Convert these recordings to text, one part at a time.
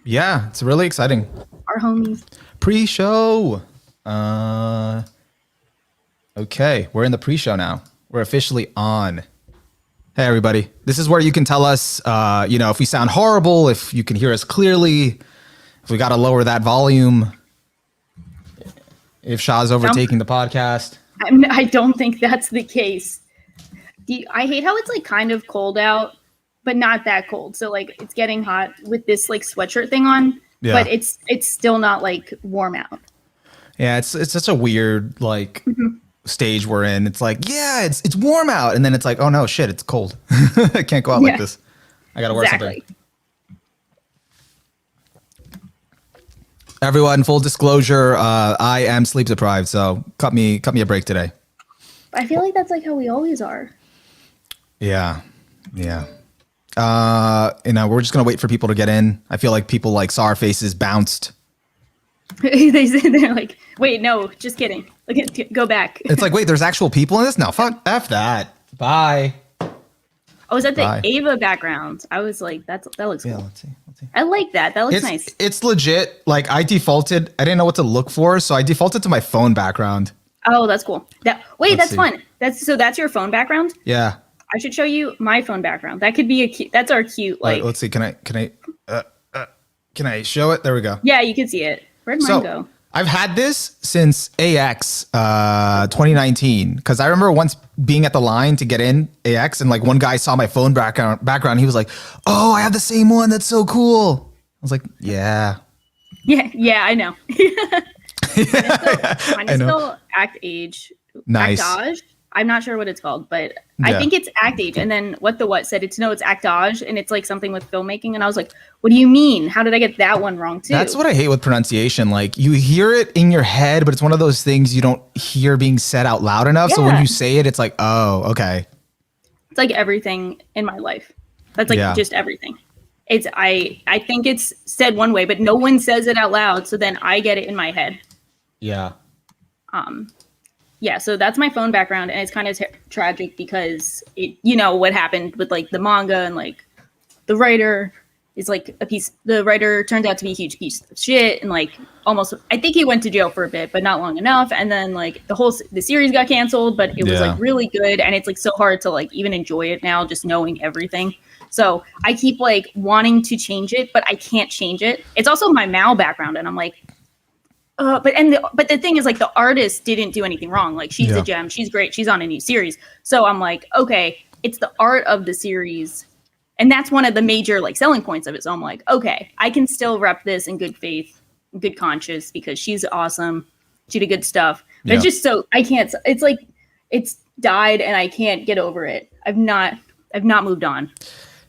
Yeah, it's really exciting. Our homies. Pre-show. Uh, okay, we're in the pre-show now. We're officially on. Hey, everybody. This is where you can tell us, if we sound horrible, if you can hear us clearly, if we got to lower that volume, if Shaw's overtaking the podcast. I don't think that's the case. I hate how it's like kind of cold out, but not that cold. So like it's getting hot with this like sweatshirt thing on, but it's still not like warm out. Yeah, it's such a weird like stage we're in. It's like, yeah, it's warm out, and then it's like, oh no, shit, it's cold. I can't go out like this. I gotta wear something. Everyone, full disclosure, I am sleep deprived, so cut me a break today. I feel like that's like how we always are. Yeah. We're just gonna wait for people to get in. I feel like people like saw our faces bounced. They're like, wait, no, just kidding. Go back. It's like, wait, there's actual people in this? No, fuck, F that. Bye. Oh, is that the Ava background? I was like, that looks cool. Yeah, let's see. I like that. That looks nice. It's legit. Like I didn't know what to look for, so I defaulted to my phone background. Oh, that's cool. That's fun. That's your phone background? Yeah. I should show you my phone background. That could be that's our cute like. Let's see. Can I show it? There we go. Yeah, you can see it. Where'd mine go? I've had this since AX 2019 because I remember once being at the line to get in AX and like one guy saw my phone background. He was like, "Oh, I have the same one. That's so cool." I was like, "Yeah." Yeah, I know. Mine is still Act Age. Nice. Actage. I'm not sure what it's called, but I think it's Act Age. And then What said it's Actage, and it's like something with filmmaking. And I was like, what do you mean? How did I get that one wrong too? That's what I hate with pronunciation. Like you hear it in your head, but it's one of those things you don't hear being said out loud enough. Yeah. So when you say it, it's like, oh, okay. It's like everything in my life. That's like just everything. It's I think it's said one way, but no one says it out loud. So then I get it in my head. Yeah. Yeah, so that's my phone background, and it's kind of tragic because what happened with like the manga and like the writer is like the writer turned out to be a huge piece of shit and like almost I think he went to jail for a bit, but not long enough. And then like the series got canceled, but it was like really good, and it's like so hard to like even enjoy it now, just knowing everything. So I keep like wanting to change it, but I can't change it. It's also my Mal background, and I'm like. But the thing is, like, the artist didn't do anything wrong. Like, she's a gem. She's great. She's on a new series. So I'm like, okay, it's the art of the series. And that's one of the major, like, selling points of it. So I'm like, okay, I can still rep this in good faith, good conscience, because she's awesome. She did good stuff. But it's just so, I can't, it's like, it's died and I can't get over it. I've not moved on.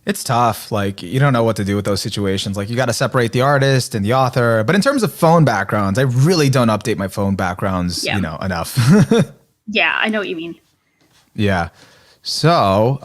It's tough. Like, you don't know what to do with those situations. Like, you got to separate the artist and the author. But in terms of phone backgrounds, I really don't update my phone backgrounds, enough. Yeah, I know what you mean. Yeah. So,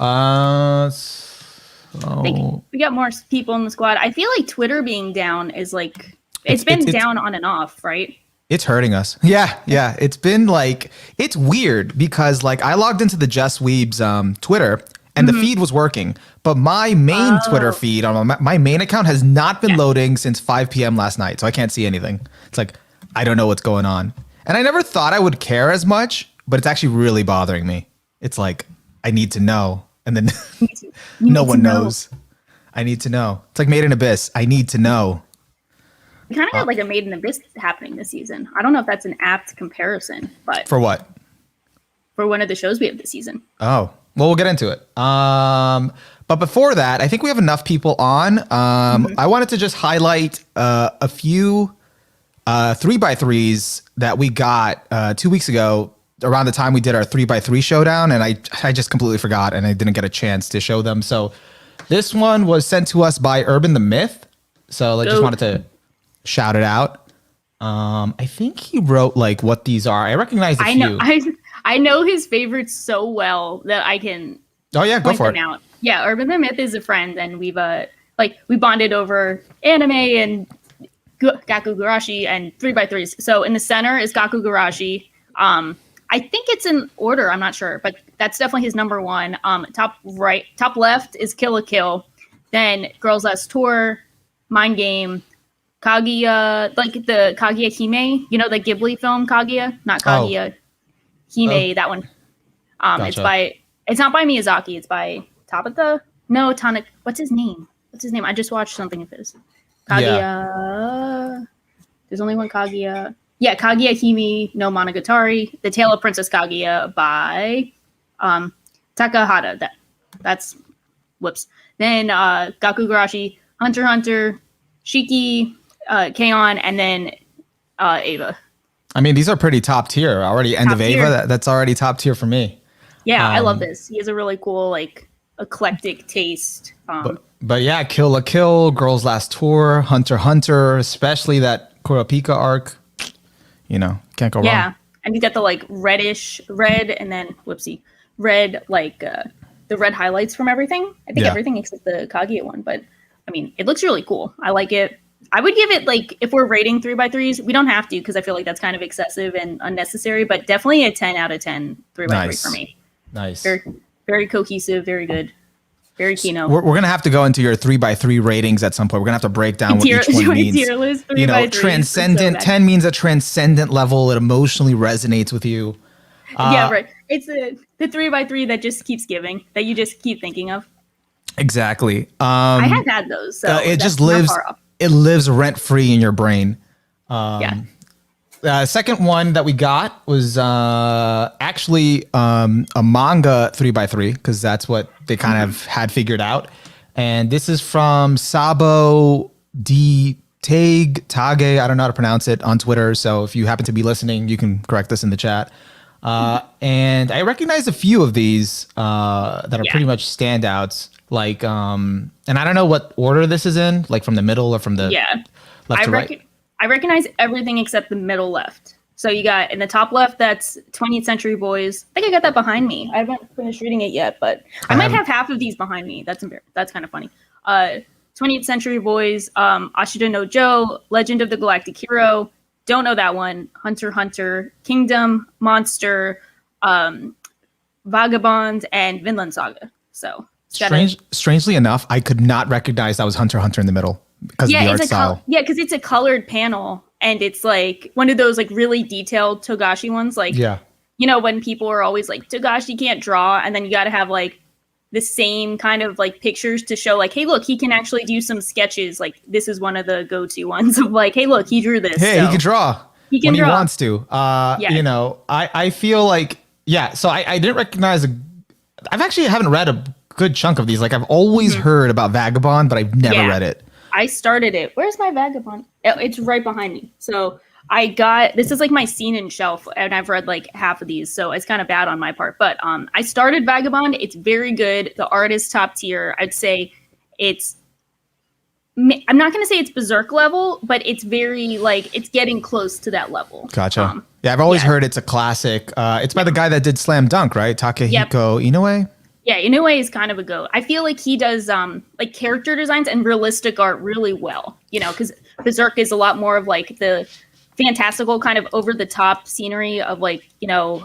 we got more people in the squad. I feel like Twitter being down is like, it's been down on and off, right? It's hurting us. Yeah. It's been like, it's weird because like I logged into the Just Weebs Twitter and the feed was working, but my main Twitter feed on my main account has not been loading since 5 p.m. last night. So I can't see anything. It's like, I don't know what's going on. And I never thought I would care as much, but it's actually really bothering me. It's like, I need to know. And then no one knows. I need to know. It's like Made in Abyss. I need to know. We kind of got like a Made in Abyss happening this season. I don't know if that's an apt comparison, but. For what? For one of the shows we have this season. Oh. Well, we'll get into it. But before that, I think we have enough people on. I wanted to just highlight a few 3x3s that we got 2 weeks ago around the time we did our 3x3 showdown. And I just completely forgot and I didn't get a chance to show them. So this one was sent to us by Urban the Myth. So I just wanted to shout it out. I think he wrote like what these are. I recognize a few. I know his favorites so well that I can. Oh yeah, go for it. Out. Yeah, Urban the Myth is a friend, and we bonded over anime and Gakugarashi and 3x3s. So in the center is Gakugarashi. I think it's in order. I'm not sure, but that's definitely his number one. Top left is Kill la Kill. Then Girls Last Tour, Mind Game, Kaguya, like the Kaguya Hime, you know, the Ghibli film Kaguya, not Oh, Kaguya Hime, oh, that one. gotcha. It's not by Miyazaki. It's by Tabata. No, Tana. What's his name? What's his name? I just watched something of his. Yeah. Kaguya. There's only one Kaguya. Yeah, Kaguya Hime no Monogatari, The Tale of Princess Kaguya by Takahata. That's whoops. Then Gakugarashi, Hunter x Hunter, Shiki, K-On, and then Ava. I mean, these are pretty top tier already. End Top of Ava, tier. that's already top tier for me. Yeah, I love this. He has a really cool, like, eclectic taste. But yeah, Kill la Kill, Girls Last Tour, Hunter x Hunter, especially that Kurapika arc. You know, can't go Yeah, wrong. and you get the like reddish red, and then whoopsie, red like the red highlights from everything. I think Yeah. everything except the Kaguya one, but I mean, it looks really cool. I like it. I would give it like if we're rating 3x3s, we don't have to because I feel like that's kind of excessive and unnecessary, but definitely a 10 out of 10 3x3 Nice. for me. Nice. Very, very cohesive, very good, very Kino. We're gonna have to go into your 3x3 ratings at some point. We're gonna have to break down what Tier- each one means. tier list, You know, 3x3s, transcendent. so bad. 10 means a transcendent level. It emotionally resonates with you. Yeah, right. It's the 3x3 that just keeps giving, that you just keep thinking of. Exactly. I have had those, so It that's just not lives. far off. It lives rent free in your brain. Yeah. Second one that we got was actually a manga 3x3 because that's what they kind of had figured out. And this is from Sabo D Tage. I don't know how to pronounce it on Twitter. So if you happen to be listening, you can correct us in the chat. And I recognize a few of these that are Yeah. pretty much standouts. Like, and I don't know what order this is in, like from the middle or from the Yeah. left to right. I recognize everything except the middle left. So you got in the top left, that's 20th Century Boys. I think I got that behind me. I haven't finished reading it yet, but I might have half of these behind me. That's kind of funny. 20th Century Boys, Ashita no Joe, Legend of the Galactic Hero. Don't know that one. Hunter x Hunter, Kingdom, Monster, Vagabond, and Vinland Saga. So it's got Strangely enough, I could not recognize that was Hunter x Hunter in the middle because of the art style. because it's a colored panel and it's like one of those like really detailed Togashi ones. Like, Yeah. you know, when people are always like, Togashi can't draw, and then you got to have like the same kind of like pictures to show like, hey, look, he can actually do some sketches. Like, this is one of the go-to ones of like, hey, look, he drew this. Hey, so he can draw. He can when draw. he wants to. Yeah. You know, I feel like, yeah, so I didn't recognize, I've actually haven't read a good chunk of these. Like, I've always heard about Vagabond, but I've never Yeah. read it. I started it. Where's my Vagabond? Oh, it's right behind me. So this is like my seinen shelf, and I've read like half of these, so it's kind of bad on my part. But I started Vagabond. It's very good. The art is top tier. I'd say I'm not going to say it's Berserk level, but it's very like it's getting close to that level. Gotcha. Yeah, I've always heard it's a classic. It's by the guy that did Slam Dunk, right? Takehiko Inoue. Yeah, Inoue is kind of a goat. I feel like he does like character designs and realistic art really well. You know, because Berserk is a lot more of like the fantastical kind of over the top scenery of like, you know,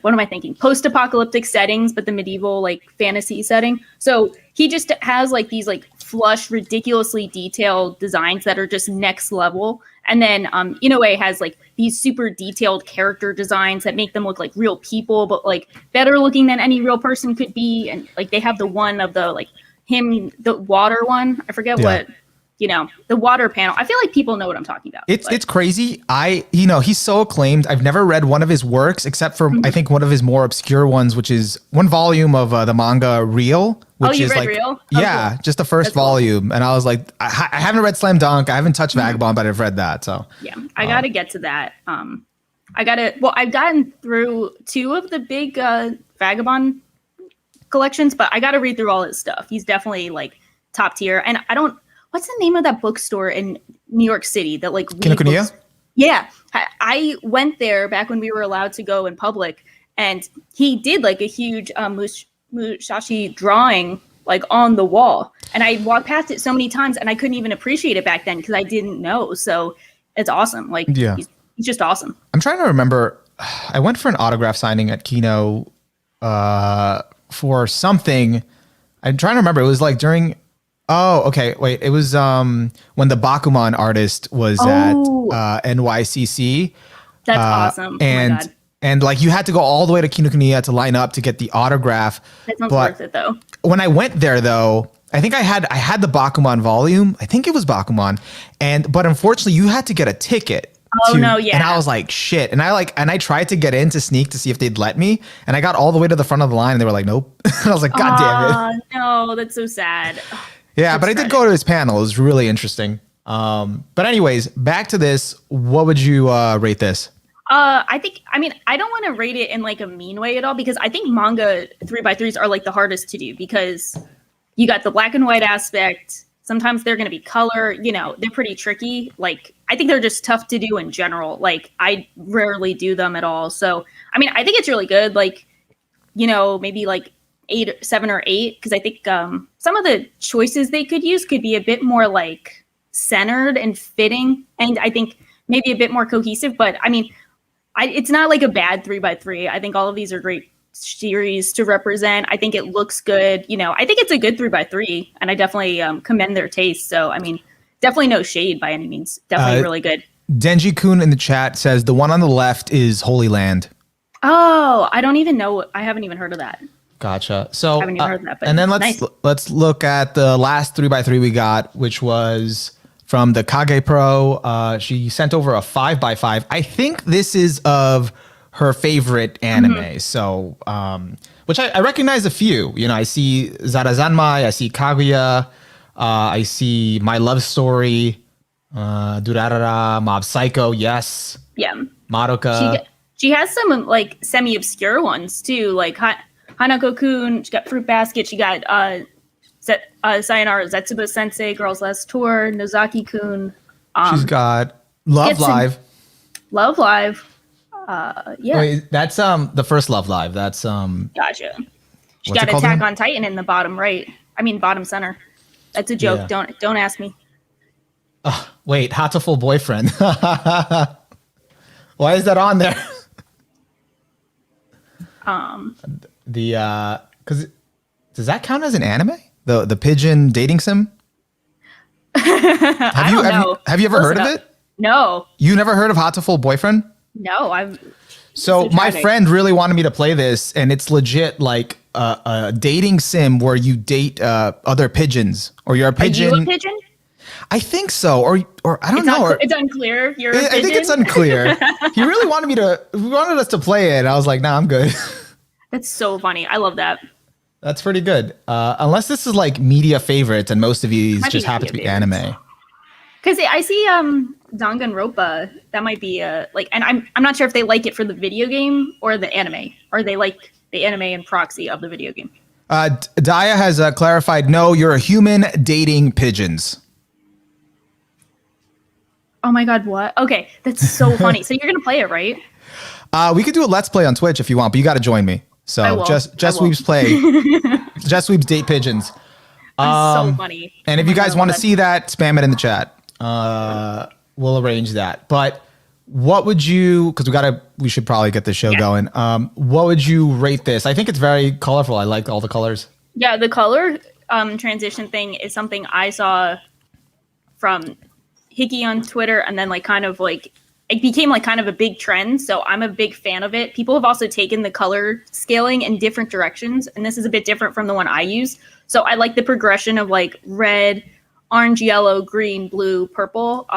what am I thinking? Post-apocalyptic settings, but the medieval like fantasy setting. So he just has like these like flush, ridiculously detailed designs that are just next level. And then Inoue has like these super detailed character designs that make them look like real people, but like better looking than any real person could be. And like they have the one of the like him, the water one. I forget what, you know, the water panel. I feel like people know what I'm talking about. It's crazy. He's so acclaimed. I've never read one of his works except for I think one of his more obscure ones, which is one volume of the manga Real. Which you is read like, Real? Yeah, Cool. just the first That's cool. volume. And I was like, I haven't read Slam Dunk. I haven't touched Vagabond, but I've read that. So yeah, I got to get to that. I've gotten through 2 of the big Vagabond collections, but I got to read through all his stuff. He's definitely like top tier. And what's the name of that bookstore in New York City that like Kinokuniya? Yeah, I went there back when we were allowed to go in public, and he did like a huge Mushashi drawing like on the wall, and I walked past it so many times, and I couldn't even appreciate it back then because I didn't know. So it's awesome. Like, Yeah. he's just awesome. I'm trying to remember. I went for an autograph signing at Kino for something. I'm trying to remember. It was like during Oh, okay. Wait, it was when the Bakuman artist was Oh. at NYCC. That's awesome. Oh my and god. and like you had to go all the way to Kinokuniya to line up to get the autograph. That sounds But worth it though. when I went there though, I think I had the Bakuman volume. I think it was Bakuman. But unfortunately you had to get a ticket. Oh, no, yeah. And I was like, shit. And I tried to get in to sneak to see if they'd let me. And I got all the way to the front of the line and they were like, nope. I was like, God damn it. No, that's so sad. Yeah, but I did go to his panel. It was really interesting. But anyways, back to this. What would you rate this? I mean, I don't want to rate it in like a mean way at all because I think manga 3x3s are like the hardest to do because you got the black and white aspect. Sometimes they're going to be color, they're pretty tricky. Like, I think they're just tough to do in general. Like, I rarely do them at all. So, I mean, I think it's really good. Like, maybe like 7 or 8, because I think some of the choices they could use could be a bit more like centered and fitting. And I think maybe a bit more cohesive. But I mean, it's not like a bad 3x3. I think all of these are great series to represent. I think it looks good. I think it's a good 3x3, and I definitely commend their taste. So, I mean, definitely no shade by any means. Definitely really good. Denji-kun in the chat says the one on the left is Holy Land. Oh, I don't even know. I haven't even heard of that. Gotcha. So, I haven't even heard of that. But and then nice. let's look at the last 3x3 we got, which was from the Kage Pro. She sent over a 5x5. I think this is of her favorite anime. Mm-hmm. So, which I recognize a few. I see Zarazanmai, I see Kaguya, I see My Love Story, Durarara, Mob Psycho, yes. Yeah. Madoka. She has some like semi-obscure ones too, like Hanako-kun. She got Fruit Basket. She got Sayonara Zetsuba Sensei, Girls Last Tour, Nozaki-kun. She's got Love Live. Love Live. Yeah. Wait, that's the first Love Live. That's Gotcha. She what's got it called Attack again? on Titan in the bottom right. I mean bottom center. That's a joke. Yeah. Don't ask me. Wait, Hatoful Boyfriend. Why is that on there? Because does that count as an anime? The pigeon dating sim? Have you ever heard of it? No. You never heard of Hatoful Boyfriend? No, So my friend really wanted me to play this, and it's legit like a dating sim where you date other pigeons, or you're a pigeon. Are you a pigeon? I think so, or I don't know. It's unclear. You're a pigeon? I think it's unclear. He really wanted us to play it. And I was like, nah, I'm good. That's so funny. I love that. That's pretty good. Unless this is like media favorites, and most of these just happen to be anime. Because I see Danganronpa. That might be and I'm not sure if they like it for the video game or the anime, or they like the anime and proxy of the video game. Daya has clarified, no, you're a human dating pigeons. Oh my god, what? Okay, that's so funny. So you're gonna play it, right? We could do a let's play on Twitch if you want, but you got to join me. So just Weebs play. Just Weebs date pigeons. That's so funny. And if you guys want to see that, spam it in the chat. We'll arrange that. But what would you? Because we should probably get the show going. What would you rate this? I think it's very colorful. I like all the colors. Yeah, the color transition thing is something I saw from Hickey on Twitter, and then it became like kind of a big trend. So I'm a big fan of it. People have also taken the color scaling in different directions, and this is a bit different from the one I use. So I like the progression of like red, orange, yellow, green, blue, purple.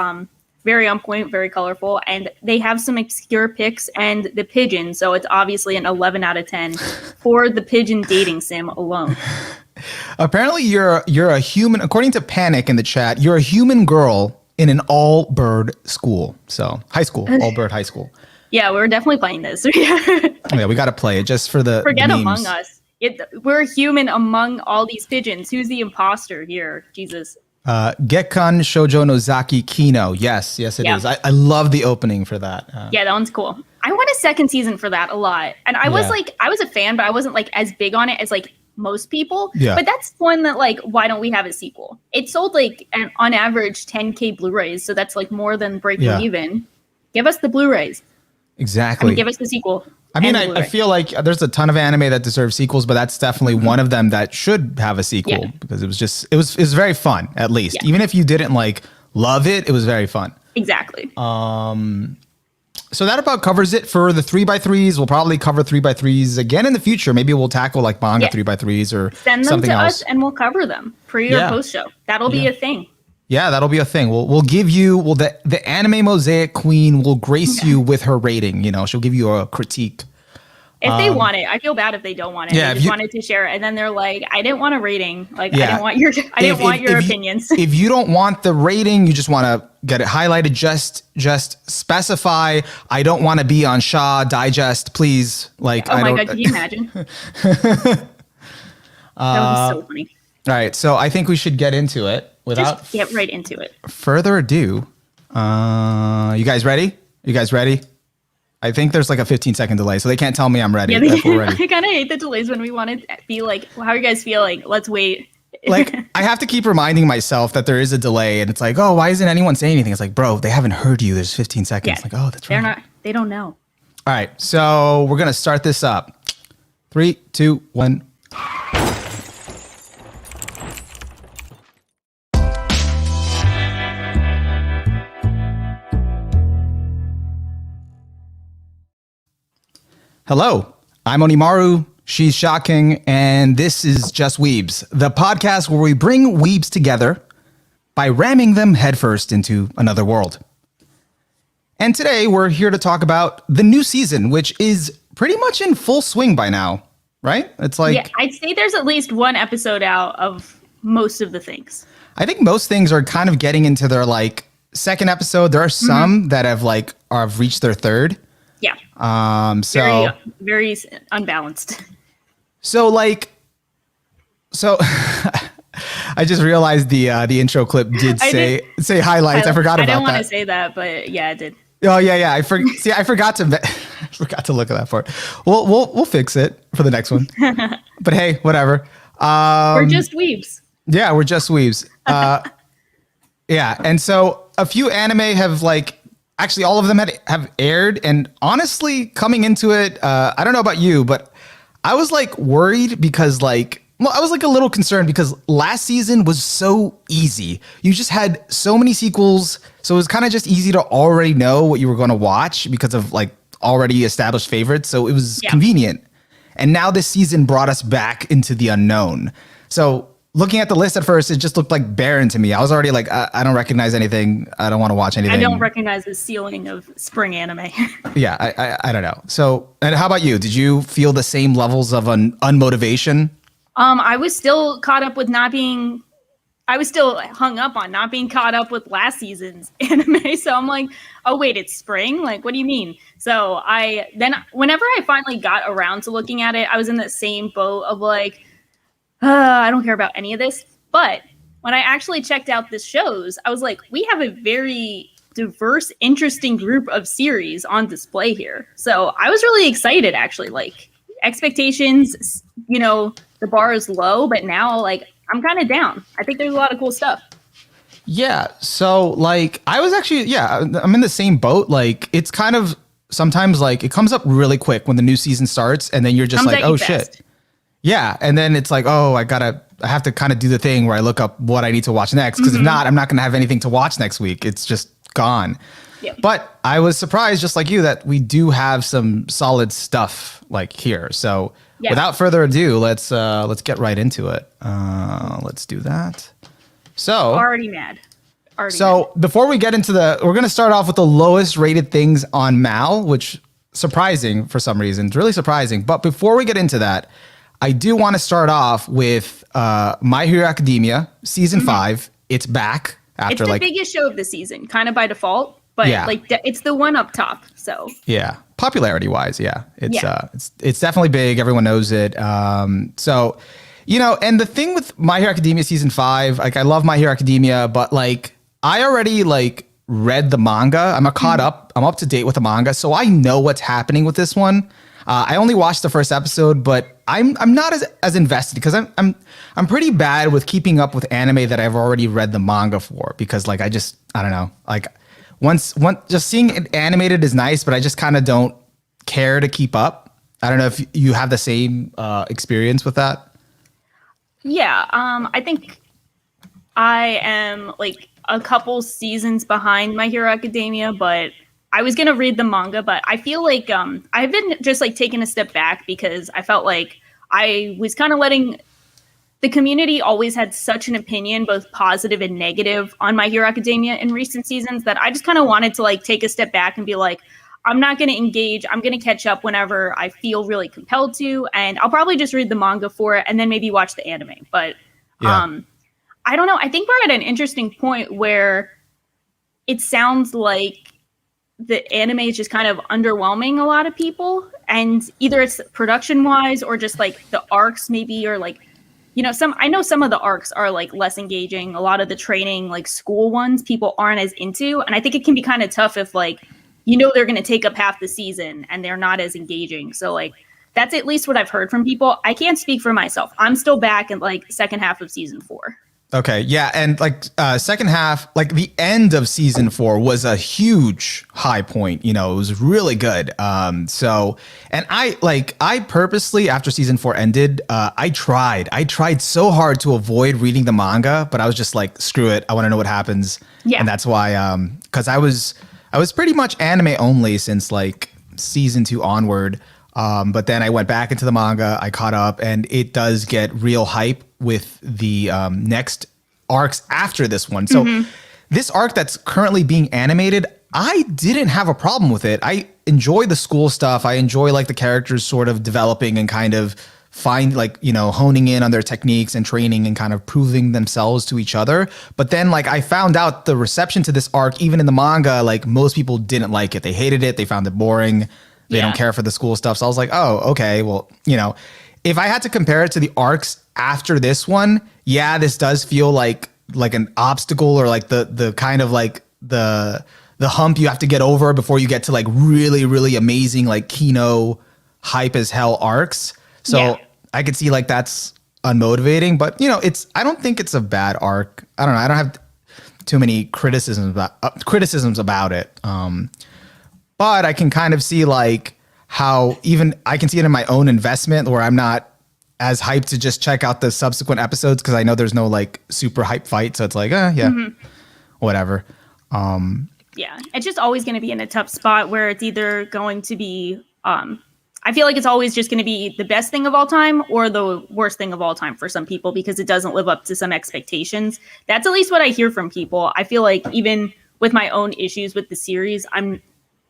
Very on point, very colorful, and they have some obscure pics and the pigeon. So it's obviously an 11 out of 10 for the pigeon dating sim alone. Apparently, you're a human. According to Panic in the chat, you're a human girl in an all-bird school. So all-bird high school. Yeah, we're definitely playing this. Yeah, we got to play it just for the Forget the Among Us. We're human among all these pigeons. Who's the imposter here? Jesus. Gekkan Shoujo Nozaki Kino. Yes, it is. I love the opening for that. Yeah, that one's cool. I want a second season for that a lot. And I was a fan, but I wasn't like as big on it as like most people. Yeah. But that's one that like, why don't we have a sequel? It sold like on average 10K Blu-rays. So that's like more than breaking even. Give us the Blu-rays. Exactly. Give us the sequel. I mean, and the I Blu-ray. feel like there's a ton of anime that deserves sequels, but that's definitely one of them that should have a sequel Yeah. because it was very fun, at least. Yeah. Even if you didn't like love it, it was very fun. Exactly. So that about covers it for the 3x3s. We'll probably cover 3x3s again in the future. Maybe we'll tackle like manga Yeah. 3x3s or Send them something to else. us and we'll cover them pre or Yeah. post show. That'll be a thing. Yeah, that'll be a thing. We'll give you the anime mosaic queen will grace you with her rating. You know, she'll give you a critique. If they want it, I feel bad if they don't want it. Yeah, They if just you- wanted to share it, and then they're like, "I didn't want a rating. Like, Yeah. I didn't want your If opinions." If you don't want the rating, you just want to get it highlighted. Just specify. I don't want to be on Shaw Digest, please. Like, Oh I my don't. god, can you imagine? That was so funny. All right, so I think we should get into it without Just get right into it. further ado. You guys ready? You guys ready? I think there's like a 15-second delay, so they can't tell me I'm ready. Yeah, if we're ready. I kind of hate the delays when we want to be like, well, "How are you guys feeling? Let's wait." Like, I have to keep reminding myself that there is a delay, and it's like, oh, why isn't anyone saying anything? It's like, bro, they haven't heard you. There's 15 seconds. Yeah. Like, oh, that's right. They're not. They don't know. All right, so we're gonna start this up. 3, 2, 1. Hello, I'm Onimaru. She's shocking, and this is Just Weebs, the podcast where we bring weebs together by ramming them headfirst into another world. And today we're here to talk about the new season, which is pretty much in full swing by now, right? It's like, Yeah, I'd say there's at least one episode out of most of the things. I think most things are kind of getting into their like second episode. There are some that have reached their third. Yeah, So very unbalanced. so I just realized the intro clip did I say highlights. I forgot I about don't want to that. say that, but yeah, it did. Oh yeah. I forgot to I forgot to look at that part. We'll fix it for the next one. But hey, whatever. We're just weebs. Yeah, we're just weaves. Yeah, and so a few anime have like actually all of them have aired, and honestly, coming into it, I don't know about you, but I was like worried because I was like a little concerned because last season was so easy. You just had so many sequels, so it was kind of just easy to already know what you were going to watch because of like already established favorites. So it was convenient. And now this season brought us back into the unknown. So looking at the list at first, it just looked like barren to me. I was already like, I don't recognize anything. I don't want to watch anything. I don't recognize the ceiling of spring anime. Yeah, I don't know. So, and how about you? Did you feel the same levels of unmotivation? I was still caught up with I was still hung up on not being caught up with last season's anime. So I'm like, oh wait, it's spring? Like, what do you mean? So whenever I finally got around to looking at it, I was in the same boat of like, I don't care about any of this. But when I actually checked out the shows, I was like, we have a very diverse, interesting group of series on display here. So I was really excited, actually. Like, expectations, the bar is low, but now, like, I'm kind of down. I think there's a lot of cool stuff. Yeah. So, like, I was actually, I'm in the same boat. Like, it's kind of sometimes like it comes up really quick when the new season starts, and then you're just like, oh shit. Yeah. And then it's like, oh, I have to kind of do the thing where I look up what I need to watch next. Because if not, I'm not going to have anything to watch next week. It's just gone. Yep. But I was surprised, just like you, that we do have some solid stuff like here. So without further ado, let's get right into it. Let's do that. So already mad. Before we get into we're going to start off with the lowest rated things on Mal, which surprising for some reason. It's really surprising. But before we get into that, I do want to start off with My Hero Academia season 5. It's back after it's the biggest show of the season, kind of by default, but it's the one up top. So yeah, popularity wise, it's definitely big. Everyone knows it. So and the thing with My Hero Academia season 5, like I love My Hero Academia, but like I already like read the manga. I'm caught up. I'm up to date with the manga, so I know what's happening with this one. I only watched the first episode, but I'm not as invested because I'm pretty bad with keeping up with anime that I've already read the manga for, because like I don't know, like once just seeing it animated is nice, but I just kind of don't care to keep up. I don't know if you have the same experience with that. Yeah, I think I am like a couple seasons behind My Hero Academia, but I was gonna read the manga, but I feel like I've been just like taking a step back because I felt like I was kind of letting the community always had such an opinion, both positive and negative, on My Hero Academia in recent seasons that I just kind of wanted to like take a step back and be like, I'm not going to engage. I'm going to catch up whenever I feel really compelled to, and I'll probably just read the manga for it and then maybe watch the anime. But Yeah. I don't know. I think we're at an interesting point where it sounds like the anime is just kind of underwhelming a lot of people, and either it's production wise or just like the arcs maybe, or like, you know, I know some of the arcs are like less engaging. A lot of the training, like school ones, people aren't as into. And I think it can be kind of tough if like, you know, they're going to take up half the season and they're not as engaging. So like, that's at least what I've heard from people. I can't speak for myself. I'm still back in like second half of season 4. Okay, yeah, and like second half, like the end of season 4 was a huge high point. You know, it was really good. So, and I purposely after season 4 ended, I tried so hard to avoid reading the manga, but I was just like, screw it, I want to know what happens. Yeah, and that's why, because I was pretty much anime only since like season 2 onward. But then I went back into the manga, I caught up, and it does get real hype with the next arcs after this one. So this arc that's currently being animated, I didn't have a problem with it. I enjoy the school stuff. I enjoy like the characters sort of developing and kind of honing in on their techniques and training and kind of proving themselves to each other. But then like I found out the reception to this arc, even in the manga, like most people didn't like it. They hated it. They found it boring. They don't care for the school stuff. So I was like, oh, okay, well, you know, if I had to compare it to the arcs after this one, yeah, this does feel like an obstacle, or like the kind of like the hump you have to get over before you get to like really, really amazing, like Kino hype as hell arcs. So I could see like that's unmotivating, but you know, I don't think it's a bad arc. I don't know. I don't have too many criticisms about it. But I can kind of see like how even I can see it in my own investment where I'm not as hyped to just check out the subsequent episodes because I know there's no like super hype fight. So it's like, whatever. Yeah, it's just always going to be in a tough spot where it's either going to be, I feel like it's always just going to be the best thing of all time or the worst thing of all time for some people because it doesn't live up to some expectations. That's at least what I hear from people. I feel like even with my own issues with the series,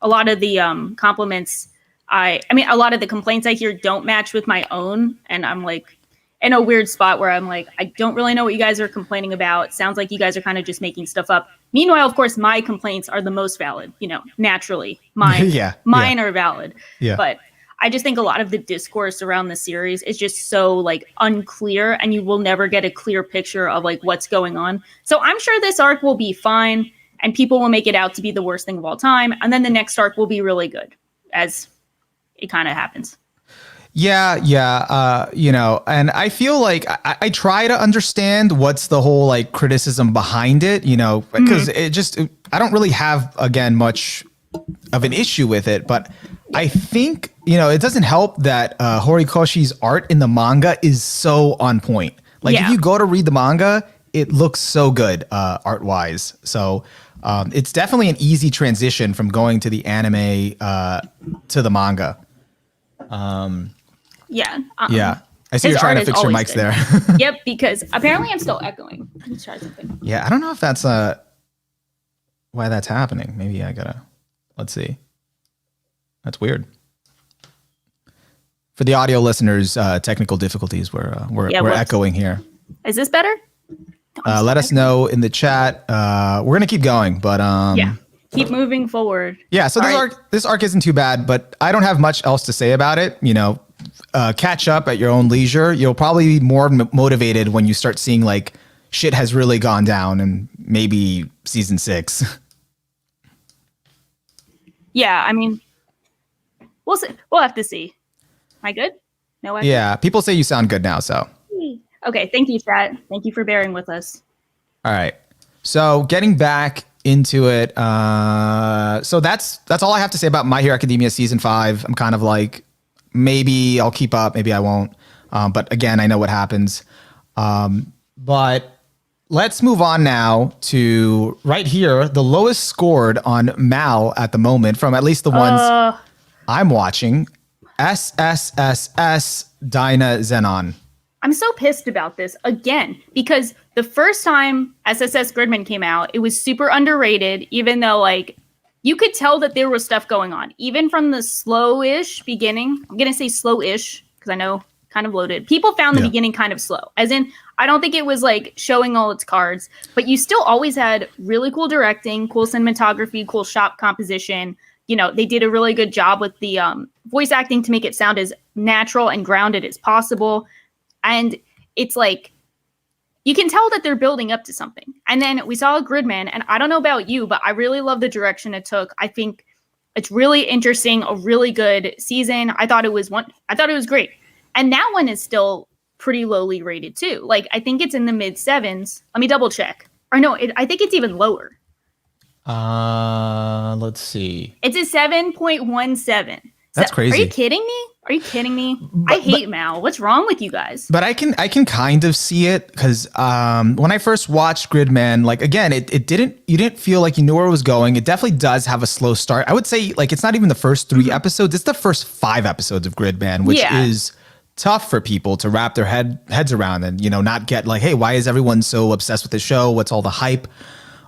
a lot of the compliments a lot of the complaints I hear don't match with my own. And I'm like in a weird spot where I'm like, I don't really know what you guys are complaining about. Sounds like you guys are kind of just making stuff up. Meanwhile, of course, my complaints are the most valid, you know, naturally. Mine are valid. Yeah. But I just think a lot of the discourse around the series is just so like unclear and you will never get a clear picture of like what's going on. So I'm sure this arc will be fine. And people will make it out to be the worst thing of all time. And then the next arc will be really good, as it kind of happens. Yeah. You know, and I feel like I try to understand what's the whole like criticism behind it, you know, because I don't really have, again, much of an issue with it. But I think, you know, it doesn't help that Horikoshi's art in the manga is so on point. Like if you go to read the manga, it looks so good art wise. So it's definitely an easy transition from going to the anime to the manga. Yeah. I see you're trying to fix your mics there. Yep, because apparently I'm still echoing. Let's try something. Yeah, I don't know if that's why that's happening. Maybe let's see. That's weird. For the audio listeners, technical difficulties. We're echoing here. Is this better? Let us know in the chat. We're gonna keep going, but keep moving forward. Yeah, so this arc isn't too bad, but I don't have much else to say about it. You know, catch up at your own leisure. You'll probably be more motivated when you start seeing like shit has really gone down, and maybe season 6. Yeah, I mean, we'll see. We'll have to see. Am I good? No. Yeah, people say you sound good now, so. Okay, thank you, chat. Thank you for bearing with us. All right. So getting back into it. So that's all I have to say about My Hero Academia season 5. I'm kind of like, maybe I'll keep up, maybe I won't. But again, I know what happens. But let's move on now to right here, the lowest scored on Mal at the moment from at least the ones I'm watching. SSSS Dyna Xenon. I'm so pissed about this again because the first time SSS Gridman came out, it was super underrated, even though like you could tell that there was stuff going on, even from the slow-ish beginning. I'm going to say slow-ish because I know kind of loaded. People found the beginning kind of slow, as in I don't think it was like showing all its cards, but you still always had really cool directing, cool cinematography, cool shot composition. You know, they did a really good job with the voice acting to make it sound as natural and grounded as possible. And it's like, you can tell that they're building up to something. And then we saw a Gridman, and I don't know about you, but I really love the direction it took. I think it's really interesting, a really good season. I thought it was great. And that one is still pretty lowly rated too. Like, I think it's in the mid 7s. Let me double check. Or no, I think it's even lower. Let's see. It's a 7.17. That's crazy. Are you kidding me? I hate Mal. What's wrong with you guys? But I can kind of see it because when I first watched Gridman, like again, you didn't feel like you knew where it was going. It definitely does have a slow start. I would say like it's not even the first 3 episodes. It's the first 5 episodes of Gridman, which is tough for people to wrap their heads around and, you know, not get like, hey, why is everyone so obsessed with the show? What's all the hype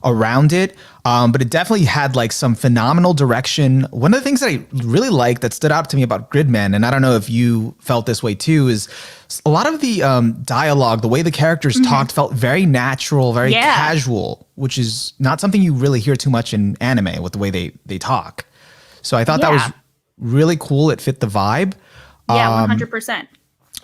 around it? But it definitely had like some phenomenal direction. One of the things that I really liked that stood out to me about Gridman, and I don't know if you felt this way too, is a lot of the dialogue, the way the characters talked felt very natural, very casual, which is not something you really hear too much in anime with the way they talk. So I thought that was really cool. It fit the vibe. Yeah, 100%.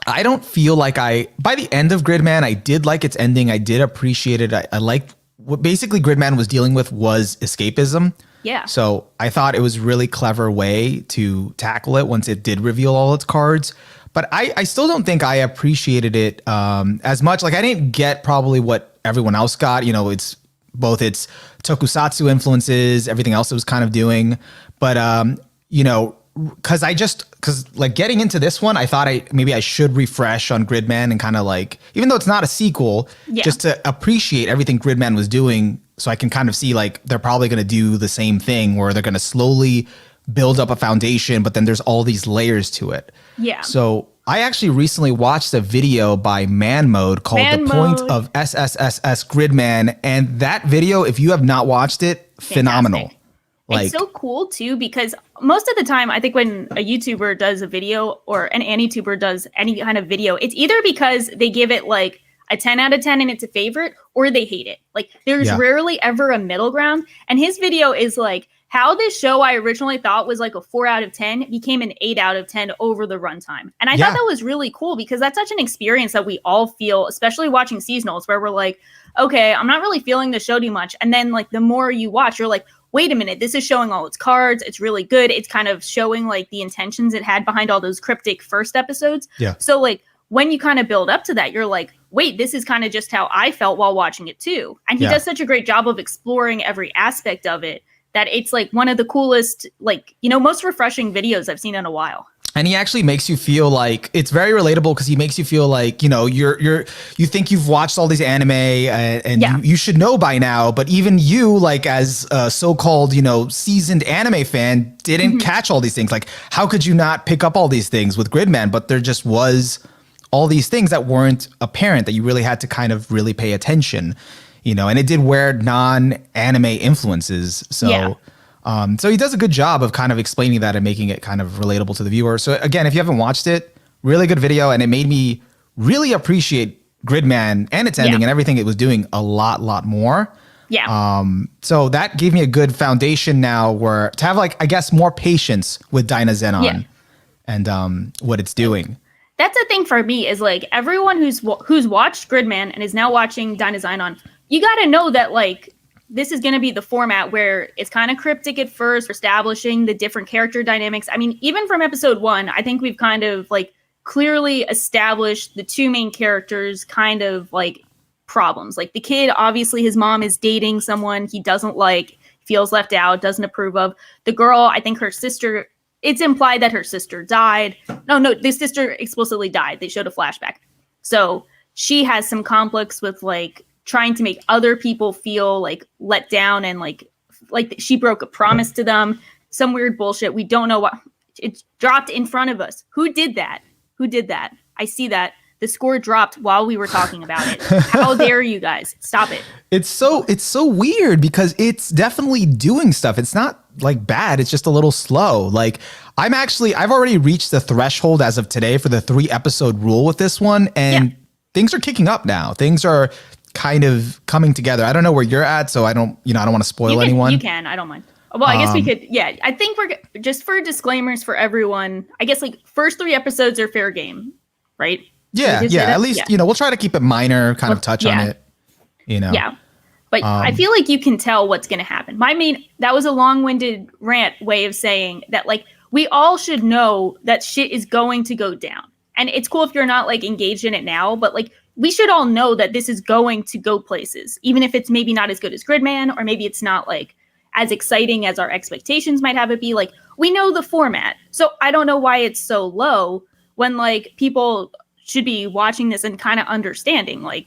I don't feel like by the end of Gridman, I did like its ending. I did appreciate it. I liked what basically Gridman was dealing with was escapism. Yeah. So I thought it was a really clever way to tackle it once it did reveal all its cards. But I still don't think I appreciated it as much. Like I didn't get probably what everyone else got. You know, it's both its tokusatsu influences, everything else it was kind of doing. But, you know, because like getting into this one, I thought maybe I should refresh on Gridman and kind of like, even though it's not a sequel, just to appreciate everything Gridman was doing. So I can kind of see like they're probably going to do the same thing where they're going to slowly build up a foundation, but then there's all these layers to it. Yeah. So I actually recently watched a video by Man Mode called The Point of SSSS Gridman. And that video, if you have not watched it, phenomenal. Like, it's so cool too, because most of the time I think when a YouTuber does a video or an YouTuber does any kind of video, it's either because they give it like a 10 out of 10 and it's a favorite, or they hate it. Like there's rarely ever a middle ground. And his video is like how this show I originally thought was like a 4 out of 10 became an 8 out of 10 over the runtime. And I thought that was really cool because that's such an experience that we all feel, especially watching seasonals, where we're like, okay, I'm not really feeling the show too much. And then like the more you watch, you're like, wait a minute, this is showing all its cards. It's really good. It's kind of showing like the intentions it had behind all those cryptic first episodes. Yeah. So like when you kind of build up to that, you're like, wait, this is kind of just how I felt while watching it too. And he does such a great job of exploring every aspect of it that it's like one of the coolest, like, you know, most refreshing videos I've seen in a while. And he actually makes you feel like it's very relatable because he makes you feel like, you know, you think you've watched all these anime and you should know by now. But even you, like as a so-called, you know, seasoned anime fan, didn't catch all these things. Like, how could you not pick up all these things with Gridman? But there just was all these things that weren't apparent that you really had to kind of really pay attention, you know, and it did wear non-anime influences. So. So he does a good job of kind of explaining that and making it kind of relatable to the viewer. So again, if you haven't watched it, really good video. And it made me really appreciate Gridman and its ending and everything it was doing a lot more. Yeah. So that gave me a good foundation now to have like, I guess, more patience with Dyna Xenon and what it's doing. That's the thing for me is like everyone who's watched Gridman and is now watching Dyna Xenon, you got to know that like, this is going to be the format where it's kind of cryptic at first, establishing the different character dynamics. I mean, even from episode 1, I think we've kind of like clearly established the 2 main characters kind of like problems. Like the kid, obviously his mom is dating someone he doesn't like, feels left out, doesn't approve of. The girl, I think her sister, it's implied that her sister died. No, the sister explicitly died. They showed a flashback. So she has some conflicts with like trying to make other people feel like let down and like she broke a promise to them. Some weird bullshit. We don't know what. It's dropped in front of us. Who did that? I see that. The score dropped while we were talking about it. How dare you guys? Stop it. It's so weird because it's definitely doing stuff. It's not like bad. It's just a little slow. Like I've already reached the threshold as of today for the 3-episode rule with this one. And things are kicking up now. Things are kind of coming together. I don't know where you're at, so I don't want to spoil anyone. You can. I don't mind. Well, I guess we could. Yeah, I think we're just for disclaimers for everyone. I guess like first 3 episodes are fair game, right? Yeah. At least we'll try to keep it minor, kind of touch on it. Yeah, but I feel like you can tell what's going to happen. That was a long-winded rant way of saying that like we all should know that shit is going to go down, and it's cool if you're not like engaged in it now, but like we should all know that this is going to go places, even if it's maybe not as good as Gridman, or maybe it's not like as exciting as our expectations might have it be. Like we know the format, so I don't know why it's so low when like people should be watching this and kind of understanding, like,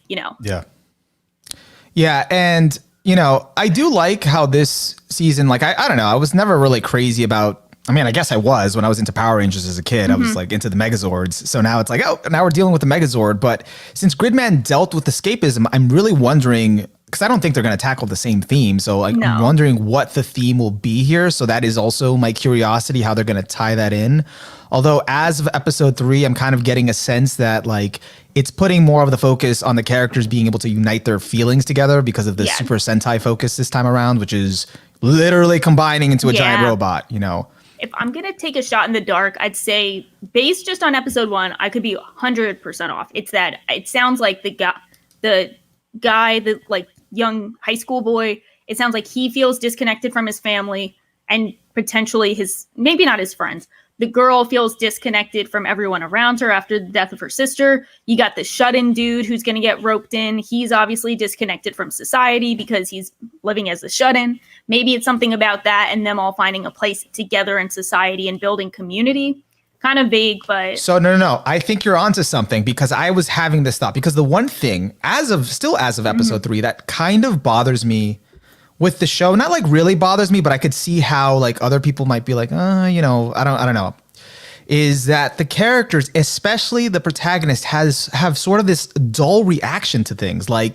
Yeah. And, I do like how this season, like, I don't know, I was never really crazy about, I guess I was when I was into Power Rangers as a kid. I was like into the Megazords. So now it's like, oh, now we're dealing with the Megazord. But since Gridman dealt with escapism, I'm really wondering, because I don't think they're going to tackle the same theme. So like, I'm wondering what the theme will be here. So that is also my curiosity, how they're going to tie that in. Although as of episode 3, I'm kind of getting a sense that like it's putting more of the focus on the characters being able to unite their feelings together because of the Super Sentai focus this time around, which is literally combining into a giant robot, If I'm going to take a shot in the dark, I'd say based just on episode 1, I could be 100% off. It's that it sounds like the guy, the like young high school boy, it sounds like he feels disconnected from his family and potentially maybe not his friends. The girl feels disconnected from everyone around her after the death of her sister. You got the shut-in dude who's going to get roped in. He's obviously disconnected from society because he's living as a shut-in. Maybe it's something about that and them all finding a place together in society and building community. Kind of vague, but... So no. I think you're onto something because I was having this thought. Because the one thing, as of episode 3, that kind of bothers me with the show, not like really bothers me, but I could see how like other people might be like, I don't know, is that the characters, especially the protagonist, have sort of this dull reaction to things. Like,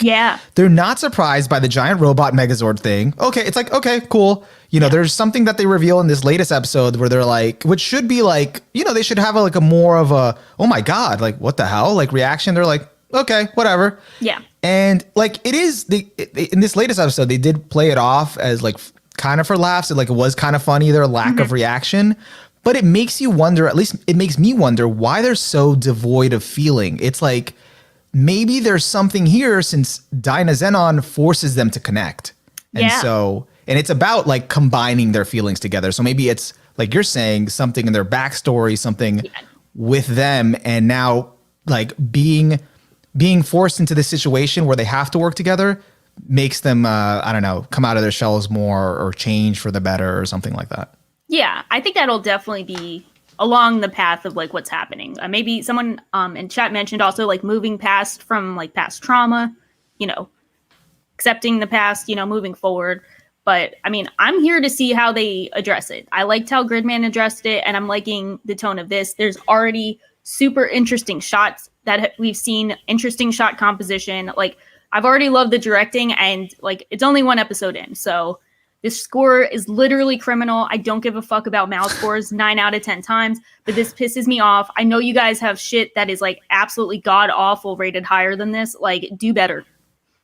they're not surprised by the giant robot Megazord thing. Okay, it's like, okay, cool. There's something that they reveal in this latest episode where they're like, which should be like, they should have a more of a, oh my God, like what the hell, like reaction. They're like, okay, whatever. Yeah. And like it is in this latest episode, they did play it off as like kind of for laughs. It was kind of funny, their lack of reaction, but it makes you wonder, at least it makes me wonder why they're so devoid of feeling. It's like, maybe there's something here since Dynazenon forces them to connect. And and it's about like combining their feelings together. So maybe it's like you're saying something in their backstory, something with them. And now like being forced into this situation where they have to work together makes them, come out of their shells more or change for the better or something like that. Yeah, I think that'll definitely be along the path of like what's happening. Maybe someone in chat mentioned also like moving past from like past trauma, accepting the past, moving forward. But I'm here to see how they address it. I liked how Gridman addressed it, and I'm liking the tone of this. There's already super interesting shots that we've seen, interesting shot composition. Like I've already loved the directing, and like it's only 1 episode in, so this score is literally criminal. I don't give a fuck about mouse scores 9 out of 10 times, but this pisses me off. I know you guys have shit that is like absolutely god awful rated higher than this. Like do better.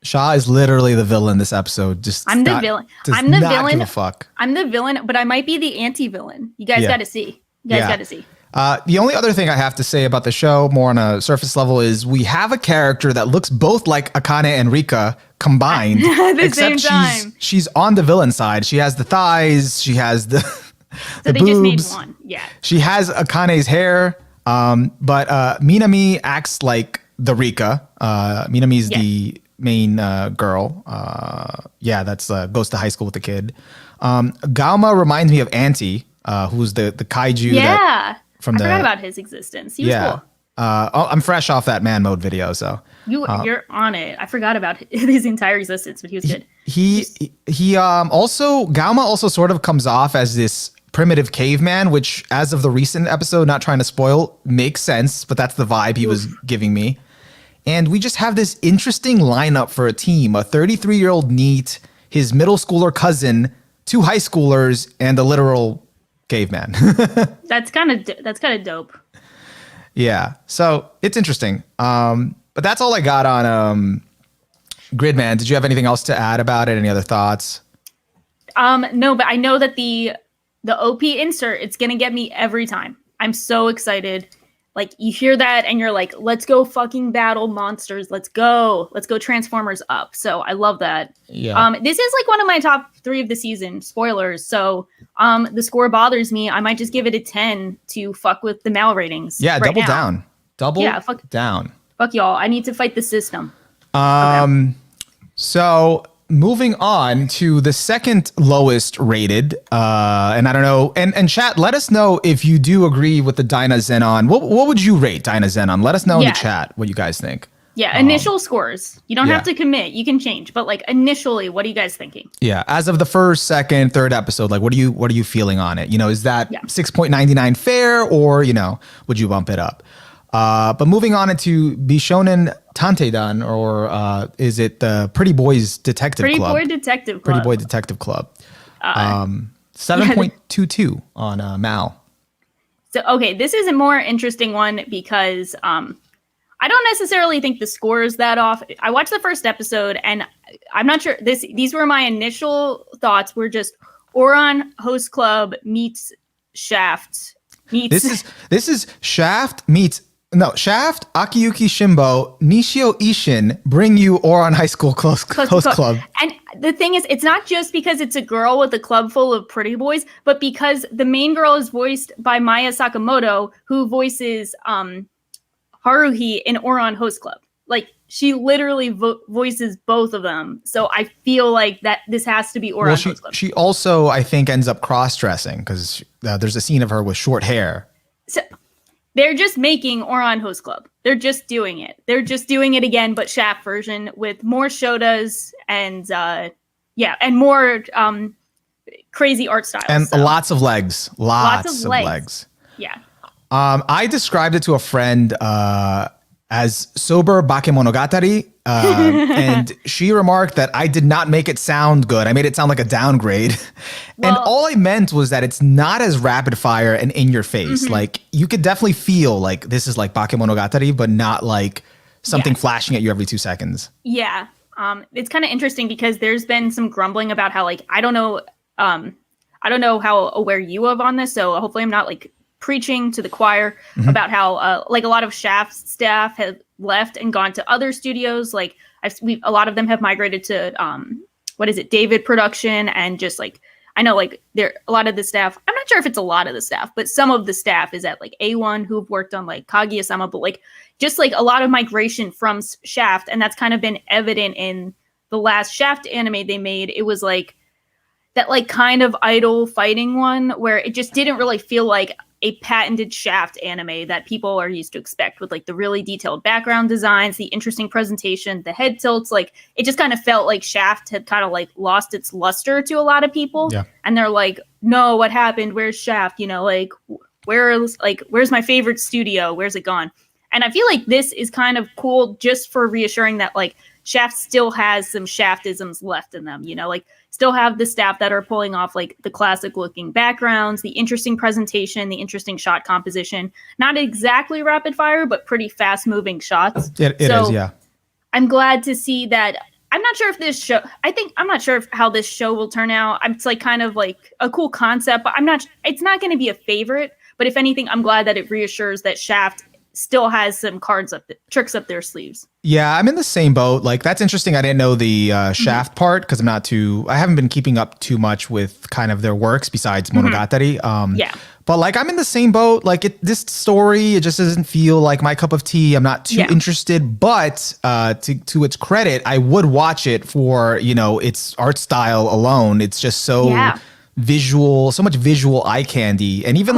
Shaw is literally the villain this episode. I'm the villain. I'm the villain. Give a fuck. I'm the villain, but I might be the anti-villain. You guys got to see. Got to see. The only other thing I have to say about the show, more on a surface level, is we have a character that looks both like Akane and Rika combined. At the same time. She's on the villain side. She has the thighs. She has the So they boobs. just made one. Yeah. She has Akane's hair. But Minami acts like the Rika. Minami's main girl. Yeah, that's goes to high school with the kid. Gauma reminds me of Auntie, who's the kaiju. Yeah, I forgot about his existence. He was cool. I'm fresh off that man mode video, so You're on it. I forgot about his entire existence, but he was good. He also Gauma also sort of comes off as this primitive caveman, which as of the recent episode, not trying to spoil, makes sense, but that's the vibe he was giving me. And we just have this interesting lineup for a team: a 33-year-old NEET, his middle schooler cousin, 2 high schoolers, and a literal caveman. That's kind of dope. Yeah, so it's interesting. But that's all I got on Gridman. Did you have anything else to add about it? Any other thoughts? No, but I know that the OP insert, it's gonna get me every time. I'm so excited. Like, you hear that and you're like, let's go fucking battle monsters. Let's go Transformers up. So I love that. Yeah. This is like one of my top 3 of the season. Spoilers. So the score bothers me. I might just give it a 10 to fuck with the Mal ratings. Yeah, right double now. down. Double down. Fuck y'all. I need to fight the system. Okay. So moving on to the second lowest rated, and I don't know, and chat, let us know if you do agree with the Dyna Xenon. What would you rate Dyna Xenon? Let us know in the chat what you guys think. Yeah, initial scores. You don't have to commit. You can change, but like initially, what are you guys thinking? Yeah, as of the first, second, third episode, like what are you feeling on it? You know, is that 6.99 fair, or would you bump it up? But moving on into Bishonen Tantedan, or is it the Pretty Boys Detective Club? Pretty Boy Detective Club. Pretty Boy Detective Club. 7.22 on Mal. So, okay, this is a more interesting one because I don't necessarily think the score is that off. I watched the first episode, and I'm not sure. These were my initial thoughts. Were just Oran Host Club meets Shaft meets. This is Shaft meets. No, Shaft, Akiyuki Shimbo, Nishio Ishin bring you Oran High School Host Club. And the thing is, it's not just because it's a girl with a club full of pretty boys, but because the main girl is voiced by Maya Sakamoto, who voices Haruhi in Oran Host Club. Like, she literally voices both of them. So I feel like that this has to be Oran Host Club. She also, I think, ends up cross-dressing because there's a scene of her with short hair. So they're just making Oran Host Club. They're just doing it. They're just doing it again, but Shaft version with more shodas and and more crazy art styles. And lots of legs. Lots of legs. Yeah. I described it to a friend as sober bakemonogatari, and she remarked that I did not make it sound good. I made it sound like a downgrade. Well, and all I meant was that it's not as rapid fire and in your face. Mm-hmm. Like, you could definitely feel like this is like bakemonogatari, but not like something flashing at you every 2 seconds. Yeah. It's kind of interesting because there's been some grumbling about how, like, I don't know how aware you of on this, so hopefully I'm not like preaching to the choir about how like a lot of Shaft staff have left and gone to other studios. Like a lot of them have migrated to David Production, and just like I know like there a lot of the staff. I'm not sure if it's a lot of the staff, but some of the staff is at like A1 who've worked on like Kaguya-sama, but like just like a lot of migration from Shaft, and that's kind of been evident in the last Shaft anime they made. It was like that like kind of idle fighting one where it just didn't really feel like a patented Shaft anime that people are used to expect, with like the really detailed background designs, the interesting presentation, the head tilts. Like it just kind of felt like Shaft had kind of like lost its luster to a lot of people. Yeah. And they're like, no, what happened? Where's Shaft? Like where's my favorite studio? Where's it gone? And I feel like this is kind of cool just for reassuring that like Shaft still has some Shaftisms left in them, like still have the staff that are pulling off like the classic looking backgrounds, the interesting presentation, the interesting shot composition, not exactly rapid fire, but pretty fast moving shots. It is, yeah. I'm glad to see that. I'm not sure if this show, I'm not sure how this show will turn out. It's like kind of like a cool concept, but it's not going to be a favorite. But if anything, I'm glad that it reassures that Shaft still has some tricks up their sleeves. Yeah, I'm in the same boat. Like, that's interesting. I didn't know the Shaft part because I haven't been keeping up too much with kind of their works besides Monogatari. Yeah. But like, I'm in the same boat. Like, this story, it just doesn't feel like my cup of tea. I'm not too interested, but to its credit, I would watch it for, its art style alone. It's just so visual, so much visual eye candy. And even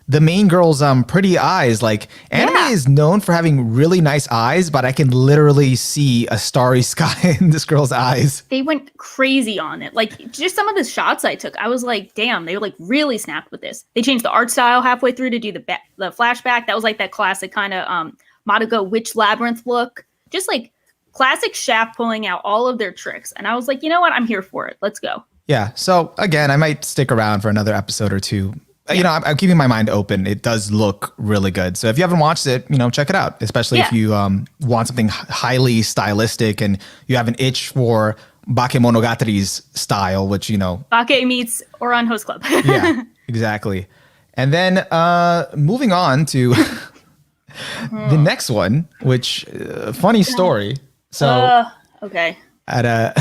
the main girl's pretty eyes. Like, anime is known for having really nice eyes, but I can literally see a starry sky in this girl's eyes. They went crazy on it. Like, just some of the shots I took, I was like, damn, they like really snapped with this. They changed the art style halfway through to do the flashback. That was like that classic kind of Madoka Witch Labyrinth look. Just like classic Shaft pulling out all of their tricks. And I was like, you know what? I'm here for it. Let's go. Yeah. So again, I might stick around for another episode or two. I'm keeping my mind open. It does look really good. So if you haven't watched it, check it out, especially if you want something highly stylistic and you have an itch for Bakemonogatari's style, which, Bake meets Oran Host Club. Yeah, exactly. And then moving on to the next one, which funny story. So okay. At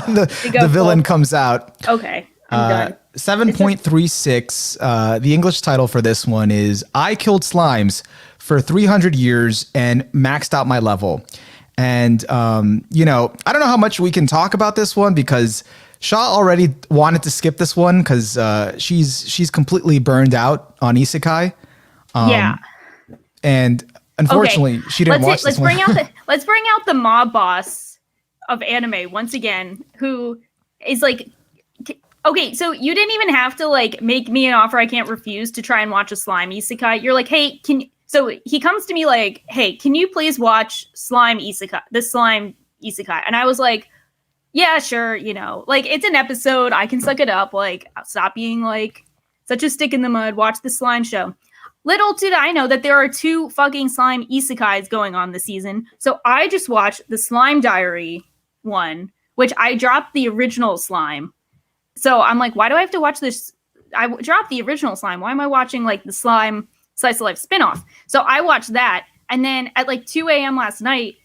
the villain comes out. Okay. I'm done. 7.36. The English title for this one is I Killed Slimes for 300 years and maxed out my level. And, I don't know how much we can talk about this one because Shaw already wanted to skip this one because she's completely burned out on Isekai. And unfortunately, she didn't watch this one. Let's bring out the mob boss of anime once again, who is like... Okay, so you didn't even have to like make me an offer I can't refuse to try and watch a slime isekai. You're like, hey, so he comes to me like, hey, can you please watch the slime isekai? And I was like, yeah, sure. Like, it's an episode. I can suck it up. Like, I'll stop being like such a stick in the mud. Watch the slime show. Little did I know that there are 2 fucking slime isekais going on this season. So I just watched the Slime Diary one, which I dropped the original slime. So I'm like, why do I have to watch this? I dropped the original slime. Why am I watching like the slime Slice of Life spinoff? So I watched that. And then at like 2 a.m. last night,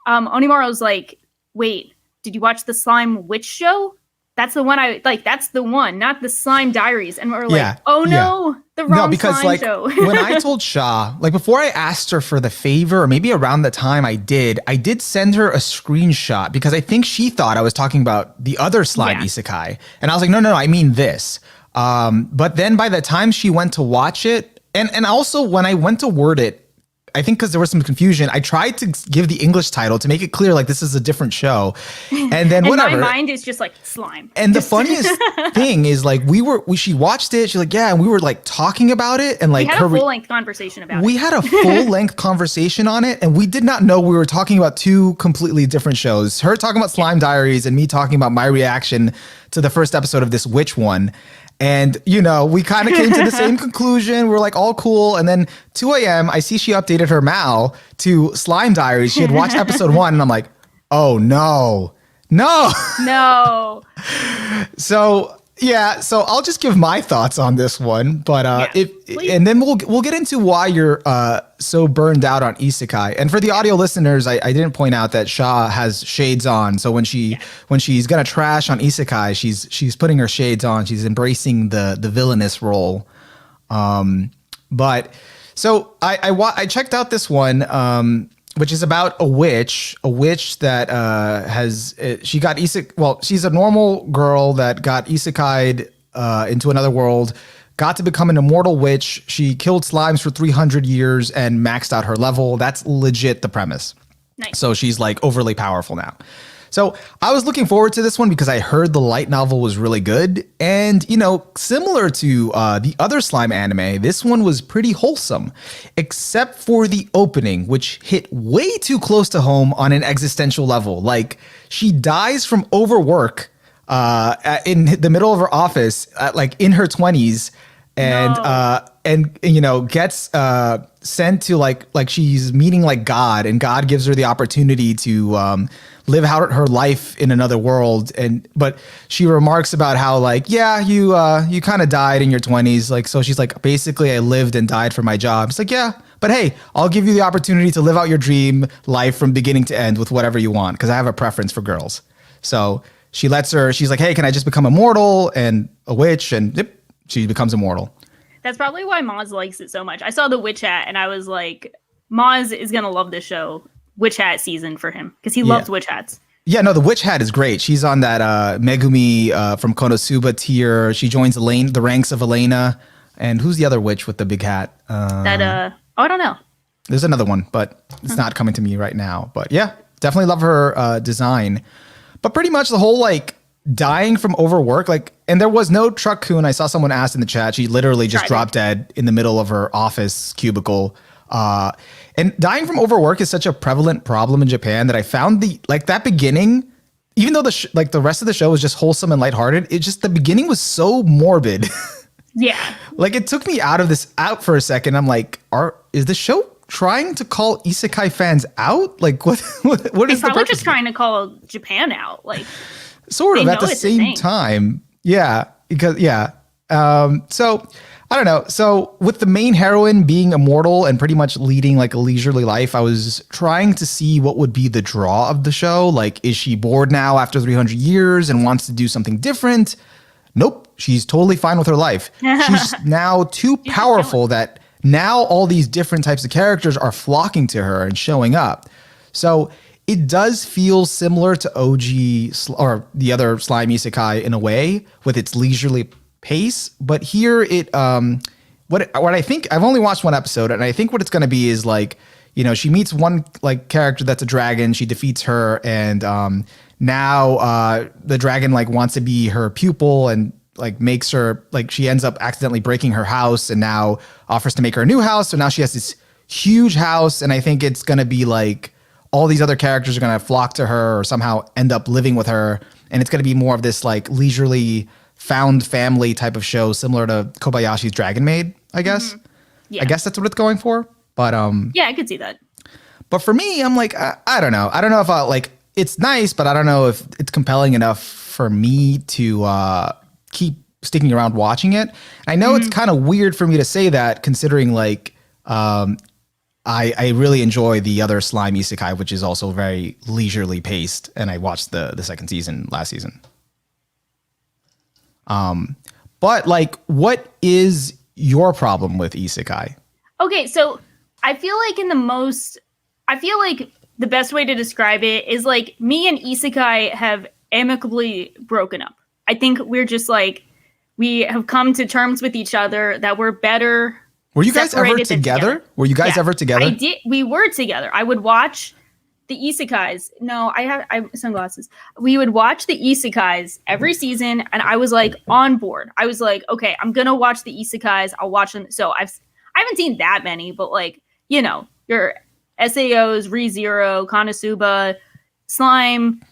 Onimaru's like, wait, did you watch the Slime Witch show? That's the one that's the one, not the Slime Diaries. And we're like, oh no, the wrong slime show. When I told Sha, like before I asked her for the favor, or maybe around the time I did send her a screenshot because I think she thought I was talking about the other slime isekai. And I was like, no, I mean this. But then by the time she went to watch it, and also when I went to word it, I think because there was some confusion, I tried to give the English title to make it clear, like this is a different show. And then whatever. My mind is just like slime. And the funniest thing is like she watched it. She's like, yeah. And we were like talking about it. And like we had a full length conversation about it. We had a full length conversation on it. And we did not know we were talking about 2 completely different shows. Her talking about Slime Diaries and me talking about my reaction to the first episode of this witch one. And, we kind of came to the same conclusion. We're like all cool. And then 2 a.m., I see she updated her Mal to Slime Diaries. She had watched episode 1 and I'm like, oh no. No. So I'll just give my thoughts on this one. But and then we'll get into why you're so burned out on isekai. And for the audio listeners, I didn't point out that Sha has shades on. So when she's gonna trash on isekai, she's putting her shades on. She's embracing the villainous role. But so I checked out this one. Which is about a witch that she got she's a normal girl that got isekai'd into another world, got to become an immortal witch. She killed slimes for 300 years and maxed out her level. That's legit the premise. Nice. So she's like overly powerful now. So I was looking forward to this one because I heard the light novel was really good. And, similar to the other slime anime, this one was pretty wholesome, except for the opening, which hit way too close to home on an existential level. Like, she dies from overwork in the middle of her office, in her 20s. And gets sent to like she's meeting like God, and God gives her the opportunity to live out her life in another world. But she remarks about how you kind of died in your 20s. Like, so she's like, basically I lived and died for my job. It's like, yeah, But hey, I'll give you the opportunity to live out your dream life from beginning to end with whatever you want, because I have a preference for girls. So she lets her, she's like, hey, can I just become immortal and a witch? And yep, she becomes immortal. That's probably why Moz likes it so much. I saw the Witch Hat and I was like, Moz is going to love this show, Witch Hat season for him, because he loves witch hats. Yeah, no, the witch hat is great. She's on that Megumi from Konosuba tier. She joins the ranks of Elena. And who's the other witch with the big hat? I don't know. There's another one, but it's not coming to me right now. But yeah, definitely love her design. But pretty much the whole like dying from overwork, like, and there was no Truck-kun. I saw someone asked in the chat. She literally just dropped dead in the middle of her office cubicle. And dying from overwork is such a prevalent problem in Japan that I found that beginning, even though the rest of the show was just wholesome and lighthearted, it just, the beginning was so morbid. Yeah. Like it took me out for a second. I'm like, is the show trying to call isekai fans out? Like what is the purpose? Probably just trying to call Japan out. Like sort of at the same time. Yeah. Because so I don't know. So with the main heroine being immortal and pretty much leading like a leisurely life, I was trying to see what would be the draw of the show. Like, is she bored now after 300 years and wants to do something different? Nope. She's totally fine with her life. She's now too powerful that now all these different types of characters are flocking to her and showing up. So it does feel similar to OG or the other slime isekai in a way with its leisurely pace, but here what I think, I've only watched one episode, and I think what it's going to be is like, you know, she meets one like character that's a dragon, she defeats her, and now the dragon like wants to be her pupil and like makes her, like, she ends up accidentally breaking her house and now offers to make her a new house. So now she has this huge house, and I think it's going to be like all these other characters are going to flock to her or somehow end up living with her, and it's going to be more of this like leisurely found family type of show, similar to Kobayashi's Dragon Maid, I guess. Mm-hmm. Yeah. I guess that's what it's going for. But yeah, I could see that. But for me, I'm like, I don't know. I don't know if like it's nice, but I don't know if it's compelling enough for me to keep sticking around watching it. I know it's kind of weird for me to say that, considering like I really enjoy the other slime isekai, which is also very leisurely paced, and I watched the second season last season. But like, what is your problem with isekai? Okay, so I feel like the best way to describe it is like me and isekai have amicably broken up. I think we're just like, we have come to terms with each other that we're better. Were you guys ever together? Were you guys ever together? I did. We were together. I would watch the isekais. No, I have sunglasses. We would watch the isekais every season, and I was like on board. I was like, okay, I'm gonna watch the isekais. I'll watch them. So I haven't seen that many, but like, you know, your SAOs, ReZero, Konosuba, Slime.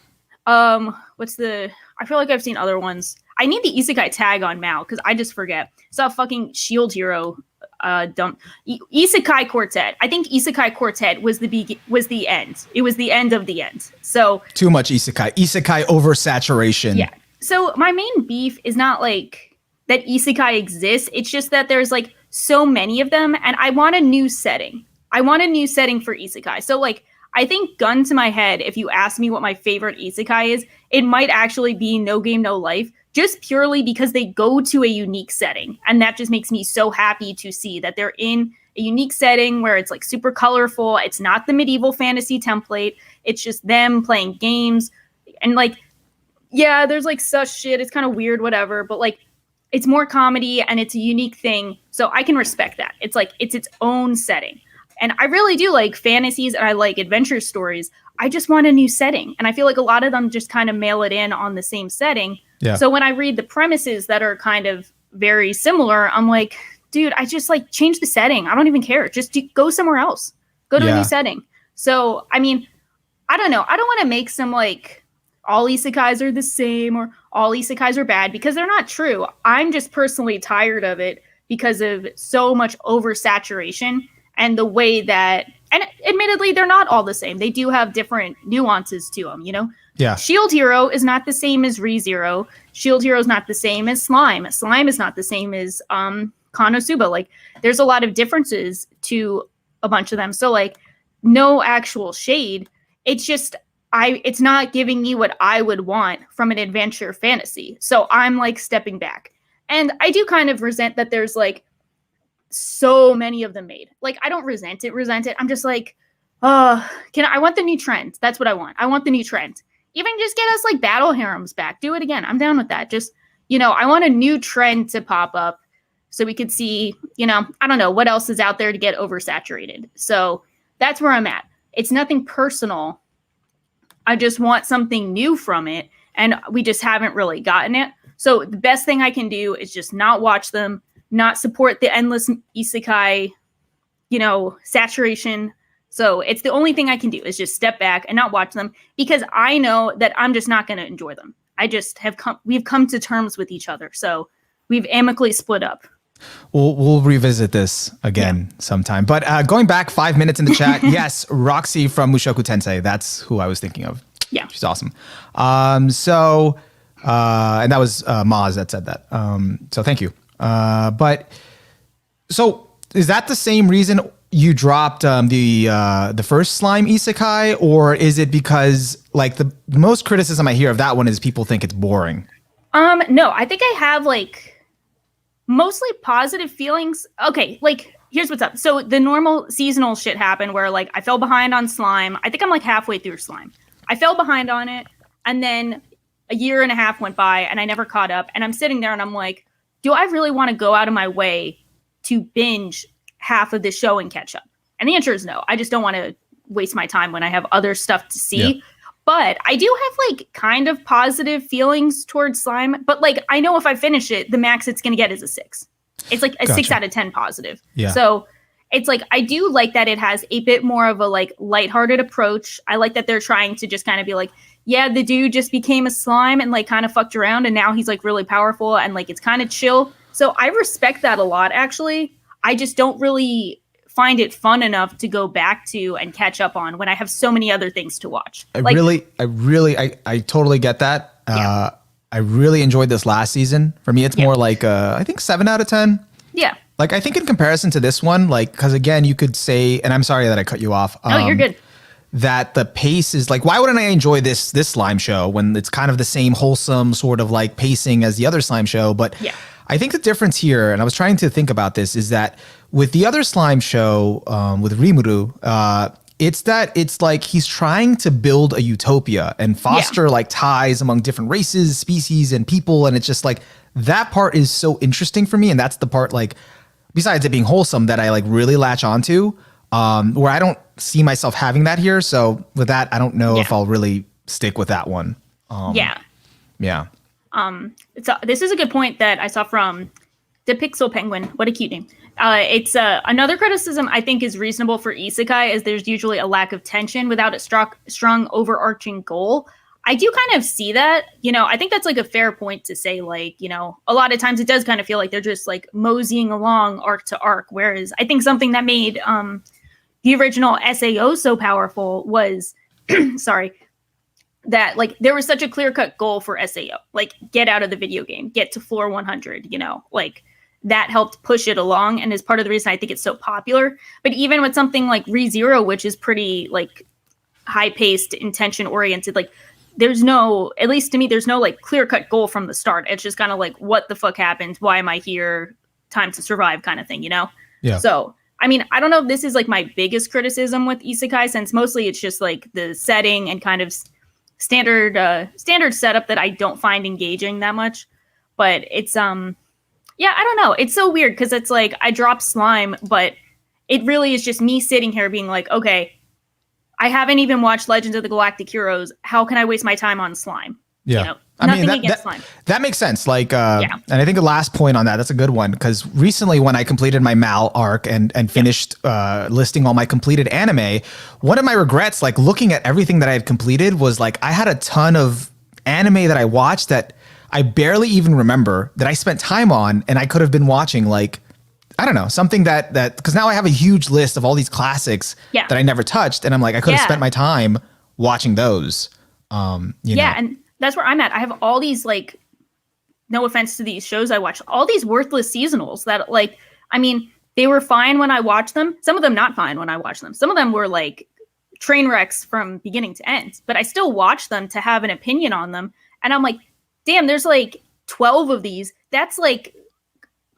I feel like I've seen other ones. I need the isekai tag on Mal because I just forget. Saw fucking Shield Hero. Isekai Quartet. I think Isekai Quartet was the end. It was the end of the end. So too much isekai. Isekai oversaturation. Yeah. So my main beef is not like that isekai exists. It's just that there's like so many of them, and I want a new setting. I want a new setting for isekai. So like, I think gun to my head, if you ask me what my favorite isekai is, it might actually be No Game No Life. Just purely because they go to a unique setting. And that just makes me so happy to see that they're in a unique setting where it's like super colorful. It's not the medieval fantasy template. It's just them playing games. And like, yeah, there's like such shit. It's kind of weird, whatever. But like, it's more comedy and it's a unique thing. So I can respect that. It's like, it's its own setting. And I really do like fantasies and I like adventure stories. I just want a new setting. And I feel like a lot of them just kind of mail it in on the same setting. Yeah. So when I read the premises that are kind of very similar, I'm like, dude, I just like change the setting. I don't even care. Just go somewhere else. Go to a new setting. So, I mean, I don't know. I don't want to make some like all isekais are the same or all isekais are bad because they're not true. I'm just personally tired of it because of so much oversaturation and the way that, and admittedly, they're not all the same. They do have different nuances to them, you know? Yeah. Shield Hero is not the same as ReZero. Shield Hero is not the same as Slime. Slime is not the same as Konosuba. Like, there's a lot of differences to a bunch of them. So like no actual shade. It's just it's not giving me what I would want from an adventure fantasy. So I'm like stepping back. And I do kind of resent that there's like so many of them made. Like I don't resent it. I'm just like, I want the new trend. That's what I want. I want the new trend. Even just get us like battle harems back. Do it again. I'm down with that. Just, I want a new trend to pop up so we could see, I don't know what else is out there to get oversaturated. So that's where I'm at. It's nothing personal. I just want something new from it. And we just haven't really gotten it. So the best thing I can do is just not watch them, not support the endless isekai, saturation. So it's the only thing I can do is just step back and not watch them because I know that I'm just not going to enjoy them. We've come to terms with each other. So we've amicably split up. We'll revisit this again sometime. But going back 5 minutes in the chat, yes, Roxy from Mushoku Tensei. That's who I was thinking of. Yeah. She's awesome. And that was Maz that said that. So thank you. But so is that the same reason you dropped the first Slime Isekai, or is it because like the most criticism I hear of that one is people think it's boring? No, I think I have like mostly positive feelings. Okay, like here's what's up. So the normal seasonal shit happened where like I fell behind on Slime. I think I'm like halfway through Slime. I fell behind on it, and then a year and a half went by and I never caught up. And I'm sitting there and I'm like, do I really want to go out of my way to binge half of the show and catch up? And the answer is no. I just don't want to waste my time when I have other stuff to see. Yeah. But I do have like kind of positive feelings towards Slime. But like, I know if I finish it, the max it's going to get is a 6. It's like a 6 out of 10 positive. Yeah. So it's like, I do like that it has a bit more of a like lighthearted approach. I like that they're trying to just kind of be like, yeah, the dude just became a slime and like kind of fucked around and now he's like really powerful and like it's kind of chill. So I respect that a lot, actually. I just don't really find it fun enough to go back to and catch up on when I have so many other things to watch. I totally get that. Yeah. I really enjoyed this last season. For me, it's more like I think 7 out of 10. Yeah. Like I think in comparison to this one, like because again, you could say, and I'm sorry that I cut you off. No, you're good. That the pace is like, why wouldn't I enjoy this slime show when it's kind of the same wholesome sort of like pacing as the other slime show? But yeah. I think the difference here, and I was trying to think about this, is that with the other slime show, with Rimuru, it's like he's trying to build a utopia and foster like ties among different races, species, and people. And it's just like that part is so interesting for me. And that's the part like, besides it being wholesome, that I like really latch onto, where I don't see myself having that here. So with that, I don't know if I'll really stick with that one. Yeah. This is a good point that I saw from the Pixel Penguin. What a cute name. It's another criticism I think is reasonable for isekai is there's usually a lack of tension without a strong overarching goal. I do kind of see that, I think that's like a fair point to say, like, a lot of times it does kind of feel like they're just like moseying along arc to arc. Whereas I think something that made the original SAO so powerful was, that like there was such a clear-cut goal for SAO, like get out of the video game, get to floor 100, like that helped push it along and is part of the reason I think it's so popular. But even with something like ReZero, which is pretty like high-paced, intention-oriented, like there's no, at least to me, there's no like clear-cut goal from the start. It's just kind of like, what the fuck happened? Why am I here? Time to survive kind of thing, Yeah. So, I mean, I don't know if this is like my biggest criticism with isekai, since mostly it's just like the setting and kind of standard setup that I don't find engaging that much. But it's I don't know. It's so weird because it's like I drop Slime, but it really is just me sitting here being like, okay, I haven't even watched Legends of the Galactic Heroes. How can I waste my time on Slime? Yeah. Nothing against Slime. That makes sense. Like, and I think the last point on that's a good one, because recently when I completed my Mal arc and finished listing all my completed anime, one of my regrets, like looking at everything that I had completed, was like I had a ton of anime that I watched that I barely even remember that I spent time on, and I could have been watching like, I don't know, something that because now I have a huge list of all these classics that I never touched, and I'm like, I could have spent my time watching those. You know. And that's where I'm at. I have all these, like, no offense to these shows I watch, all these worthless seasonals that, like, I mean, they were fine when I watched them. Some of them not fine when I watched them. Some of them were like train wrecks from beginning to end, but I still watched them to have an opinion on them. And I'm like, damn, there's like 12 of these. That's like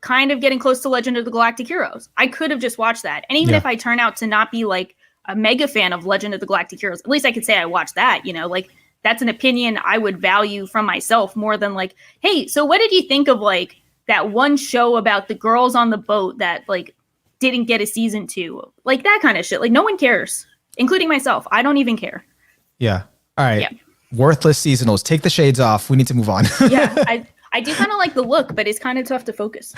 kind of getting close to Legend of the Galactic Heroes. I could have just watched that. And even if I turn out to not be like a mega fan of Legend of the Galactic Heroes, at least I could say I watched that, you know, like that's an opinion I would value from myself more than like, hey, so what did you think of like that one show about the girls on the boat that like didn't get a season 2? Like that kind of shit. Like no one cares, including myself. I don't even care. Yeah. All right. Yeah. Worthless seasonals. Take the shades off. We need to move on. Yeah. I do kind of like the look, but it's kind of tough to focus.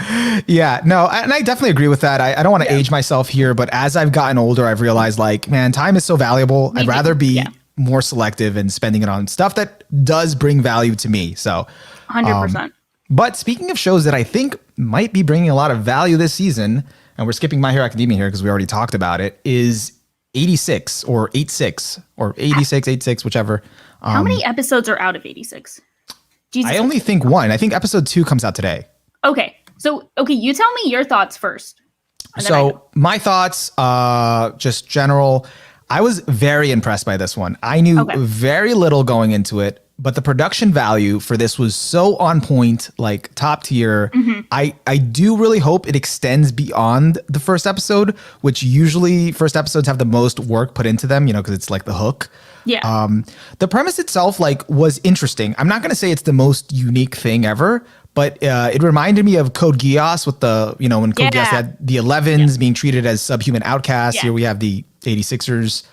Yeah, no, and I definitely agree with that. I don't want to age myself here, but as I've gotten older, I've realized like, man, time is so valuable. I'd rather be more selective and spending it on stuff that does bring value to me. So 100%. But speaking of shows that I think might be bringing a lot of value this season, and we're skipping My Hero Academia here because we already talked about it, is 86 or 86 or 86, 86, whichever. How many episodes are out of 86? Jesus. I only think one. I think episode 2 comes out today. Okay. So, you tell me your thoughts first. So my thoughts, just general, I was very impressed by this one. I knew very little going into it, but the production value for this was so on point, like top tier. Mm-hmm. I do really hope it extends beyond the first episode, which usually first episodes have the most work put into them, you know, because it's like the hook. Yeah. The premise itself like was interesting. I'm not going to say it's the most unique thing ever, but it reminded me of Code Geass with the, you know, when Code Geass had the 11s being treated as subhuman outcasts. Here we have the 86ers.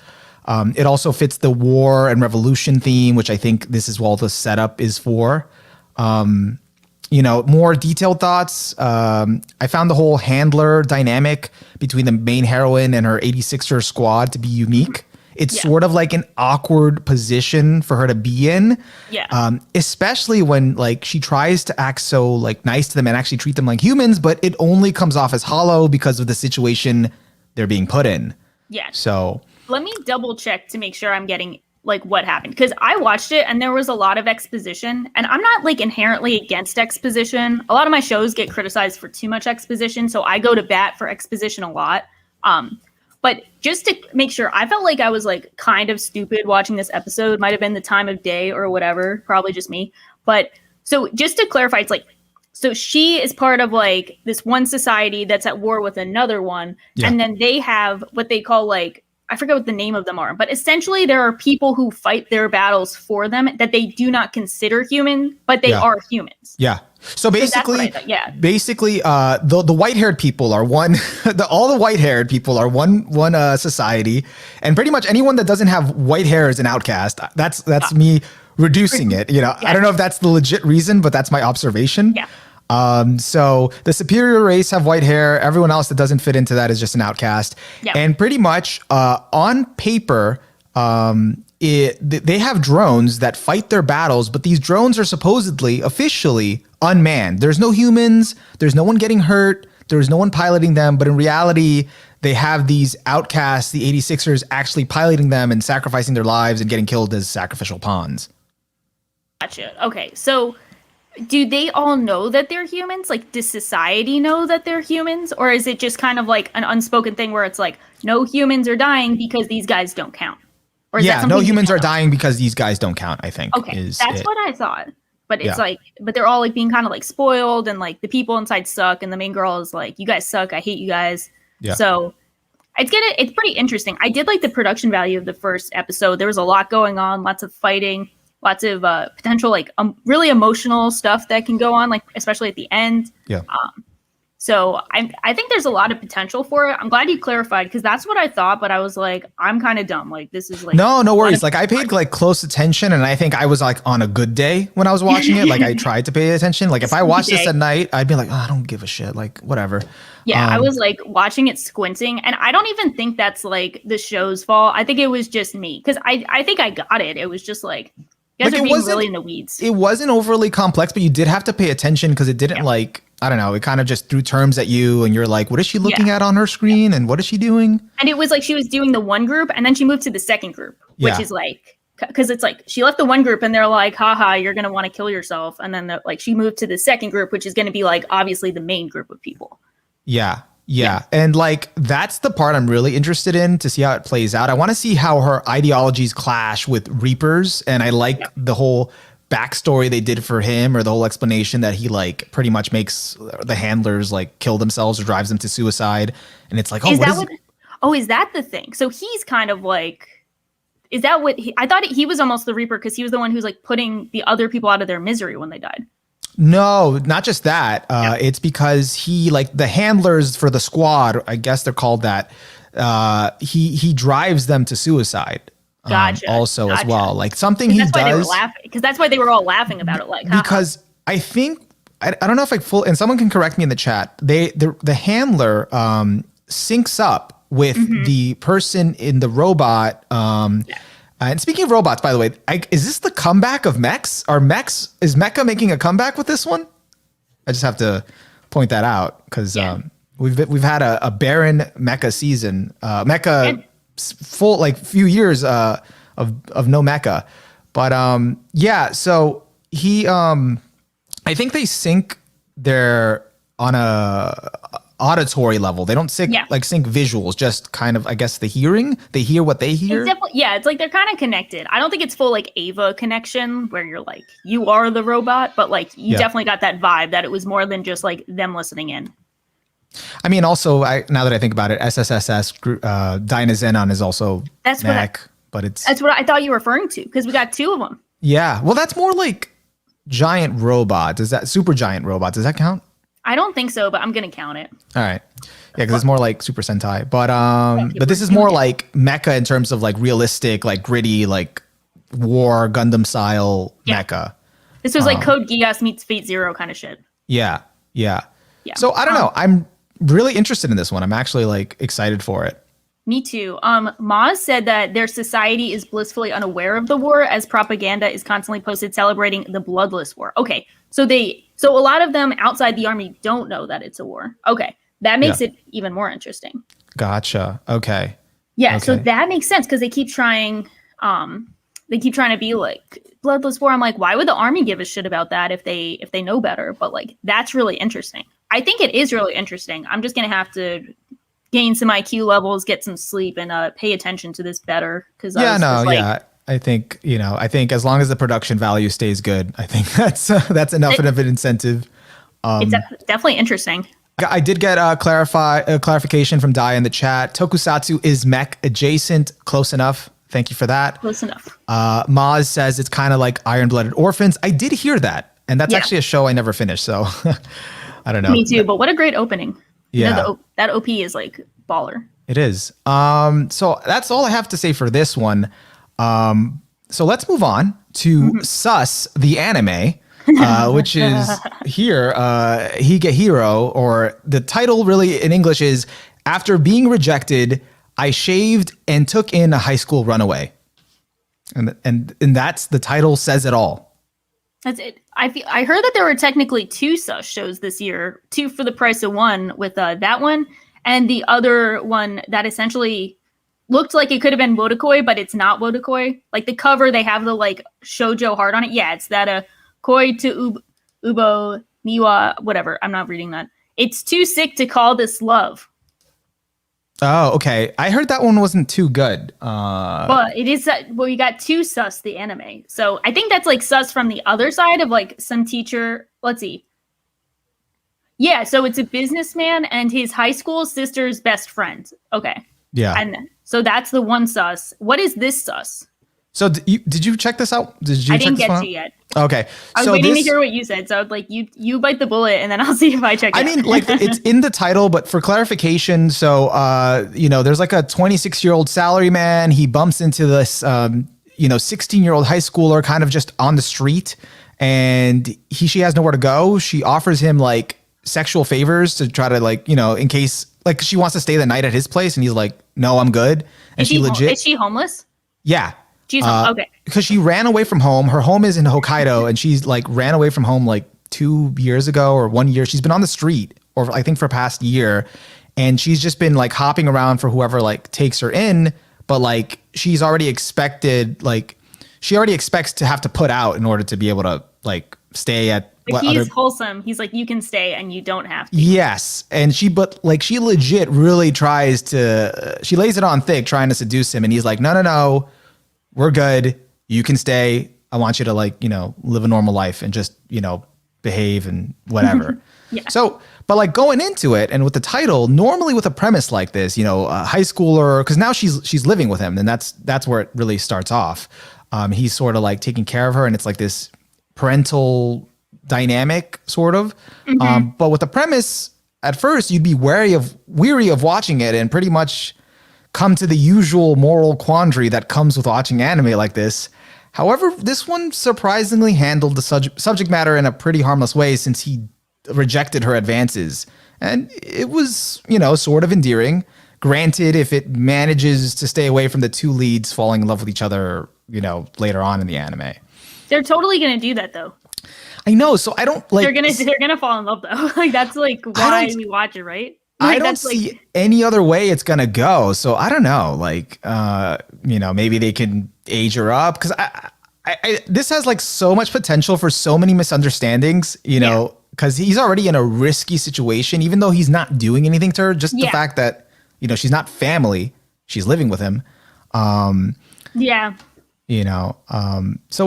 It also fits the war and revolution theme, which I think this is what the setup is for. You know, more detailed thoughts. I found the whole handler dynamic between the main heroine and her 86er squad to be unique. It's sort of like an awkward position for her to be in. Yeah. Especially when like she tries to act so like nice to them and actually treat them like humans, but it only comes off as hollow because of the situation they're being put in. Yeah. So let me double check to make sure I'm getting like what happened, because I watched it and there was a lot of exposition, and I'm not like inherently against exposition. A lot of my shows get criticized for too much exposition, so I go to bat for exposition a lot. But just to make sure, I felt like I was like kind of stupid watching this episode. Might have been the time of day or whatever, probably just me. But so just to clarify, it's like, so she is part of like this one society that's at war with another one. And then they have what they call like, I forget what the name of them are, but essentially there are people who fight their battles for them that they do not consider human, but they are humans. Yeah. So basically, so the white-haired people are one. All the white-haired people are one society, and pretty much anyone that doesn't have white hair is an outcast. That's me reducing it. You know, I don't know if that's the legit reason, but that's my observation. Yeah. So the superior race have white hair. Everyone else that doesn't fit into that is just an outcast. Yeah. And pretty much on paper, they have drones that fight their battles, but these drones are supposedly officially unmanned. There's no humans. There's no one getting hurt. There's no one piloting them. But in reality, they have these outcasts, the 86ers, actually piloting them and sacrificing their lives and getting killed as sacrificial pawns. Gotcha. Okay. So do they all know that they're humans? Like, does society know that they're humans? Or is it just kind of like an unspoken thing where it's like, no humans are dying because these guys don't count? Or is that no humans are dying because these guys don't count, I think. Okay, that's what I thought. But it's like, but they're all like being kind of like spoiled, and like the people inside suck, and the main girl is like, you guys suck, I hate you guys. Yeah. So it's pretty interesting. I did like the production value of the first episode. There was a lot going on, lots of fighting, lots of potential like really emotional stuff that can go on, like especially at the end. Yeah. So I think there's a lot of potential for it. I'm glad you clarified, because that's what I thought, but I was like, I'm kind of dumb. Like this is like no worries. Like I paid like close attention, and I think I was like on a good day when I was watching it. Like I tried to pay attention. Like if I watched this at night, I'd be like, oh, I don't give a shit. Like whatever. Yeah, I was like watching it squinting, and I don't even think that's like the show's fault. I think it was just me, because I think I got it. It was just like, you guys are being really in the weeds. It wasn't overly complex, but you did have to pay attention because it didn't like, I don't know, it kind of just threw terms at you and you're like, what is she looking at on her screen and what is she doing? And it was like she was doing the one group and then she moved to the second group, which is like, because it's like she left the one group and they're like, haha, you're going to want to kill yourself. And then like she moved to the second group, which is going to be like obviously the main group of people. Yeah. Yeah. And like, that's the part I'm really interested in to see how it plays out. I want to see how her ideologies clash with Reapers. And I like the whole backstory they did for him, or the whole explanation that he like pretty much makes the handlers like kill themselves or drives them to suicide. And it's like, oh, is that the thing? So he's kind of like, is that what I thought he was almost the Reaper because he was the one who's like putting the other people out of their misery when they died. No, not just that. It's because he like the handlers for the squad, I guess they're called that. He drives them to suicide. Gotcha. As well, like something he does. Why they were laughing, because that's why they were all laughing about it. Like because I think I don't know if I full, and someone can correct me in the chat. The handler syncs up with the person in the robot. And speaking of robots, by the way, is this the comeback of mechs? Is Mecha making a comeback with this one? I just have to point that out because we've had a barren Mecha season, full like few years of no Mecha, but so he I think they sync their on a auditory level. They don't sync sync visuals, just kind of, I guess, the hearing. They hear what they hear. It's like they're kind of connected. I don't think it's full like Ava connection where you're like, you are the robot, but like you definitely got that vibe that it was more than just like them listening in. I mean, also, now that I think about it, SSSS, Dinah Zenon is also mech, but that's what I thought you were referring to because we got two of them. Yeah, well, that's more like giant robot. Does that super giant robot? Does that count? I don't think so, but I'm gonna count it. All right, yeah, because it's more like Super Sentai, but this is more like mecha in terms of like realistic, like gritty, like war Gundam style mecha. This was like Code Geass meets Fate Zero kind of shit. Yeah. So I don't know. I'm really interested in this one. I'm actually like excited for it. Me too. Maz said that their society is blissfully unaware of the war as propaganda is constantly posted celebrating the bloodless war. Okay, so a lot of them outside the army don't know that it's a war. Okay, that makes it even more interesting. Gotcha. Okay. Yeah, so that makes sense because they keep trying to be like bloodless war. I'm like, why would the army give a shit about that if they know better? But like, that's really interesting. I think it is really interesting. I'm just gonna have to gain some IQ levels, get some sleep, and pay attention to this better. Because I think as long as the production value stays good, I think that's enough of an incentive. It's definitely interesting. I did get a clarification from Dai in the chat. Tokusatsu is mech adjacent. Close enough. Thank you for that. Close enough. Maz says it's kind of like Iron-Blooded Orphans. I did hear that, and that's actually a show I never finished. So I don't know. Me too. But what a great opening. Yeah, that OP is like baller. It is. So that's all I have to say for this one. So let's move on to Sus, the anime, which is here, Higehiro, or the title really in English is After Being Rejected, I Shaved and Took in a High School Runaway. And that's the title says it all. That's it. I heard that there were technically two Sus shows this year, 2 for the price of 1 with that one and the other one that essentially looked like it could have been Wodokoi, but it's not Wodokoi. Like the cover, they have the like shoujo heart on it. Yeah, it's that Koi to Ubo Niwa, whatever. I'm not reading that. It's too sick to call this love. Oh, okay. I heard that one wasn't too good. But it is. Well, you got 2 Sus, the anime. So I think that's like Sus from the other side of like some teacher. Let's see. Yeah, so it's a businessman and his high school sister's best friend. Okay. Yeah. And so that's the one Sus. What is this Sus? So did you check this out? I didn't get to yet. Okay. I was waiting to hear what you said. So like you bite the bullet and then I'll see if I check it out. I mean, like it's in the title, but for clarification, so there's like a 26-year-old salaryman. He bumps into this 16-year-old high schooler kind of just on the street, and she has nowhere to go. She offers him like sexual favors to try to like, in case like she wants to stay the night at his place, and he's like, no, I'm good. And is she homeless? Yeah. She's okay. Because she ran away from home. Her home is in Hokkaido, and she's like ran away from home like 2 years ago or 1 year. She's been on the street, or I think for past year, and she's just been like hopping around for whoever like takes her in. But like she already expects to have to put out in order to be able to like stay at But he's wholesome. He's like, you can stay and you don't have to. Yes. And she legit really tries to, she lays it on thick trying to seduce him. And he's like, no, we're good. You can stay. I want you to live a normal life and just, behave and whatever. Yeah. So, but going into it and with the title, normally with a premise like this, a high schooler, because now she's living with him, and that's where it really starts off. He's sort of taking care of her, and it's this parental dynamic sort of. Mm-hmm. But with the premise, at first you'd be weary of watching it and pretty much come to the usual moral quandary that comes with watching anime like this. However, this one surprisingly handled the subject matter in a pretty harmless way, since he rejected her advances. And it was, sort of endearing. Granted, if it manages to stay away from the two leads falling in love with each other, later on in the anime. They're totally going to do that, though. I know. So I don't They're gonna fall in love, though. That's why we watch it, right? I don't see any other way it's gonna go. So I don't know. Maybe they can age her up, because I this has so much potential for so many misunderstandings. Because he's already in a risky situation, even though he's not doing anything to her. Just the fact that she's not family, she's living with him. So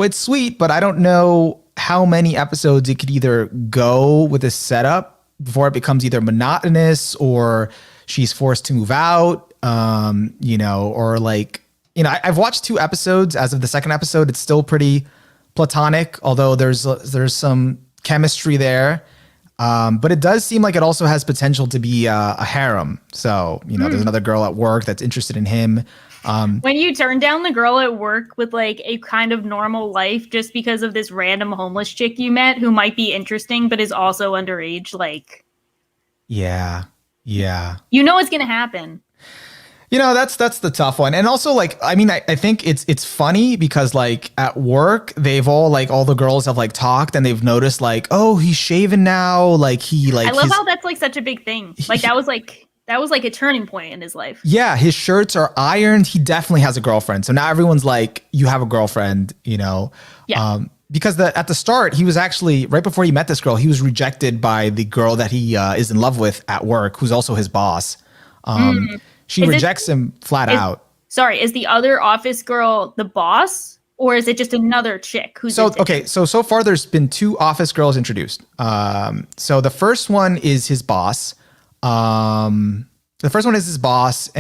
it's sweet, but I don't know how many episodes it could either go with this setup before it becomes either monotonous or she's forced to move out, I've watched 2 episodes. As of the second episode, it's still pretty platonic, although there's some chemistry there. But it does seem like it also has potential to be a harem. So, there's another girl at work that's interested in him. When you turn down the girl at work with a kind of normal life just because of this random homeless chick you met who might be interesting but is also underage, yeah, it's gonna happen. That's the tough one. And also I think it's funny because at work they've all the girls have talked and they've noticed oh, he's shaven now, I love how that's such a big thing. That was a turning point in his life. Yeah, his shirts are ironed. He definitely has a girlfriend. So now everyone's you have a girlfriend, Yeah. Because at the start, he was actually, right before he met this girl, he was rejected by the girl that he is in love with at work, who's also his boss. She rejects him flat out. Sorry, is the other office girl the boss? Or is it just another chick who's so far there's been 2 office girls introduced. So the first one is his boss. And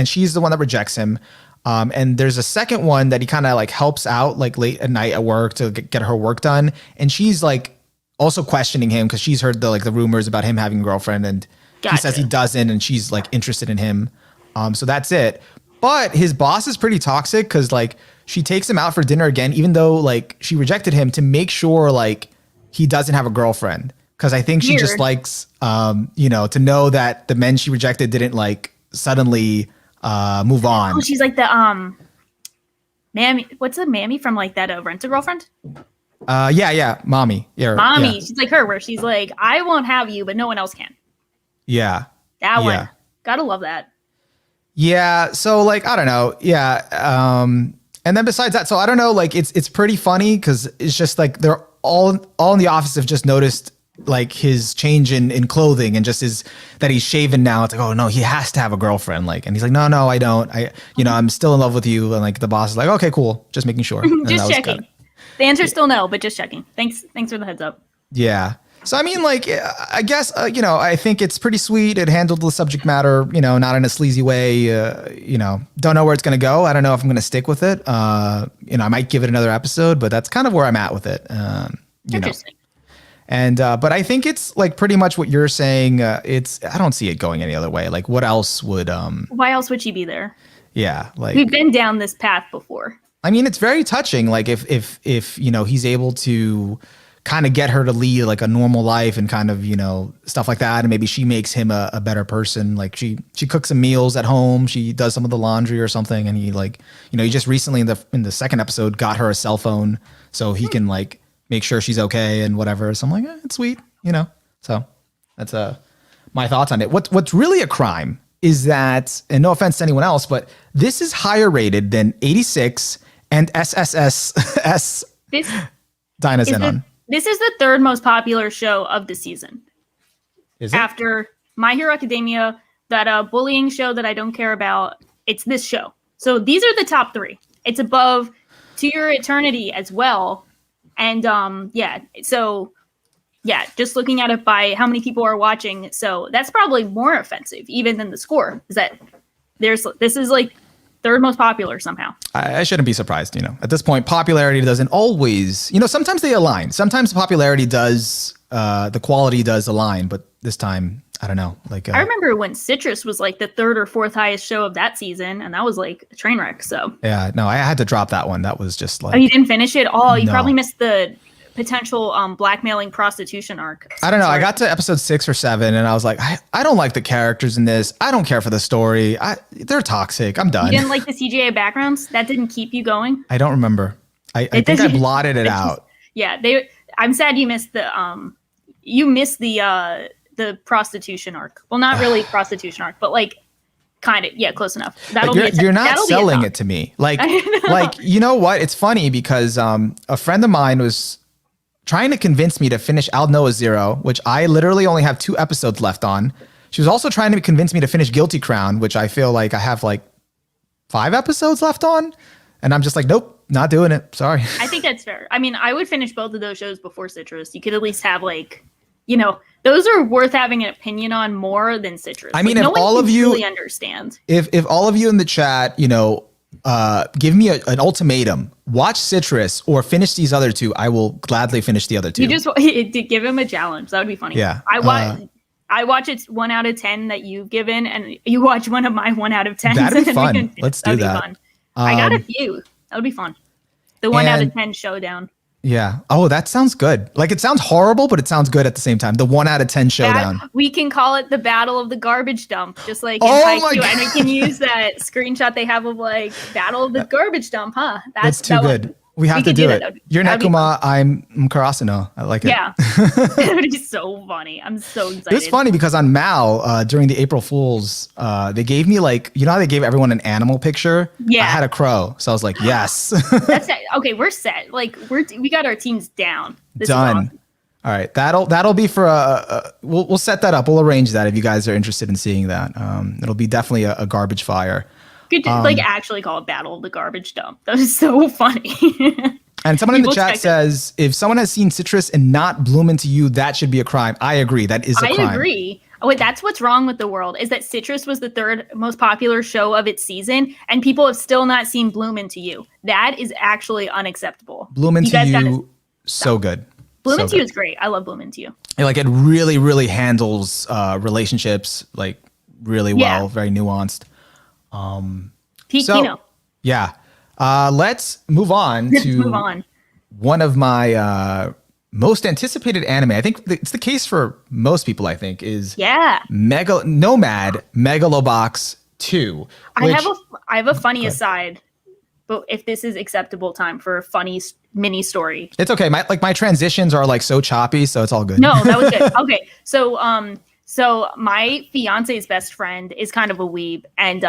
she's the one that rejects him. And there's a second one that he kind of helps out late at night at work to get her work done. And she's also questioning him because she's heard the rumors about him having a girlfriend, and he says he doesn't, and she's interested in him. So that's it. But his boss is pretty toxic because she takes him out for dinner again, even though she rejected him, to make sure he doesn't have a girlfriend. Because I think she just likes, to know that the men she rejected didn't suddenly move on. Oh, she's the mammy. What's a mammy from that Rent a Girlfriend? Yeah, mommy. Yeah, mommy. Yeah. She's her, where she's I won't have you, but no one else can. Yeah, that one. Gotta love that. Yeah. So I don't know. Yeah. And then besides that, so I don't know. It's pretty funny because it's just they're all in the office have just noticed his change in clothing and just that he's shaven now. It's oh no, he has to have a girlfriend. And he's no, I don't. I'm still in love with you. And the boss is okay, cool. Just making sure. Just checking. The answer's still no, but just checking. Thanks for the heads up. Yeah. So, I guess, I think it's pretty sweet. It handled the subject matter, not in a sleazy way, don't know where it's going to go. I don't know if I'm going to stick with it. I might give it another episode, but that's kind of where I'm at with it. Interesting. And, but I think it's pretty much what you're saying. I don't see it going any other way. What else would, why else would she be there? Yeah. We've been down this path before. It's very touching. If he's able to kind of get her to lead a normal life and kind of, stuff like that. And maybe she makes him a better person. She cooks some meals at home. She does some of the laundry or something. And he he just recently in the second episode got her a cell phone so he can make sure she's okay and whatever. So I'm it's sweet, so that's my thoughts on it. What's really a crime is that, and no offense to anyone else, but this is higher rated than 86 and SSS Dynazenon. This is the third most popular show of the season. Is it? After My Hero Academia, that bullying show that I don't care about, it's this show. So these are the top three. It's above To Your Eternity as well. And just looking at it by how many people are watching, so that's probably more offensive even than the score. Is that this is like third most popular somehow. I shouldn't be surprised, At this point, popularity doesn't always, sometimes they align. Sometimes popularity does, the quality does align, but this time, I don't know. I remember when Citrus was like the third or fourth highest show of that season, and that was like a train wreck. So yeah, no, I had to drop that one. That was just like. Oh, you didn't finish it? Oh, you No. probably missed the potential blackmailing prostitution arc. I don't know. I got to episode 6 or 7 and I was like, I don't like the characters in this. I don't care for the story. They're toxic. I'm done. You didn't like the CGI backgrounds? That didn't keep you going? I don't remember. I think I blotted it out. Yeah, I'm sad you missed the prostitution arc. Well, not really prostitution arc, but like kind of, yeah, close enough. You're not selling it to me. You know what? It's funny because a friend of mine was trying to convince me to finish Al Noah Zero, which I literally only have 2 episodes left on. She was also trying to convince me to finish Guilty Crown, which I feel like I have like 5 episodes left on. And I'm just like, nope, not doing it. Sorry. I think that's fair. I mean, I would finish both of those shows before Citrus. You could at least have those are worth having an opinion on more than Citrus. I mean, if all of you really understand, if all of you in the chat, give me an ultimatum, watch Citrus or finish these other 2, I will gladly finish the other 2. You just give him a challenge. That would be funny. Yeah. I watch it 1 out of 10 that you've given, and you watch one of my 1 out of 10. That'd be fun. Let's do that. Fun. I got a few. That would be fun. The 1 out of 10 showdown. Yeah. Oh, that sounds good. Like, it sounds horrible, but it sounds good at the same time. The 1 out of 10 showdown. We can call it the Battle of the Garbage Dump, just like in Haikyuu. And we can use that screenshot they have of like Battle of the Garbage Dump, huh? That's too good. We have to do it. You're Nekuma, I'm Karasuno. I like it. Yeah. It would be so funny. I'm so excited. It was funny because on Mal, during the April Fools, they gave me how they gave everyone an animal picture? Yeah. I had a crow. So I was like, yes. That's it. Okay, we're set. Like we got our teams down. This Done. Is awesome. All right. That'll be for we'll set that up. We'll arrange that if you guys are interested in seeing that. It'll be definitely a garbage fire. Good to actually call it Battle of the Garbage Dump. That was so funny. And someone in the chat says, if someone has seen Citrus and not bloom into you, that should be a crime. I agree. That is a crime. I agree. Oh, wait, that's what's wrong with the world, is that Citrus was the third most popular show of its season, and people have still not seen Bloom Into You. That is actually unacceptable. Bloom Into You, so good. Bloom Into You is great. I love Bloom Into You. Like, it really, really handles relationships like really well, very nuanced. Yeah. Let's move on to one of my most anticipated anime. I think it's the case for most people, I think, is Nomad Megalobox 2. I have a funny aside, but if this is acceptable time for a funny mini story. It's okay. My transitions are like so choppy, so it's all good. No, that was good. Okay. So my fiance's best friend is kind of a weeb, and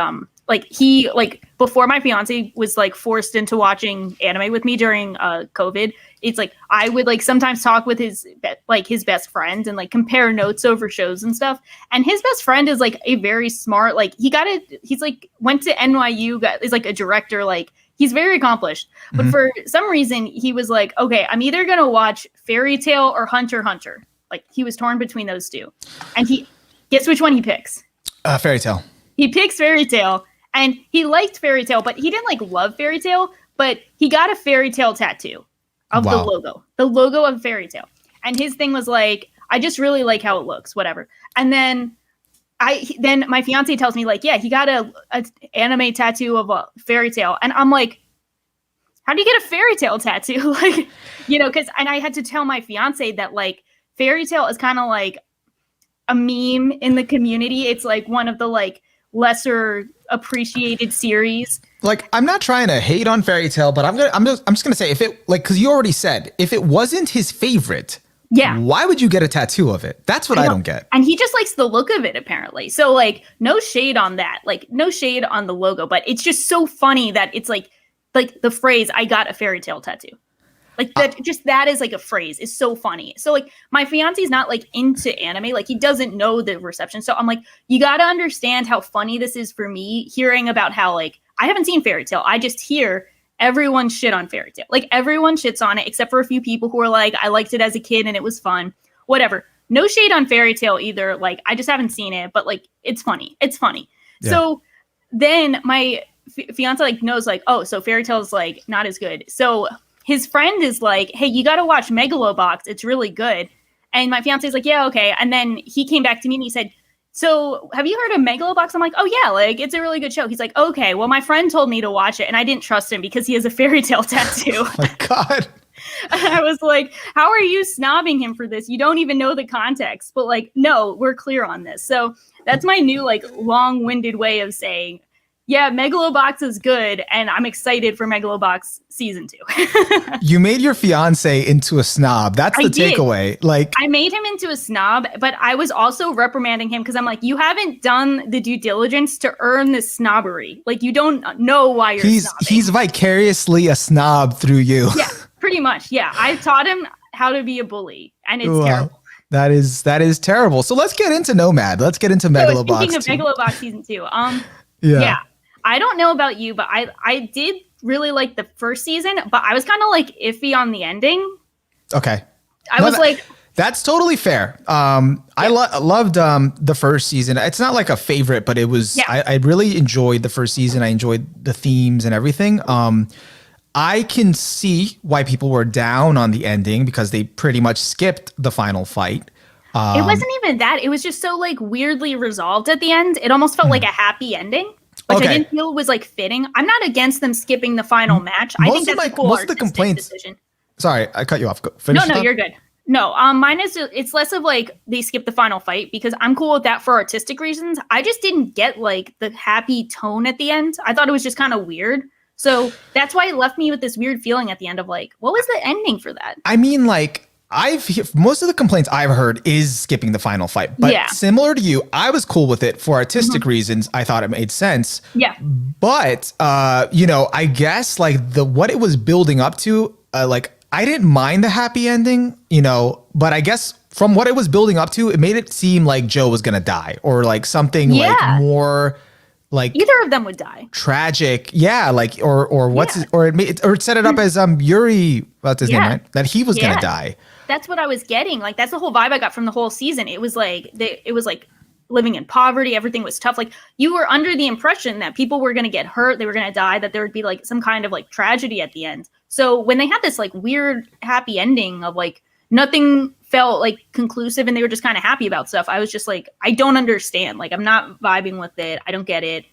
before my fiance was like forced into watching anime with me during COVID, it's like I would like sometimes talk with his best friend and like compare notes over shows and stuff. And his best friend is like a very smart, he's like went to NYU, is like a director, like he's very accomplished. But for some reason he was like, okay, I'm either gonna watch Fairy Tail or Hunter x Hunter. Like he was torn between those two. And guess which one he picks? Fairy Tail. He picks Fairy Tail. And he liked Fairy Tail, but he didn't like love Fairy Tail, but he got a Fairy Tail tattoo of the logo of Fairy Tail. And his thing was like, I just really like how it looks, whatever. And then my fiance tells me like, yeah, he got a anime tattoo of a Fairy Tail. And I'm like, how do you get a Fairy Tail tattoo? Like, and I had to tell my fiance that like Fairy Tail is kind of like a meme in the community. It's like one of the like lesser appreciated series. Like, I'm not trying to hate on Fairy Tail, but I'm just gonna say, if it, like, because you already said, if it wasn't his favorite, why would you get a tattoo of it? That's what I don't get. And he just likes the look of it, apparently. So like, no shade on that, like no shade on the logo, but it's just so funny that it's like the phrase "I got a Fairy Tail tattoo." Like that is like a phrase. It's so funny. So like my fiance's not like into anime. Like he doesn't know the reception. So I'm like, you got to understand how funny this is for me hearing about how like I haven't seen Fairy Tail. I just hear everyone shit on Fairy Tail. Like everyone shits on it except for a few people who are like, I liked it as a kid and it was fun. Whatever. No shade on Fairy Tail either. Like I just haven't seen it, but like it's funny. It's funny. Yeah. So then my fiance like knows like, oh, so Fairy Tail is like not as good. So his friend is like, hey, you got to watch Megalobox. It's really good. And my fiance is like, yeah, okay. And then he came back to me and he said, so have you heard of Megalobox? I'm like, oh yeah, like it's a really good show. He's like, okay, well, my friend told me to watch it and I didn't trust him because he has a Fairy Tail tattoo. Oh my God. I was like, how are you snobbing him for this? You don't even know the context. But like, no, we're clear on this. So that's my new like long-winded way of saying, yeah, Megalobox is good, and I'm excited for Megalobox season 2. You made your fiance into a snob. That's the takeaway. Like I made him into a snob, but I was also reprimanding him because I'm like, you haven't done the due diligence to earn this snobbery. Like you don't know why you're snobbing. He's vicariously a snob through you. Yeah, pretty much. Yeah, I taught him how to be a bully, and it's terrible. That is terrible. So let's get into Nomad. Let's get into Megalobox. Speaking of Megalobox season 2, yeah. I don't know about you, but I did really like the first season, but I was kind of like iffy on the ending. Okay. That's totally fair. I loved the first season. It's not like a favorite, but it was, I really enjoyed the first season. I enjoyed the themes and everything. I can see why people were down on the ending because they pretty much skipped the final fight. It wasn't even that. It was just so like weirdly resolved at the end. It almost felt like a happy ending. Which I didn't feel was like fitting. I'm not against them skipping the final match. I think that's a cool artistic decision. Sorry, I cut you off. No, you're good. No, mine is it's less of like they skip the final fight because I'm cool with that for artistic reasons. I just didn't get like the happy tone at the end. I thought it was just kind of weird. So that's why it left me with this weird feeling at the end of like, what was the ending for that? I mean, like most of the complaints I've heard is skipping the final fight, but similar to you, I was cool with it for artistic reasons. I thought it made sense. Yeah. But, I guess like what it was building up to, like I didn't mind the happy ending, but I guess from what it was building up to, it made it seem like Joe was going to die or like something like more like either of them would die. Tragic. Yeah. Like, or what's his, or it set it up as Yuri, that's his name, right? That he was going to die. That's what I was getting. Like, that's the whole vibe I got from the whole season. It was like, living in poverty. Everything was tough. Like, you were under the impression that people were going to get hurt. They were going to die, that there would be like some kind of like tragedy at the end. So when they had this like weird happy ending of like nothing felt like conclusive and they were just kind of happy about stuff, I was just like, I don't understand. Like, I'm not vibing with it. I don't get it.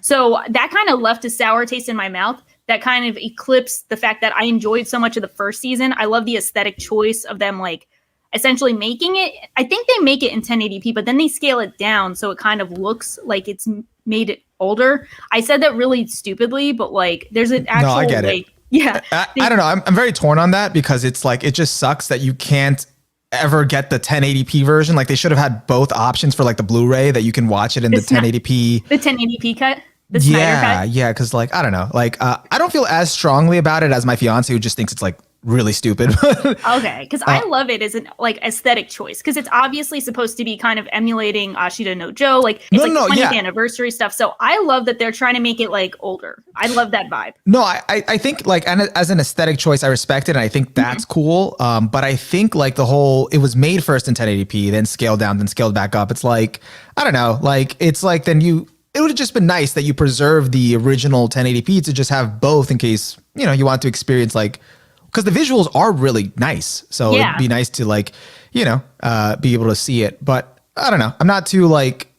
So that kind of left a sour taste in my mouth. That kind of eclipsed the fact that I enjoyed so much of the first season. I love the aesthetic choice of them like essentially making it. I think they make it in 1080p, but then they scale it down so it kind of looks like it's made it older. I said that really stupidly, but like there's an actual I get it. Yeah. I don't know. I'm very torn on that because it's like it just sucks that you can't ever get the 1080p version. Like they should have had both options for like the Blu-ray that you can watch it in the 1080p. The 1080p cut? The Snyder cut? Yeah, because like, I don't know. Like, I don't feel as strongly about it as my fiance who just thinks it's like really stupid. Okay, because I love it as an like aesthetic choice because it's obviously supposed to be kind of emulating Ashita no Joe. Like it's 20th anniversary stuff. So I love that they're trying to make it like older. I love that vibe. No, I think like as an aesthetic choice, I respect it and I think that's cool. But I think like it was made first in 1080p, then scaled down, then scaled back up. It's like, I don't know, like it's like it would have just been nice that you preserve the original 1080p to just have both in case, you want to experience like, because the visuals are really nice. So it'd be nice to like, be able to see it. But I don't know. I'm not too like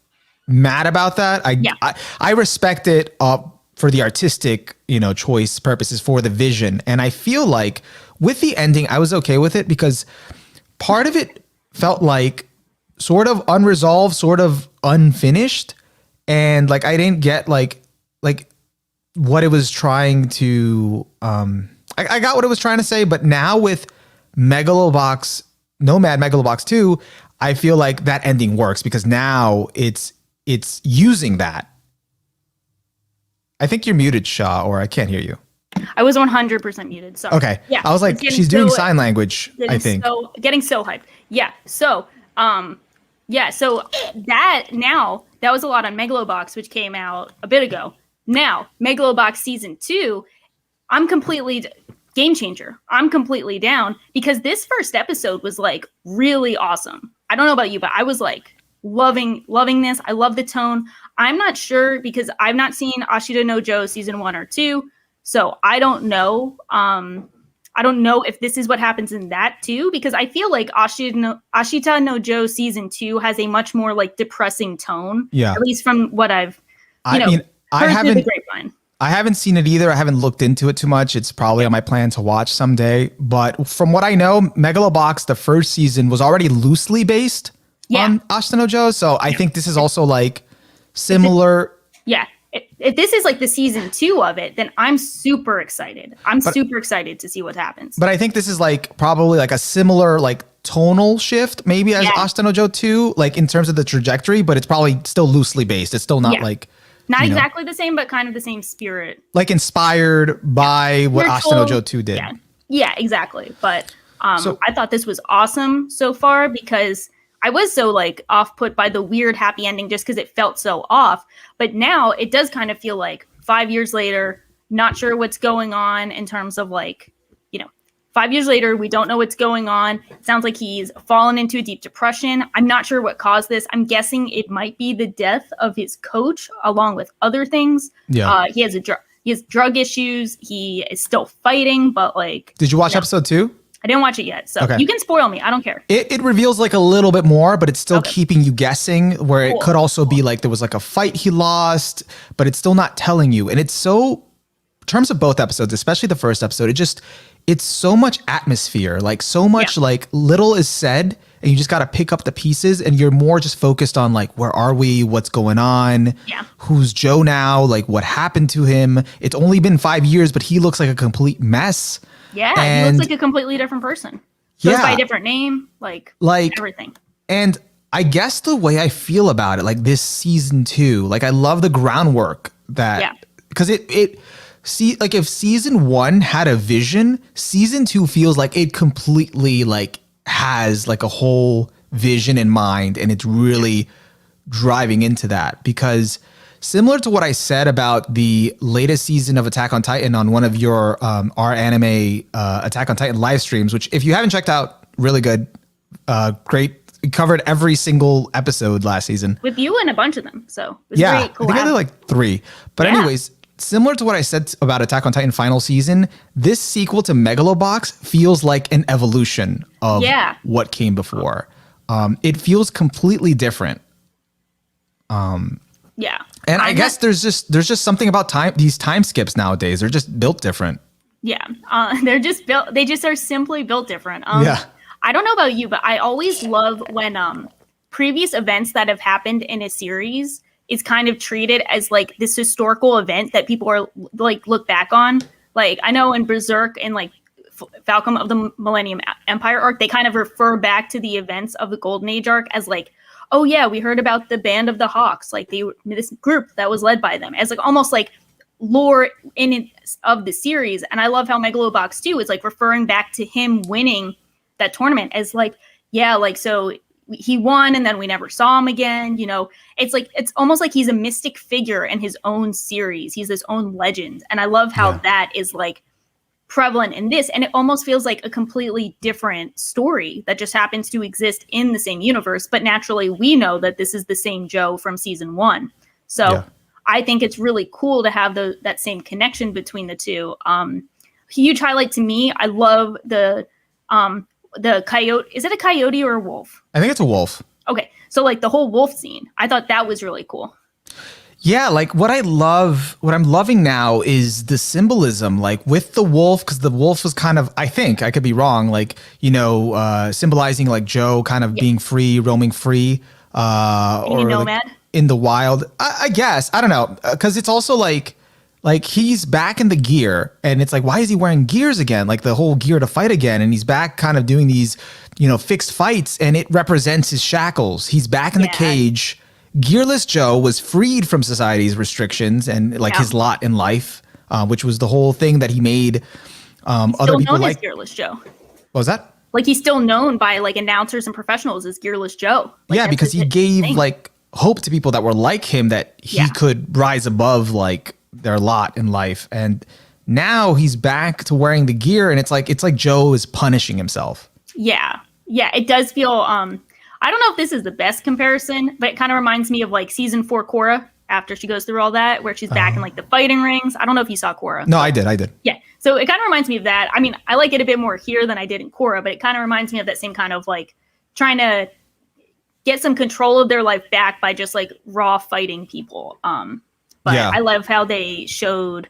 mad about that. I respect it for the artistic, choice purposes for the vision. And I feel like with the ending, I was okay with it because part of it felt like sort of unresolved, sort of unfinished. And like I didn't get like what it was trying to I got what it was trying to say, but now with Nomad Megalobox 2, I feel like that ending works because now it's using that. I think you're muted, Shaw, or I can't hear you. I was 100% muted. Sorry. Okay. Yeah. I was like, she's doing sign language, I think. Getting so hyped. Yeah. So, so that was a lot on Megalobox, which came out a bit ago. Now, Megalobox season 2, I'm completely game changer. I'm completely down because this first episode was like really awesome. I don't know about you, but I was like loving this. I love the tone. I'm not sure because I've not seen Ashita no Joe season 1 or 2. So I don't know. I don't know if this is what happens in that too, because I feel like Ashita no Joe season 2 has a much more like depressing tone. Yeah. At least from what I've, heard through the grapevine. I haven't seen it either. I haven't looked into it too much. It's probably on my plan to watch someday. But from what I know, Megalobox, the first season, was already loosely based on Ashita no Joe. So I think this is also like similar. If this is like the season 2 of it, then I'm super excited. I'm super excited to see what happens. But I think this is like probably like a similar like tonal shift maybe as Ashita no Joe 2, like in terms of the trajectory, but it's probably still loosely based. It's still not like... Not exactly the same, but kind of the same spirit. Like inspired by what Ashita no Joe 2 did. Yeah, exactly. But I thought this was awesome so far because I was so like off put by the weird happy ending just because it felt so off. But now it does kind of feel like 5 years later, not sure what's going on in terms of like, 5 years later, we don't know what's going on. It sounds like he's fallen into a deep depression. I'm not sure what caused this. I'm guessing it might be the death of his coach along with other things. Yeah. He has drug issues. He is still fighting, but like... Did you watch episode 2? I didn't watch it yet, so you can spoil me. I don't care. It reveals like a little bit more, but it's still keeping you guessing, where it could also be like there was like a fight he lost, but it's still not telling you. And it's so, in terms of both episodes, especially the first episode, it's so much atmosphere, like so much like little is said and you just got to pick up the pieces and you're more just focused on like, where are we? What's going on? Who's Joe now? Like what happened to him? It's only been 5 years, but he looks like a complete mess. Yeah, he looks like a completely different person. Goes by a different name, like everything. And I guess the way I feel about it, like this season 2, like I love the groundwork that, because like if season 1 had a vision, season 2 feels like it completely like has like a whole vision in mind, and it's really driving into that. Because similar to what I said about the latest season of Attack on Titan on one of your our anime Attack on Titan live streams, which if you haven't checked out, really good, great. It covered every single episode last season with you and a bunch of them. So it was great. I think I did like 3. But anyways, similar to what I said about Attack on Titan final season, this sequel to Megalobox feels like an evolution of what came before. It feels completely different. And I guess there's just something about these time skips nowadays. They're just built different. Yeah. They just are simply built different. I don't know about you, but I always love when previous events that have happened in a series is kind of treated as like this historical event that people are like look back on. Like I know in Berserk and like Falcon of the Millennium Empire arc, they kind of refer back to the events of the Golden Age arc as like, oh yeah, we heard about the Band of the Hawks, like this group that was led by them, as like almost like lore in it of the series. And I love how Megalobox 2 is like referring back to him winning that tournament as like, yeah, like so he won and then we never saw him again. It's like it's almost like he's a mystic figure in his own series. He's his own legend. And I love how that is like prevalent in this, and it almost feels like a completely different story that just happens to exist in the same universe, but naturally we know that this is the same Joe from season 1. So I think it's really cool to have that same connection between the two. Huge highlight to me, I love the coyote. Is it a coyote or a wolf? I think it's a wolf. Okay, so like the whole wolf scene, I thought that was really cool. Yeah, like what I'm loving now is the symbolism, like with the wolf, because the wolf was kind of, I think, I could be wrong, like, symbolizing like Joe kind of being free, roaming free. Or nomad? Like in the wild. I guess. I don't know. Because it's also like he's back in the gear, and it's like, why is he wearing gears again? Like the whole gear to fight again. And he's back kind of doing these, fixed fights, and it represents his shackles. He's back in the cage. Gearless Joe was freed from society's restrictions and like his lot in life. which was the whole thing that he made. Other Still people known as like. Gearless Joe. What was that? Like he's still known by like announcers and professionals as Gearless Joe. Like, Yeah, that's because he his gave thing. like hope to people that were like him that he Yeah. could rise above like their lot in life. And now he's back to wearing the gear, and it's like Joe is punishing himself. Yeah. Yeah, it does feel I don't know if this is the best comparison, but it kind of reminds me of like season 4 Korra after she goes through all that, where she's back in like the fighting rings. I don't know if you saw Korra. No, I did. Yeah. So it kind of reminds me of that. I mean, I like it a bit more here than I did in Korra, but it kind of reminds me of that same kind of like trying to get some control of their life back by just like raw fighting people. But Yeah. I love how they showed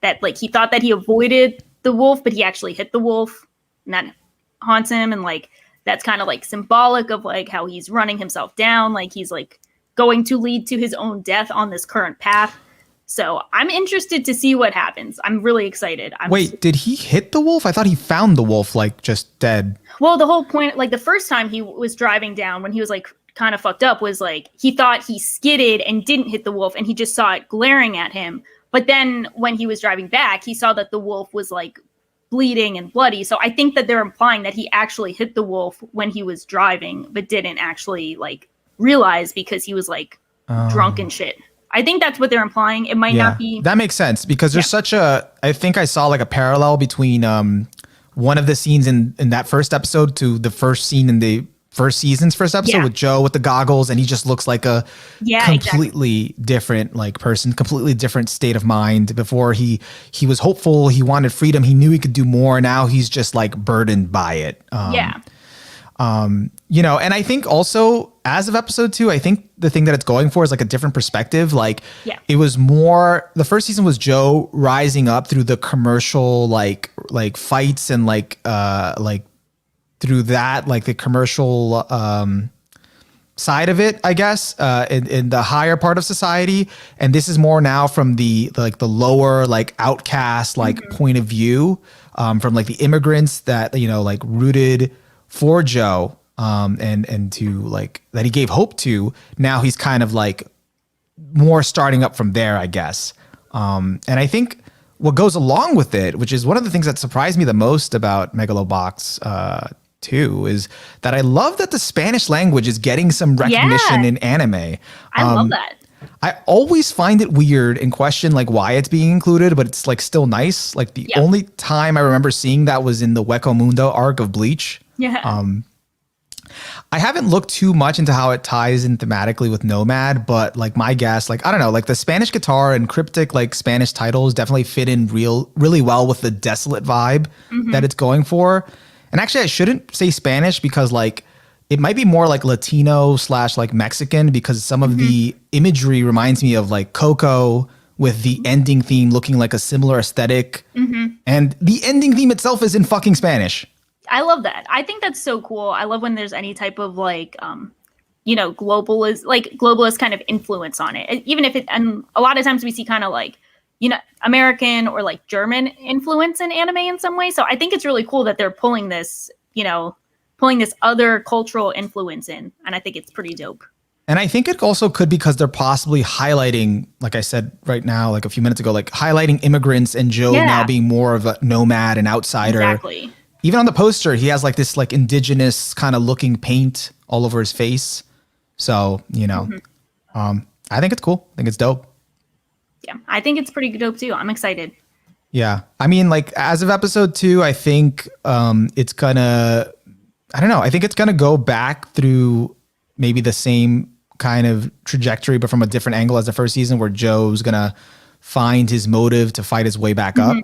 that like he thought that he avoided the wolf, but he actually hit the wolf, and that haunts him. And like that's kind of like symbolic of like how he's running himself down, like he's like going to lead to his own death on this current path. So I'm interested to see what happens. I'm really excited. Wait, did he hit the wolf? I thought he found the wolf like just dead. Well, the whole point, like the first time he was driving down when he was like kind of fucked up, was like he thought he skidded and didn't hit the wolf, and he just saw it glaring at him. But then when he was driving back, he saw that the wolf was like bleeding and bloody. So I think that they're implying that he actually hit the wolf when he was driving, but didn't actually like realize because he was like drunk and shit. I think that's what they're implying. It might not be. That makes sense because there's such a, I think I saw like a parallel between one of the scenes in that first episode to the first scene in the first season's first episode with Joe with the goggles, and he just looks like a completely different like person, completely different state of mind. Before he was hopeful, he wanted freedom, he knew he could do more. Now he's just like burdened by it. You know, and I think also as of episode 2, I think the thing that it's going for is like a different perspective. Like it was more, the first season was Joe rising up through the commercial, like fights and like through that, like the commercial, side of it, I guess, in the higher part of society. And this is more now from the lower, like outcast, like point of view, from like the immigrants that, you know, like rooted for Joe, and to like that he gave hope to. Now he's kind of like more starting up from there, I guess. And I think what goes along with it, which is one of the things that surprised me the most about Megalobox 2, is that I love that the Spanish language is getting some recognition in anime. I love that. I always find it weird and question like why it's being included, but it's like still nice. Like the only time I remember seeing that was in the Hueco Mundo arc of Bleach. I haven't looked too much into how it ties in thematically with Nomad, but like my guess, like I don't know, like the Spanish guitar and cryptic like Spanish titles definitely fit in really well with the desolate vibe that it's going for. And actually, I shouldn't say Spanish because like it might be more like Latino / like Mexican, because some of the imagery reminds me of like Coco, with the ending theme looking like a similar aesthetic. And the ending theme itself is in fucking Spanish. I love that. I think that's so cool. I love when there's any type of like, you know, globalist kind of influence on it. Even if it, and a lot of times we see kind of like, you know, American or like German influence in anime in some way. So I think it's really cool that they're pulling this, you know, pulling this other cultural influence in. And I think it's pretty dope. And I think it also could because they're possibly highlighting, like I said right now, like a few minutes ago, like highlighting immigrants and Joe now being more of a nomad and outsider. Exactly. Even on the poster, he has like this like indigenous kind of looking paint all over his face. So, you know, I think it's cool. I think it's dope. Yeah, I think it's pretty dope too. I'm excited. Yeah. I mean, like as of episode 2, I think it's gonna, I don't know. I think it's gonna go back through maybe the same kind of trajectory, but from a different angle as the first season, where Joe's gonna find his motive to fight his way back up,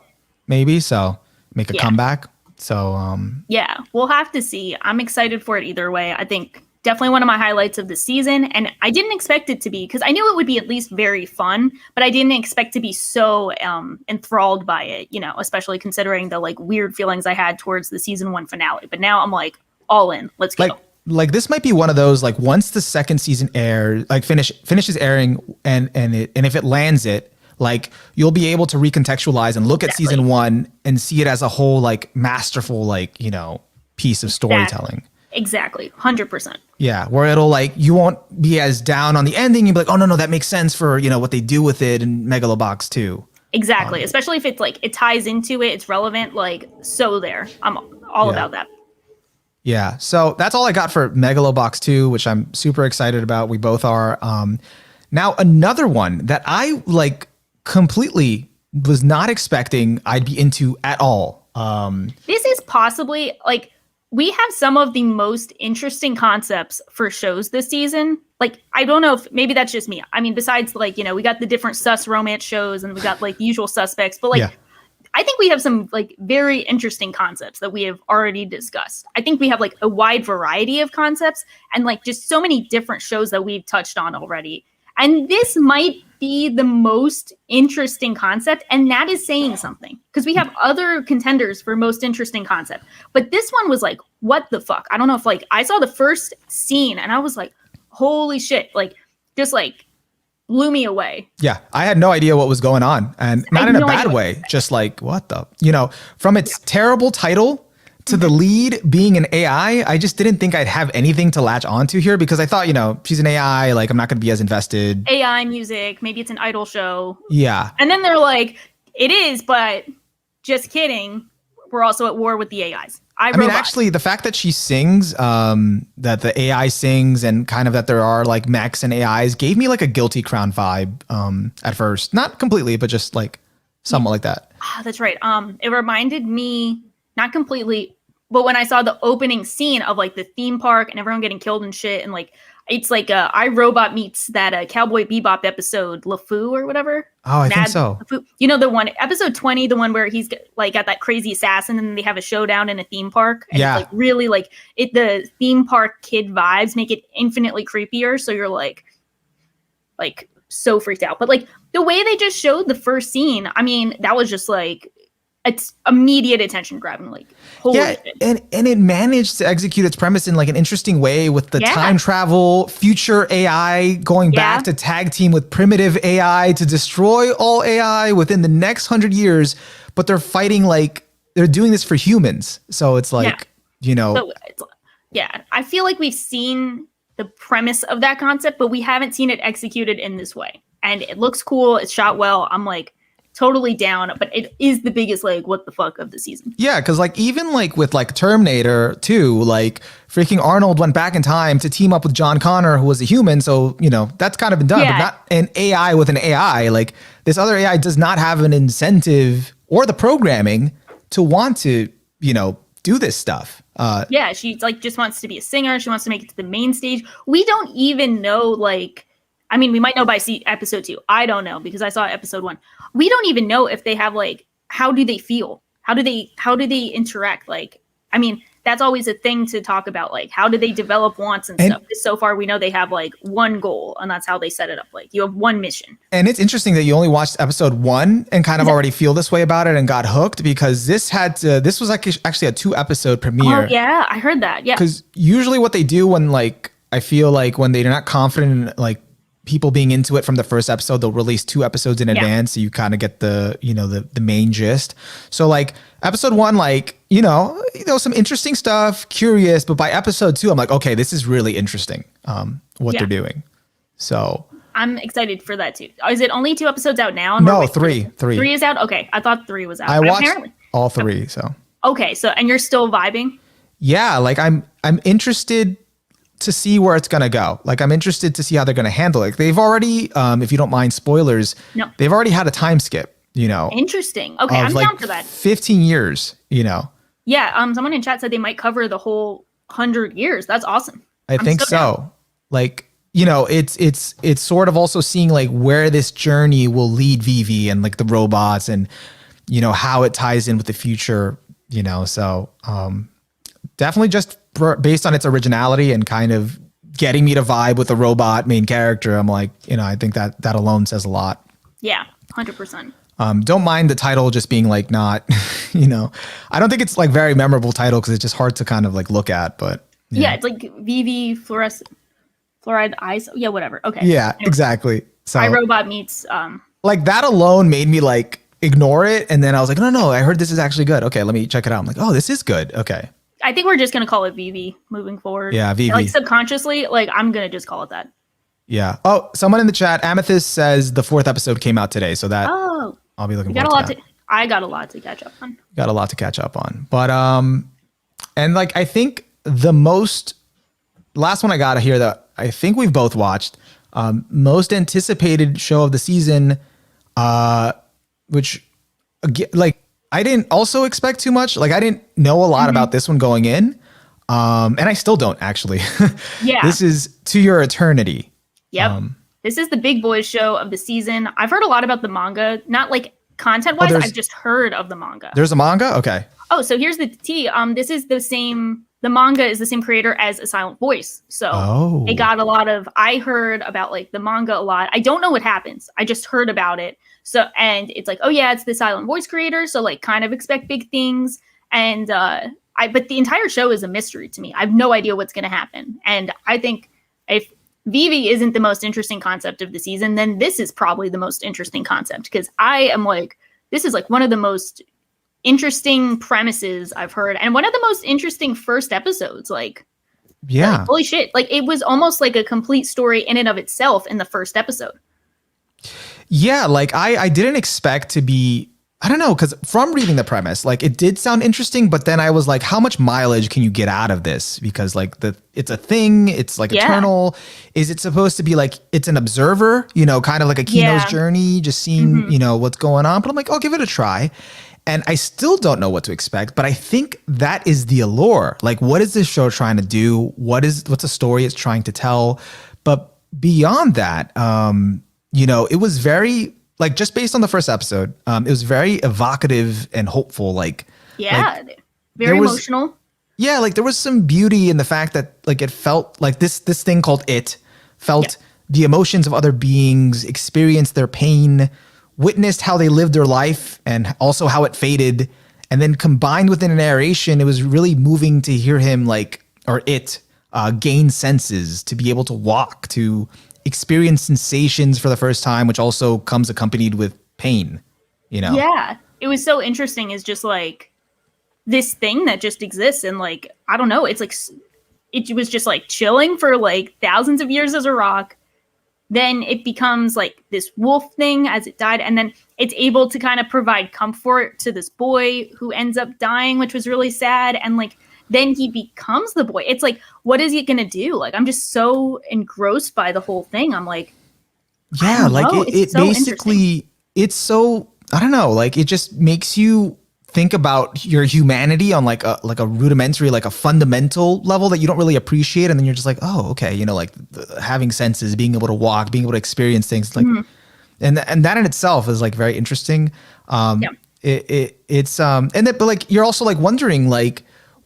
maybe. So make a comeback. So yeah, we'll have to see. I'm excited for it either way. I think definitely one of my highlights of the season, and I didn't expect it to be, because I knew it would be at least very fun, but I didn't expect to be so enthralled by it, you know, especially considering the like weird feelings I had towards the season 1 finale. But now I'm like all in. Let's go. Like this might be one of those, like once the second season airs, like finishes airing, and if it lands it, like you'll be able to recontextualize and look at season 1 and see it as a whole like masterful, like, you know, piece of storytelling. Exactly. 100%. Yeah. Where it'll like, you won't be as down on the ending. You'll be like, oh no, that makes sense for, you know, what they do with it in Megalobox 2. Exactly. Especially if it's like it ties into it, it's relevant. Like so, there. I'm all about that. Yeah. So that's all I got for Megalobox 2, which I'm super excited about. We both are. Now another one that I like completely was not expecting I'd be into at all. This is possibly like we have some of the most interesting concepts for shows this season. Like, I don't know if maybe that's just me. I mean, besides like, we got the different sus romance shows and we got like the usual suspects, but like, I think we have some like very interesting concepts that we have already discussed. I think we have like a wide variety of concepts and like just so many different shows that we've touched on already. And this might be the most interesting concept, and that is saying something because we have other contenders for most interesting concept. But this one was like, what the fuck? I don't know if like I saw the first scene and I was like, holy shit, like just like blew me away. Yeah, I had no idea what was going on, and not in a bad way. Just like what the, from its terrible title to the lead being an AI, I just didn't think I'd have anything to latch onto here because I thought, she's an AI, like I'm not going to be as invested. AI music, maybe it's an idol show. Yeah. And then they're like, it is, but just kidding. We're also at war with the AIs. I mean, actually, the fact that she sings, that the AI sings and kind of that there are like mechs and AIs gave me like a Guilty Crown vibe at first. Not completely, but just like somewhat like that. That's right. It reminded me, not completely, but when I saw the opening scene of like the theme park and everyone getting killed and shit, and like it's like iRobot meets that Cowboy Bebop episode, LeFou or whatever. Oh, I think so. LeFou. The one episode 20, the one where he's like got that crazy assassin and they have a showdown in a theme park. And it's like really like the theme park kid vibes make it infinitely creepier. So you're like so freaked out. But like the way they just showed the first scene, I mean, that was just like it's immediate attention grabbing, like holy shit. and it managed to execute its premise in like an interesting way with the time travel, future AI going back to tag team with primitive AI to destroy all AI within the next 100 years. But they're fighting like they're doing this for humans. So it's like, So I feel like we've seen the premise of that concept, but we haven't seen it executed in this way. And it looks cool. It's shot well. I'm like, totally down, but it is the biggest like what the fuck of the season. Yeah, because like even like with like Terminator 2, like freaking Arnold went back in time to team up with John Connor, who was a human. So that's kind of been done, but not an AI with an AI. Like this other AI does not have an incentive or the programming to want to do this stuff. She like just wants to be a singer. She wants to make it to the main stage. We don't even know like. I mean, we might know by episode 2. I don't know because I saw episode 1. We don't even know if they have like, how do they feel? How do they interact? Like, I mean, that's always a thing to talk about. Like, how do they develop wants and stuff? So far, we know they have like one goal and that's how they set it up. Like you have one mission. And it's interesting that you only watched episode 1 and kind of already feel this way about it and got hooked because this was like actually a 2-episode premiere. Oh yeah, I heard that. Yeah. Because usually what they do when like, I feel like when they're not confident in like, people being into it from the first episode, they'll release 2 episodes in advance. So you kind of get the, the main gist. So like episode 1, like, some interesting stuff, curious, but by episode 2, I'm like, okay, this is really interesting. What they're doing. So I'm excited for that too. Is it only 2 episodes out now? No, 3. 3 is out. Okay. I thought 3 was out. I watched all 3. So, okay. So, and you're still vibing? Yeah. Like I'm interested to see where it's going to go. Like I'm interested to see how they're going to handle it. They've already, if you don't mind spoilers, they've already had a time skip, Interesting. Okay, I'm like down for that. 15 years, Yeah, someone in chat said they might cover the whole 100 years. That's awesome. I think so. Down. Like, it's sort of also seeing like where this journey will lead Vivi and like the robots and, how it ties in with the future, so definitely just based on its originality and kind of getting me to vibe with the robot main character. I'm like, I think that alone says a lot. Yeah, 100%. Don't mind the title just being like not, I don't think it's like very memorable title because it's just hard to kind of like look at, but yeah, it's like VV fluoride eyes. Yeah, whatever. Okay. Yeah, anyway, exactly. So iRobot meets like that alone made me like ignore it, and then I was like, no, I heard this is actually good. Okay, let me check it out. I'm like, oh, this is good. Okay. I think we're just going to call it VV moving forward. Yeah, VV. Like subconsciously, like I'm going to just call it that. Yeah. Oh, someone in the chat, Amethyst says the 4th episode came out today. So that I'll be looking We got forward a to lot that. I got a lot to catch up on. Got a lot to catch up on. But and like I think the last one I got here that I think we've both watched, most anticipated show of the season, which like I didn't also expect too much. Like I didn't know a lot about this one going in. And I still don't actually. Yeah. This is To Your Eternity. Yep. This is the big boys show of the season. I've heard a lot about the manga, not like content wise. I've just heard of the manga. There's a manga? Okay. Oh, so here's the tea. This is the same. The manga is the same creator as A Silent Voice. So they got a lot of. I heard about like the manga a lot. I don't know what happens. I just heard about it. So and it's like, oh yeah, it's the Silent Voice creator. So like, kind of expect big things. And but the entire show is a mystery to me. I have no idea what's going to happen. And I think if Vivi isn't the most interesting concept of the season, then this is probably the most interesting concept, because I am like, this is like one of the most interesting premises I've heard, and one of the most interesting first episodes. Like, yeah, holy shit! Like, it was almost like a complete story in and of itself in the first episode. Yeah, like I didn't expect to be. I don't know, because from reading the premise, like it did sound interesting, but then I was like, how much mileage can you get out of this? Because like it's a thing, it's like eternal. Is it supposed to be like it's an observer, you know, kind of like a Kino's journey, just seeing, you know, what's going on? But I'm like, I'll give it a try. And I still don't know what to expect, but I think that is the allure. Like, what is this show trying to do? What's a story it's trying to tell? But beyond that, you know, it was very, like, just based on the first episode, it was very evocative and hopeful. Like, very emotional. Yeah, like there was some beauty in the fact that like it felt like this thing called It felt the emotions of other beings, experienced their pain, witnessed how they lived their life and also how it faded. And then combined within a narration, it was really moving to hear him gain senses, to be able to walk, to experience sensations for the first time, which also comes accompanied with pain, you know? Yeah. It was so interesting. Is just like this thing that just exists. And like, I don't know, it's like, it was just like chilling for like thousands of years as a rock. Then it becomes like this wolf thing as it died. And then it's able to kind of provide comfort to this boy who ends up dying, which was really sad. And like, then he becomes the boy. It's like, what is he going to do? Like, I'm just so engrossed by the whole thing. I'm like, yeah, like it so basically, it's so, I don't know, like it just makes you think about your humanity on like a rudimentary, like a fundamental level that you don't really appreciate. And then you're just like, oh, okay. You know, like having senses, being able to walk, being able to experience things like, and that in itself is like very interesting. It's and then, but like, you're also like wondering like,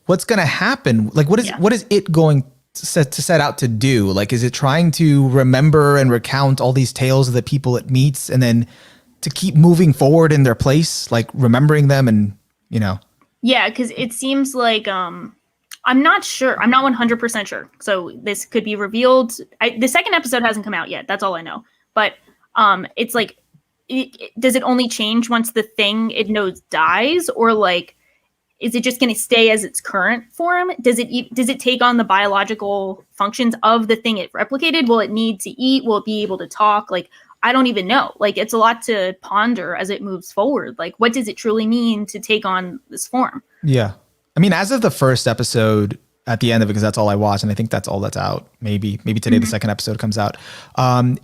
what's going to happen? Like, what is it going to set out to do? Like, is it trying to remember and recount all these tales of the people it meets and then to keep moving forward in their place, like remembering them and, you know? Yeah, because it seems like, I'm not sure. I'm not 100% sure. So this could be revealed. The second episode hasn't come out yet. That's all I know. But it's like, does it only change once the thing it knows dies? Or like, is it just going to stay as its current form? Does it take on the biological functions of the thing it replicated? Will it need to eat? Will it be able to talk? Like, I don't even know. Like, it's a lot to ponder as it moves forward. Like, what does it truly mean to take on this form? Yeah. I mean, as of the first episode at the end of it, because that's all I watched, and I think that's all that's out. Maybe today the second episode comes out.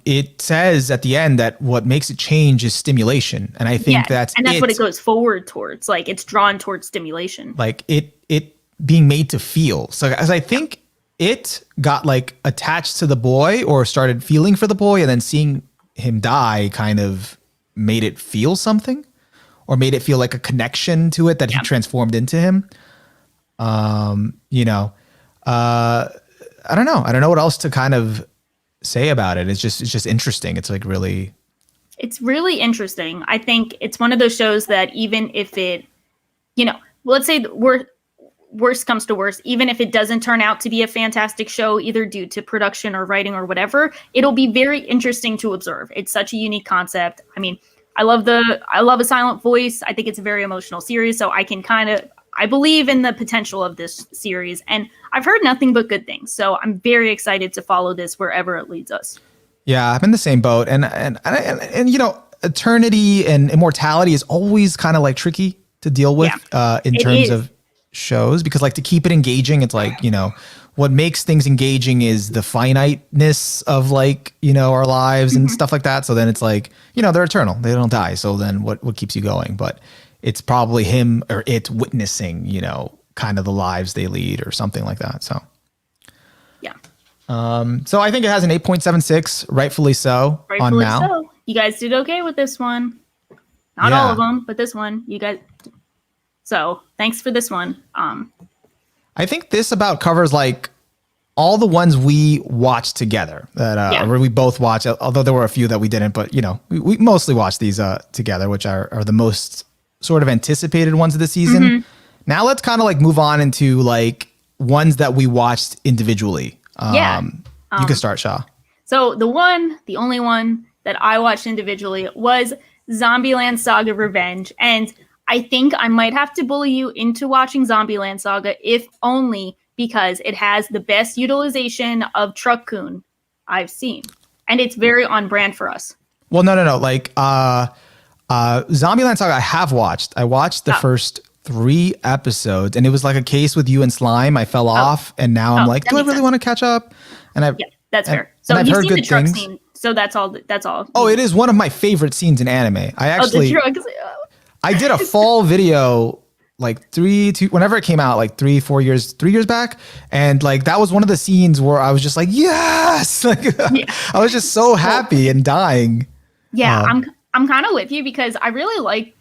It says at the end that what makes it change is stimulation. And I think that's what it goes forward towards. Like, it's drawn towards stimulation. Like it being made to feel. So as I think it got like attached to the boy or started feeling for the boy, and then seeing him die kind of made it feel something, or made it feel like a connection to it that he transformed into him. You know, I don't know. I don't know what else to kind of say about it. It's just interesting. It's like really, it's really interesting. I think it's one of those shows that even if it, you know, let's say worst comes to worst, even if it doesn't turn out to be a fantastic show, either due to production or writing or whatever, it'll be very interesting to observe. It's such a unique concept. I mean, I love A Silent Voice. I think it's a very emotional series, so I believe in the potential of this series, and I've heard nothing but good things. So I'm very excited to follow this wherever it leads us. Yeah, I'm in the same boat, and you know, eternity and immortality is always kind of like tricky to deal with in terms of shows, because like to keep it engaging, it's like, what makes things engaging is the finiteness of like, our lives and stuff like that. So then it's like, they're eternal. They don't die. So then what keeps you going? But it's probably him or it witnessing, kind of the lives they lead or something like that. So, yeah. So I think it has an 8.76, rightfully so. Rightfully on now. so. You guys did okay with this one. Not all of them, but this one, you guys. So thanks for this one. I think this about covers like all the ones we watched together that or we both watched, although there were a few that we didn't, but we mostly watched these together, which are the most sort of anticipated ones of the season. Now let's kind of like move on into like ones that we watched individually. You can start, Shah. So the only one that I watched individually was Zombieland Saga Revenge. And I think I might have to bully you into watching Zombieland Saga, if only because it has the best utilization of Truck-kun I've seen. And it's very on brand for us. Well, no. Like Zombieland Saga I have watched. I watched the first 3 episodes, and it was like a case with you and Slime. I fell off, and now I'm like, do I really want to catch up? And that's fair. So you've seen the truck scene. So that's all. Oh, it is one of my favorite scenes in anime. I actually, I did a fall video like 3 whenever it came out, like 3 years back. And like, that was one of the scenes where I was just like, yes, like I was just so happy and dying. Yeah. I'm kind of with you because I really liked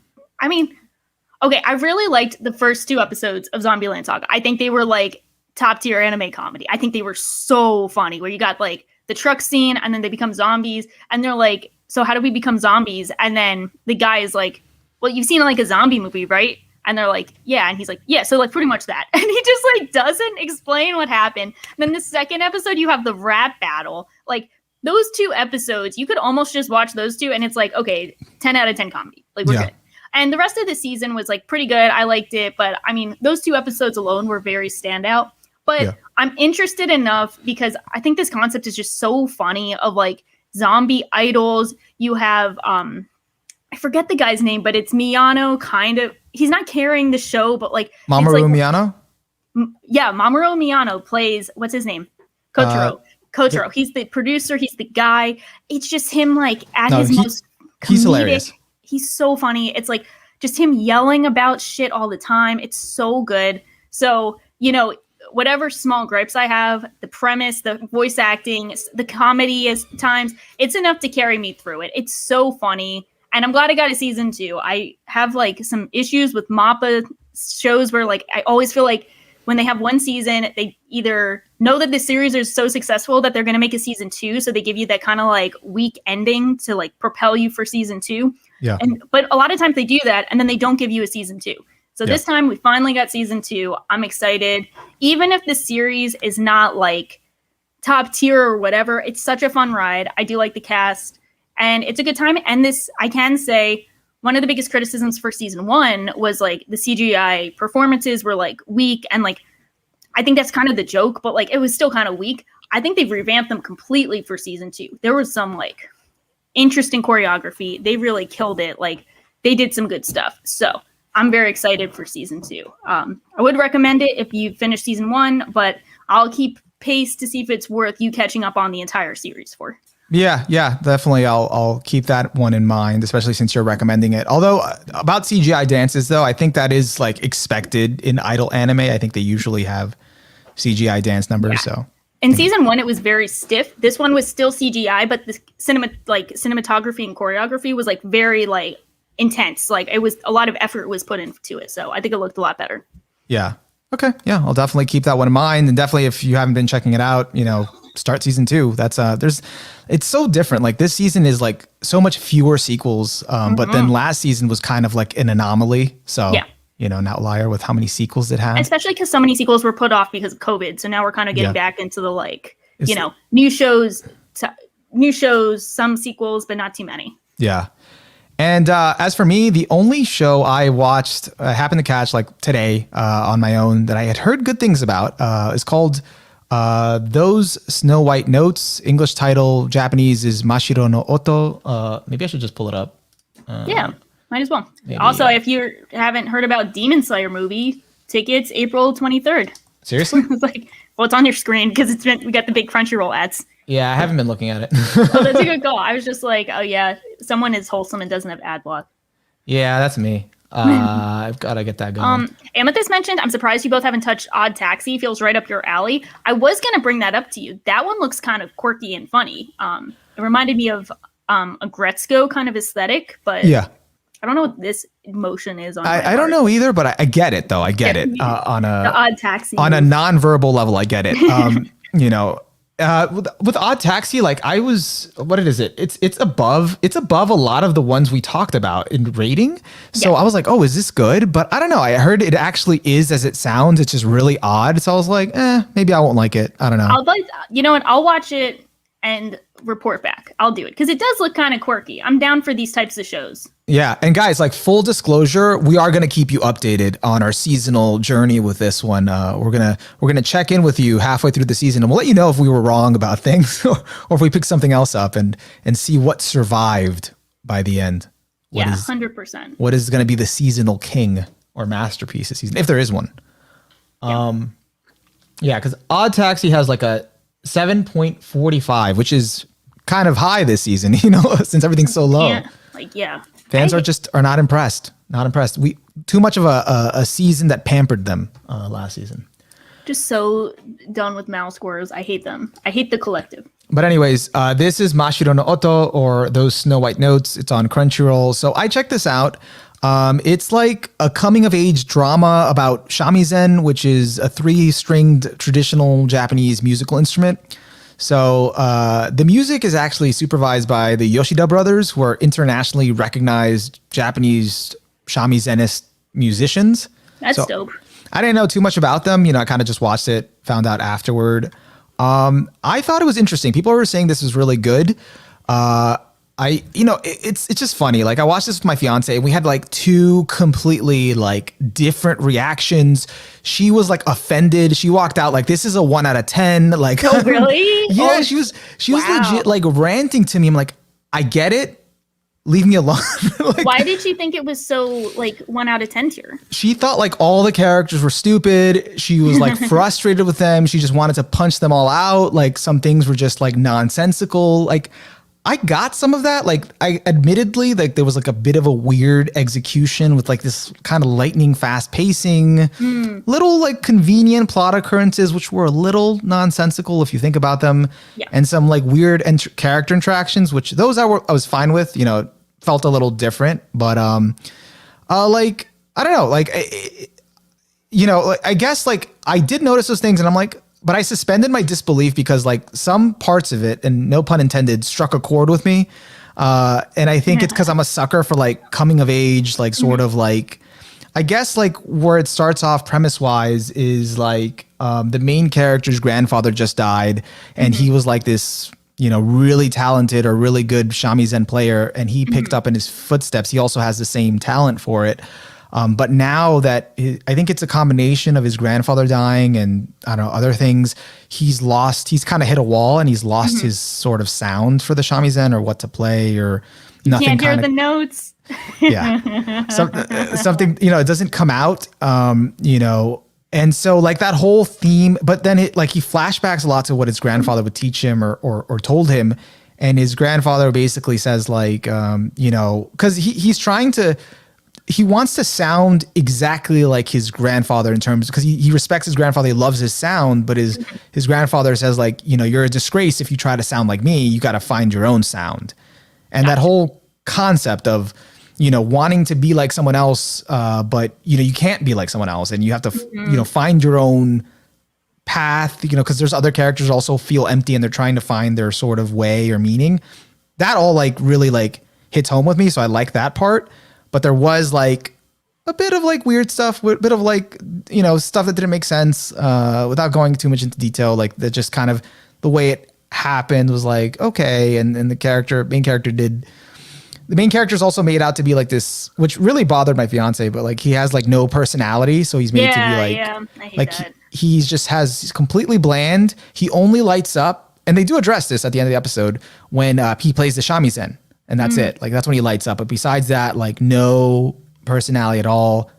the first 2 episodes of Zombieland Saga. I think they were like top tier anime comedy. I think they were so funny, where you got like the truck scene and then they become zombies and they're like, so how do we become zombies? And then the guy is like, well, you've seen like a zombie movie, right? And they're like, yeah. And he's like, yeah. So like pretty much that. And he just like doesn't explain what happened. And then the second episode, you have the rap battle. Like those 2 episodes, you could almost just watch those 2 and it's like, okay, 10 out of 10 comedy. Like we're good. And the rest of the season was like pretty good. I liked it. But I mean, those 2 episodes alone were very standout. But I'm interested enough because I think this concept is just so funny of like zombie idols. You have, I forget the guy's name, but it's Miyano kind of. He's not carrying the show, but like. Mamoru Miyano? Yeah, Mamoru Miyano plays, what's his name? Kotaro. Kotaro. He's the producer. He's the guy. It's just him like at his most comedic. He's hilarious. He's so funny. It's like just him yelling about shit all the time. It's so good. So, whatever small gripes I have, the premise, the voice acting, the comedy at times, it's enough to carry me through it. It's so funny. And I'm glad I got a season 2. I have like some issues with MAPPA shows where like, I always feel like when they have one season, they either know that the series is so successful that they're going to make a season 2. So they give you that kind of like weak ending to like propel you for season 2. Yeah. But a lot of times they do that and then they don't give you a season 2. So this time we finally got season 2. I'm excited. Even if the series is not like top tier or whatever, it's such a fun ride. I do like the cast and it's a good time. And this, I can say, one of the biggest criticisms for season 1 was like the CGI performances were like weak. And like, I think that's kind of the joke, but like, it was still kind of weak. I think they've revamped them completely for season 2. There was some like interesting choreography. They really killed it. Like they did some good stuff. So I'm very excited for season 2. I would recommend it if you finish season 1, but I'll keep pace to see if it's worth you catching up on the entire series for. Yeah, definitely. I'll keep that one in mind, especially since you're recommending it. Although about CGI dances, though, I think that is like expected in idol anime. I think they usually have CGI dance numbers. So in season 1, it was very stiff. This one was still CGI, but the cinematography and choreography was like very like intense. Like it was a lot of effort was put into it. So I think it looked a lot better. Yeah. Okay. Yeah. I'll definitely keep that one in mind. And definitely if you haven't been checking it out, start season 2. That's it's so different. Like this season is like so much fewer sequels. But then last season was kind of like an anomaly. So, an outlier with how many sequels it had. Especially because so many sequels were put off because of COVID. So now we're kind of getting back into the like, new shows, some sequels, but not too many. Yeah. And as for me, the only show I watched, happened to catch like today on my own that I had heard good things about is called Those Snow White Notes. English title, Japanese is Mashiro no Oto. Maybe I should just pull it up. Yeah, might as well. maybe, Also, if you haven't heard about Demon Slayer movie, tickets April 23rd. Seriously? It's like, well, it's on your screen because we got the big Crunchyroll ads. Yeah, I haven't been looking at it. Oh, that's a good call. I was just like, oh yeah, someone is wholesome and doesn't have ad block. Yeah, that's me. I've got to get that going. Amethyst mentioned, I'm surprised you both haven't touched Odd Taxi. Feels right up your alley. I was going to bring that up to you. That one looks kind of quirky and funny. It reminded me of a Gretzko kind of aesthetic, but Yeah. I don't know what this emotion is on. I don't know either, but I get it though. I get it on the a Odd Taxi on a non-verbal level. I get it. You know, with Odd Taxi, like what is it? It's above a lot of the ones we talked about in rating. So I was like, oh, is this good? But I don't know. I heard it actually is as it sounds. It's just really odd. So I was like, maybe I won't like it. I don't know. You know what? I'll watch it and report back. I'll do it because it does look kind of quirky. I'm down for these types of shows. Yeah, and guys, like full disclosure, we are going to keep you updated on our seasonal journey with this one. We're gonna check in with you halfway through the season, and we'll let you know if we were wrong about things or if we picked something else up, and see what survived by the end. 100%. What is going to be the seasonal king or masterpiece this season, if there is one? Yeah, because Odd Taxi has like a 7.45, which is kind of high this season. You know, since everything's so low. Fans are not impressed. Not impressed. Too much of a season that pampered them last season. Just so done with mouse squirrels. I hate them. I hate the collective. But anyways, this is Mashiro no Oto, or Those Snow White Notes. It's on Crunchyroll. So I checked this out. It's like a coming of age drama about shamisen, which is a 3-stringed traditional Japanese musical instrument. So the music is actually supervised by the Yoshida brothers, who are internationally recognized Japanese shamisenist musicians. That's dope. I didn't know too much about them. You know, I kind of just watched it, found out afterward. I thought it was interesting. People were saying this was really good. It's just funny. Like I watched this with my fiance and we had like two completely like different reactions. She was like offended. She walked out like, this is a 1 out of 10. Like, oh really? Yeah. Oh, she was legit like ranting to me. I'm like, I get it. Leave me alone. Like, why did she think it was so like 1 out of 10 tier? She thought like all the characters were stupid. She was like frustrated with them. She just wanted to punch them all out. Like some things were just like nonsensical. Like, I got some of that. Like I admittedly, like there was like a bit of a weird execution with like this kind of lightning fast pacing, little like convenient plot occurrences, which were a little nonsensical if you think about them, and some like weird character interactions, which those I was fine with. You know, felt a little different, but like I don't know, like I guess like I did notice those things, and I'm like. But I suspended my disbelief because like some parts of it, and no pun intended, struck a chord with me. And I think it's because I'm a sucker for like coming of age, like sort of like, I guess like where it starts off premise wise is like the main character's grandfather just died and he was like this, really talented or really good shamisen player, and he picked up in his footsteps. He also has the same talent for it. But now that I think it's a combination of his grandfather dying and I don't know, other things, he's kind of hit a wall and he's lost his sort of sound for the shamisen or what to play or nothing. Can't hear the notes. Yeah. Something, it doesn't come out, and so like that whole theme, but then he flashbacks a lot to what his grandfather would teach him or told him. And his grandfather basically says like, cause he's trying to, he wants to sound exactly like his grandfather in terms, because he respects his grandfather. He loves his sound, but his grandfather says like, you're a disgrace if you try to sound like me. You got to find your own sound. And that whole concept of, wanting to be like someone else, but you can't be like someone else, and you have to, find your own path, because there's other characters also feel empty and they're trying to find their sort of way or meaning. That all like really like hits home with me. So I like that part. But there was like a bit of like weird stuff, a bit of like, stuff that didn't make sense without going too much into detail. Like that just kind of the way it happened was like, okay. And the main character is also made out to be like this, which really bothered my fiance, but like he has like no personality. So he's made to be like, I hate that. He's completely bland. He only lights up. And they do address this at the end of the episode when he plays the shamisen. and that's it. Like that's when he lights up. But besides that, like no personality at all,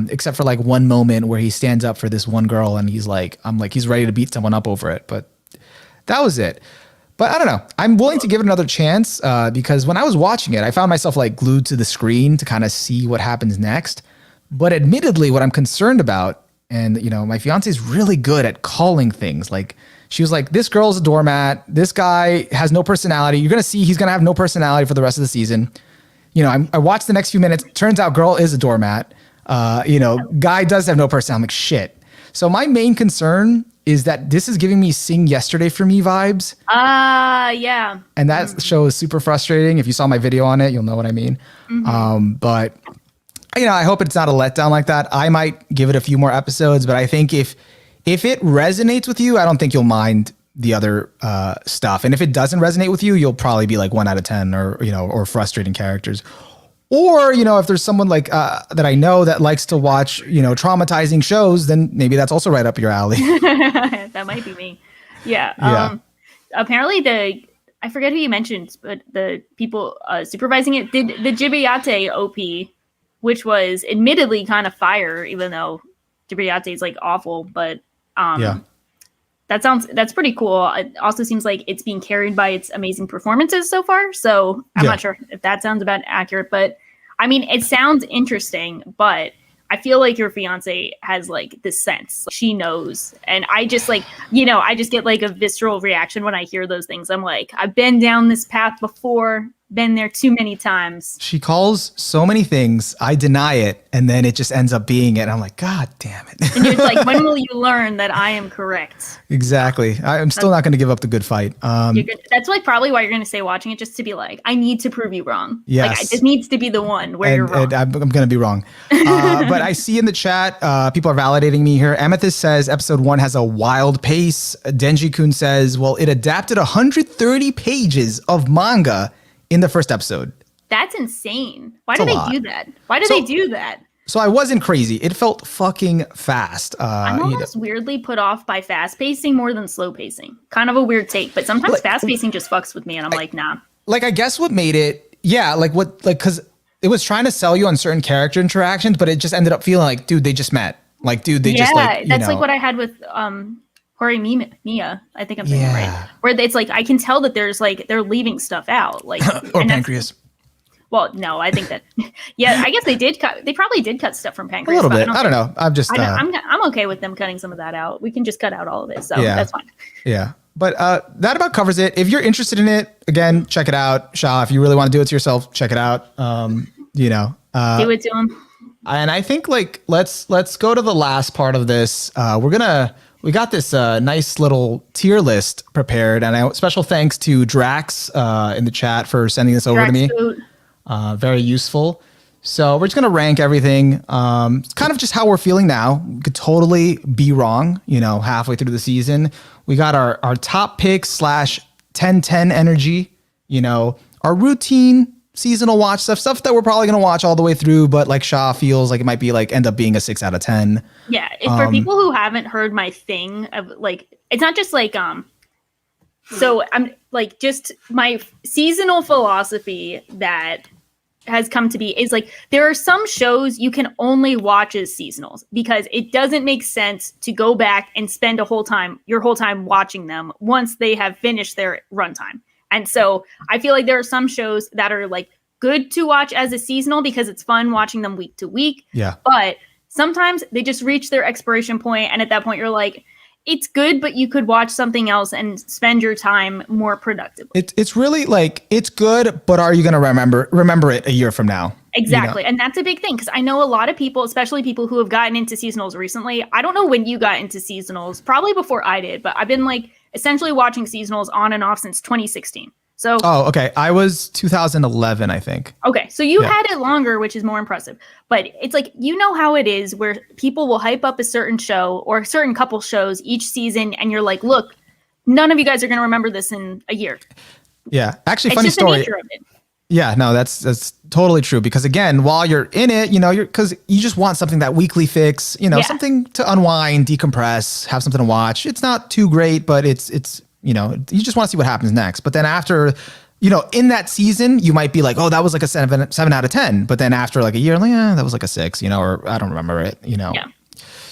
except for like one moment where he stands up for this one girl and he's like, he's ready to beat someone up over it. But that was it. But I don't know. I'm willing to give it another chance because when I was watching it, I found myself like glued to the screen to kind of see what happens next. But admittedly, what I'm concerned about, and you know, my fiance is really good at calling things. Like she was like, this girl's a doormat. This guy has no personality. You're going to see he's going to have no personality for the rest of the season. You know, I watched the next few minutes. Turns out girl is a doormat. You know, guy does have no personality. I'm like, shit. So my main concern is that this is giving me Sing Yesterday for Me vibes. Yeah. And that show is super frustrating. If you saw my video on it, you'll know what I mean. But you know, I hope it's not a letdown like that. I might give it a few more episodes, but I think if it resonates with you, I don't think you'll mind the other stuff. And if it doesn't resonate with you, you'll probably be like 1 out of 10 or, you know, or frustrating characters. Or, you know, if there's someone like that I know that likes to watch, you know, traumatizing shows, then maybe that's also right up your alley. That might be me. Yeah. Apparently I forget who you mentioned, but the people supervising it did the Jibayate OP, which was admittedly kind of fire, even though Jibayate is like awful, but that's pretty cool. It also seems like it's being carried by its amazing performances so far. So I'm not sure if that sounds about accurate, but I mean, it sounds interesting, but I feel like your fiance has like this sense. She knows. And I just like, you know, I just get like a visceral reaction when I hear those things. I'm like, I've been down this path before, been there too many times. She calls so many things. I deny it. And then it just ends up being it. And I'm like, God damn it. And you're like, when will you learn that I am correct? Exactly. I'm still not going to give up the good fight. That's like probably why you're going to stay watching it, just to be like, I need to prove you wrong. Yes. Like, this needs to be the one where you're wrong. And I'm going to be wrong. But I see in the chat, people are validating me here. Amethyst says episode 1 has a wild pace. Denji-kun says, well, it adapted 130 pages of manga in the first episode. That's insane. Why do they do that? Why do they do that? So I wasn't crazy. It felt fucking fast. I'm almost weirdly put off by fast pacing more than slow pacing. Kind of a weird take, but sometimes fast pacing just fucks with me and I'm like, nah. Like, I guess what made it, because it was trying to sell you on certain character interactions, but it just ended up feeling like, dude, they just met. Like, dude, they just like, that's like what I had with Hori Mia, I think I'm saying it right. Where it's like I can tell that there's like they're leaving stuff out, like or Pancreas. Well, no, I think that I guess they did cut. They probably did cut stuff from Pancreas. A little bit. I don't know. I'm just. I'm okay with them cutting some of that out. We can just cut out all of it, so that's fine. Yeah, but that about covers it. If you're interested in it, again, check it out. Shah, if you really want to do it to yourself, check it out. You know, do it to him. And I think like let's go to the last part of this. We got this nice little tier list prepared, and special thanks to Drax in the chat for sending this over to me. Very useful. So we're just gonna rank everything. It's kind of just how we're feeling now. We could totally be wrong, you know, halfway through the season. We got our top picks / 10/10 energy, you know, our routine seasonal watch stuff that we're probably going to watch all the way through, but like Shah feels like it might be like end up being a 6 out of 10. Yeah. For people who haven't heard my thing of like, it's not just like, so I'm like, just my seasonal philosophy that has come to be is like, there are some shows you can only watch as seasonals because it doesn't make sense to go back and spend your whole time watching them once they have finished their runtime. And so I feel like there are some shows that are like good to watch as a seasonal because it's fun watching them week to week. Yeah. But sometimes they just reach their expiration point, and at that point you're like, it's good, but you could watch something else and spend your time more productively. It's really like, it's good, but are you going to remember it a year from now? Exactly. You know? And that's a big thing because I know a lot of people, especially people who have gotten into seasonals recently. I don't know when you got into seasonals, probably before I did, but I've been like essentially watching seasonals on and off since 2016. So, okay. I was 2011, I think. Okay. So you had it longer, which is more impressive. But it's like, you know how it is where people will hype up a certain show or a certain couple shows each season. And you're like, look, none of you guys are going to remember this in a year. Yeah. Actually, it's funny just story. The nature of it. Yeah, no, that's totally true. Because again, while you're in it, you know, because you just want something that weekly fix, you know, something to unwind, decompress, have something to watch. It's not too great, but it's you know, you just want to see what happens next. But then after, in that season, you might be like, oh, that was like a 7 out of 10. But then after like a year, like, that was like a 6, or I don't remember it, Yeah.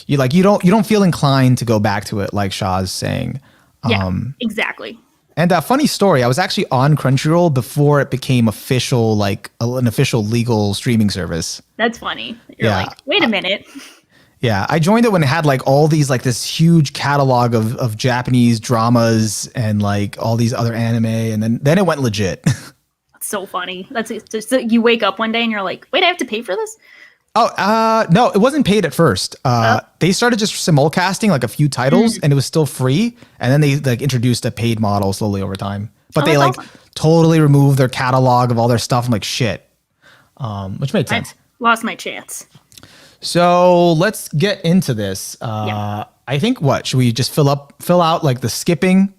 You don't feel inclined to go back to it, like Shaw's saying. Yeah, exactly. And a funny story, I was actually on Crunchyroll before it became official, like an official legal streaming service. That's funny. You're like, wait a minute. Yeah, I joined it when it had like all these like this huge catalog of Japanese dramas and like all these other anime, and then it went legit. That's so funny. That's just you wake up one day and you're like, wait, I have to pay for this? No, it wasn't paid at first. They started just simulcasting like a few titles, and it was still free. And then they like introduced a paid model slowly over time. But they like totally removed their catalog of all their stuff. I'm like, shit, which made sense. I lost my chance. So let's get into this. I think should we just fill out like the skipping,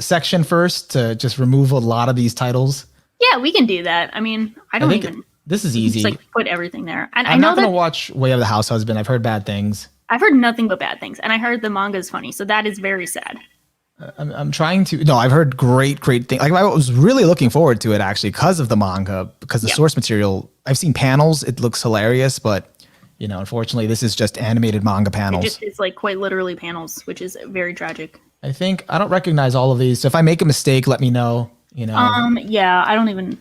section first to just remove a lot of these titles? Yeah, we can do that. I mean, this is easy. Just like put everything there. And I'm not going to watch Way of the House Husband. I've heard bad things. I've heard nothing but bad things, and I heard the manga is funny, so that is very sad. I'm trying to. No, I've heard great things. Like I was really looking forward to it actually because of the manga, because the source material. I've seen panels. It looks hilarious, but unfortunately, this is just animated manga panels. It's like quite literally panels, which is very tragic. I think I don't recognize all of these, so if I make a mistake, let me know. Yeah, I don't even.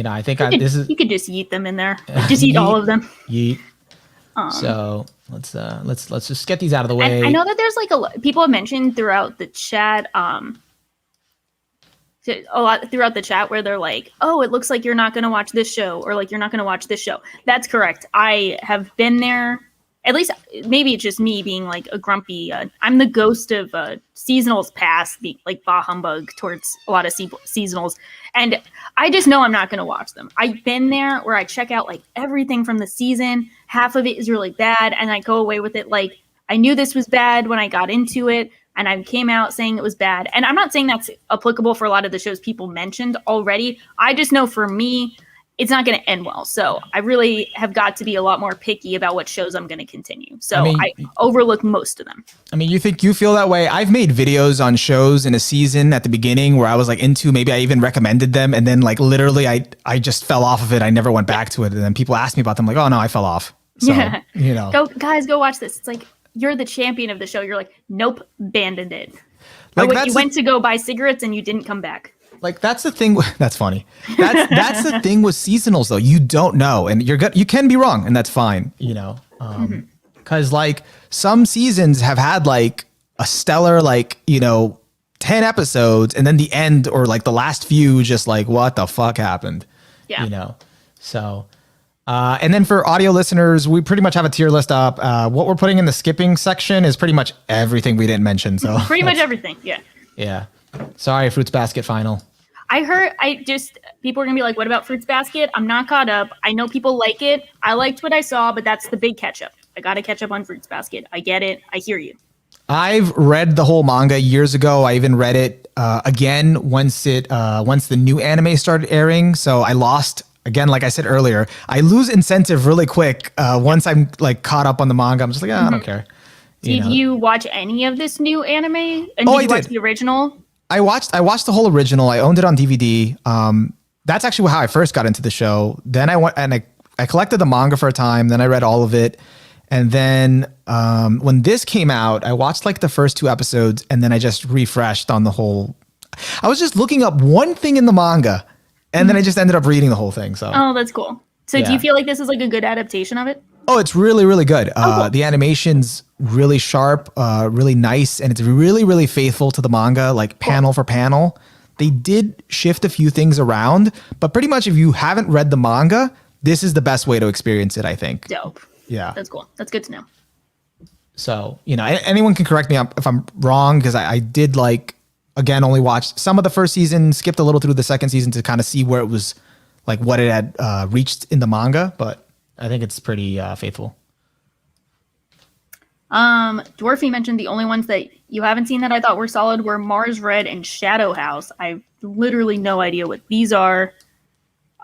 I think you could just yeet them in there. Just eat all of them. Yeet. So let's just get these out of the way. I know that there's like people have mentioned throughout the chat, a lot throughout the chat where they're like, oh, it looks like you're not going to watch this show, or like you're not going to watch this show. That's correct. I have been there. At least maybe it's just me being like a grumpy. I'm the ghost of seasonals past, the like bah humbug towards a lot of seasonals. And I just know I'm not going to watch them. I've been there where I check out like everything from the season. Half of it is really bad. And I go away with it like, I knew this was bad when I got into it. And I came out saying it was bad. And I'm not saying that's applicable for a lot of the shows people mentioned already. I just know for me, it's not going to end well. So I really have got to be a lot more picky about what shows I'm going to continue. So I overlook most of them. I mean, you feel that way? I've made videos on shows in a season at the beginning where I was like into, maybe I even recommended them. And then like literally I just fell off of it. I never went back to it. And then people asked me about them. Like, oh no, I fell off. So, Go watch this. It's like, you're the champion of the show. You're like, nope, abandoned it. Like you went to go buy cigarettes and you didn't come back. Like that's the thing. That's funny. That's the thing with seasonals though. You don't know, and you can be wrong, and that's fine. Because like some seasons have had like a stellar 10 episodes, and then the end or like the last few just like what the fuck happened. Yeah. So. And then for audio listeners, we pretty much have a tier list up. What we're putting in the skipping section is pretty much everything we didn't mention. So pretty much everything. Yeah. Yeah. Sorry, Fruits Basket final. People are going to be like, what about Fruits Basket? I'm not caught up. I know people like it. I liked what I saw, but that's the big catch up. I got to catch up on Fruits Basket. I get it. I hear you. I've read the whole manga years ago. I even read it again once the new anime started airing. So I lost. Again, like I said earlier, I lose incentive really quick once I'm like caught up on the manga. I'm just like, I don't care. Did you watch any of this new anime? And did you watch the original? I watched the whole original. I owned it on DVD. That's actually how I first got into the show. Then I went and I collected the manga for a time. Then I read all of it. And then when this came out, I watched like the first 2 episodes, and then I just refreshed on the whole. I was just looking up one thing in the manga. And then I just ended up reading the whole thing. So. Oh, that's cool. So do you feel like this is like a good adaptation of it? Oh, it's really, really good. Cool. The animation's really sharp, really nice, and it's really, really faithful to the manga, like panel for panel. They did shift a few things around, but pretty much if you haven't read the manga, this is the best way to experience it, I think. Dope. Yeah. That's cool. That's good to know. So, anyone can correct me if I'm wrong, because I did again, only watched some of the first season, skipped a little through the second season to kind of see where it was, like what it had reached in the manga, but I think it's pretty faithful. Dwarfy mentioned the only ones that you haven't seen that I thought were solid were Mars Red and Shadow House. I have literally no idea what these are.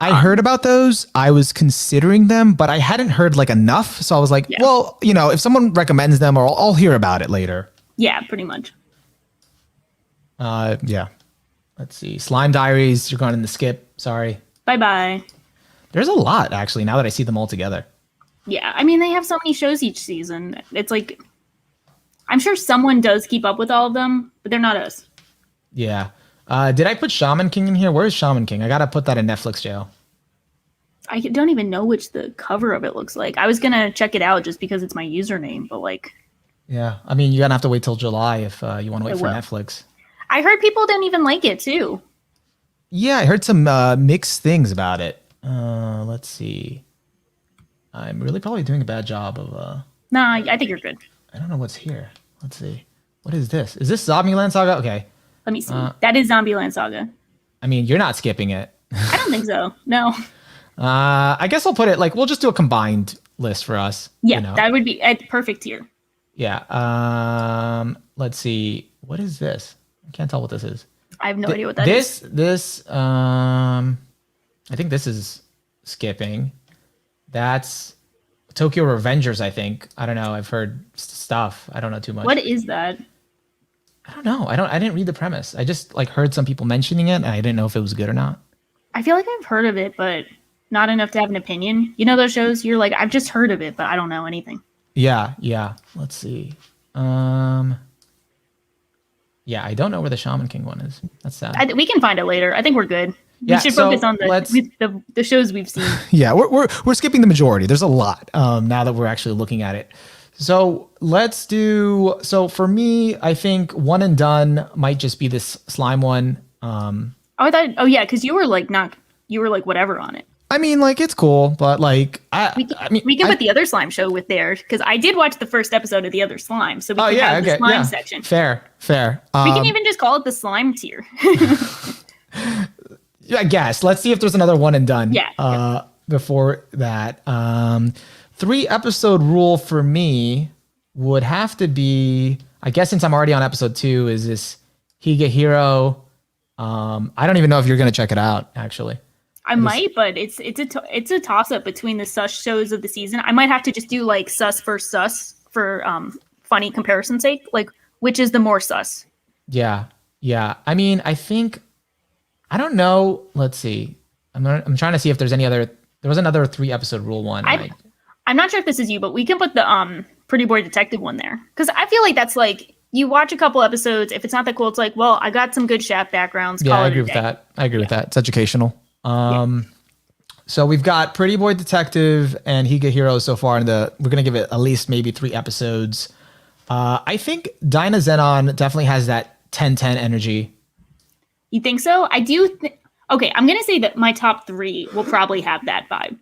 I heard about those. I was considering them, but I hadn't heard enough. So I was like, well, if someone recommends them, I'll hear about it later. Yeah, pretty much. Yeah. Let's see. Slime Diaries. You're going in the skip. Sorry. Bye bye. There's a lot actually. Now that I see them all together. Yeah, I mean they have so many shows each season. It's like I'm sure someone does keep up with all of them, but they're not us. Yeah. Did I put Shaman King in here? Where's Shaman King? I gotta put that in Netflix jail. I don't even know which the cover of it looks like. I was gonna check it out just because it's my username, but like. Yeah, I mean, you're gonna have to wait till July if you want to wait I for will. Netflix. I heard people didn't even like it too. Yeah, I heard some mixed things about it. Let's see. I'm really probably doing a bad job of. Nah, I think you're good. I don't know what's here. Let's see. What is this? Is this Zombieland Saga? Okay. Let me see. That is Zombieland Saga. I mean, you're not skipping it. I don't think so. No. I guess I'll put it like we'll just do a combined list for us. Yeah, you know? that would be a perfect tier. Yeah. Let's see. What is this? I can't tell what this is. I have no idea what that is. This. I think this is skipping. That's Tokyo Revengers. I think. I don't know. I've heard stuff. I don't know too much. What is that? I don't know. I didn't read the premise. I just like heard some people mentioning it, and I didn't know if it was good or not. I feel like I've heard of it, but not enough to have an opinion. You know those shows? You're like, I've just heard of it, but I don't know anything. Yeah. Let's see. Yeah, I don't know where the Shaman King one is. That's sad. We can find it later. I think we're good. Yeah, We should so focus on the shows we've seen. Yeah, we're skipping the majority. There's a lot now that we're actually looking at it. So let's do. So for me, I think one and done might just be this slime one. I thought. Oh yeah, because you were like whatever on it. I mean, like it's cool, but like We can put the other slime show with there because I did watch the first episode of the other slime, so we can have the slime section. Fair. We can even just call it the slime tier. I guess. Let's see if there's another one and done. Yeah. Before that, 3-episode rule for me would have to be. I guess since I'm already on episode 2, is this Higehiro? I don't even know if you're gonna check it out. Actually, I might, but it's a toss up between the sus shows of the season. I might have to just do like sus versus sus for funny comparison sake. Like, which is the more sus? Yeah. I mean, I think I don't know. Let's see. I'm trying to see if there's any other. There was another 3-episode rule one. I'm not sure if this is you, but we can put the Pretty Boy Detective one there because I feel like that's like you watch a couple episodes. If it's not that cool, it's like, well, I got some good Shaft backgrounds. Yeah, I agree with that. It's educational. So we've got Pretty Boy Detective and Higehiro so far. We're gonna give it at least maybe 3 episodes. I think Dyna Zenon definitely has that 10-10 energy. You think so? I do. Okay, I'm gonna say that my top 3 will probably have that vibe.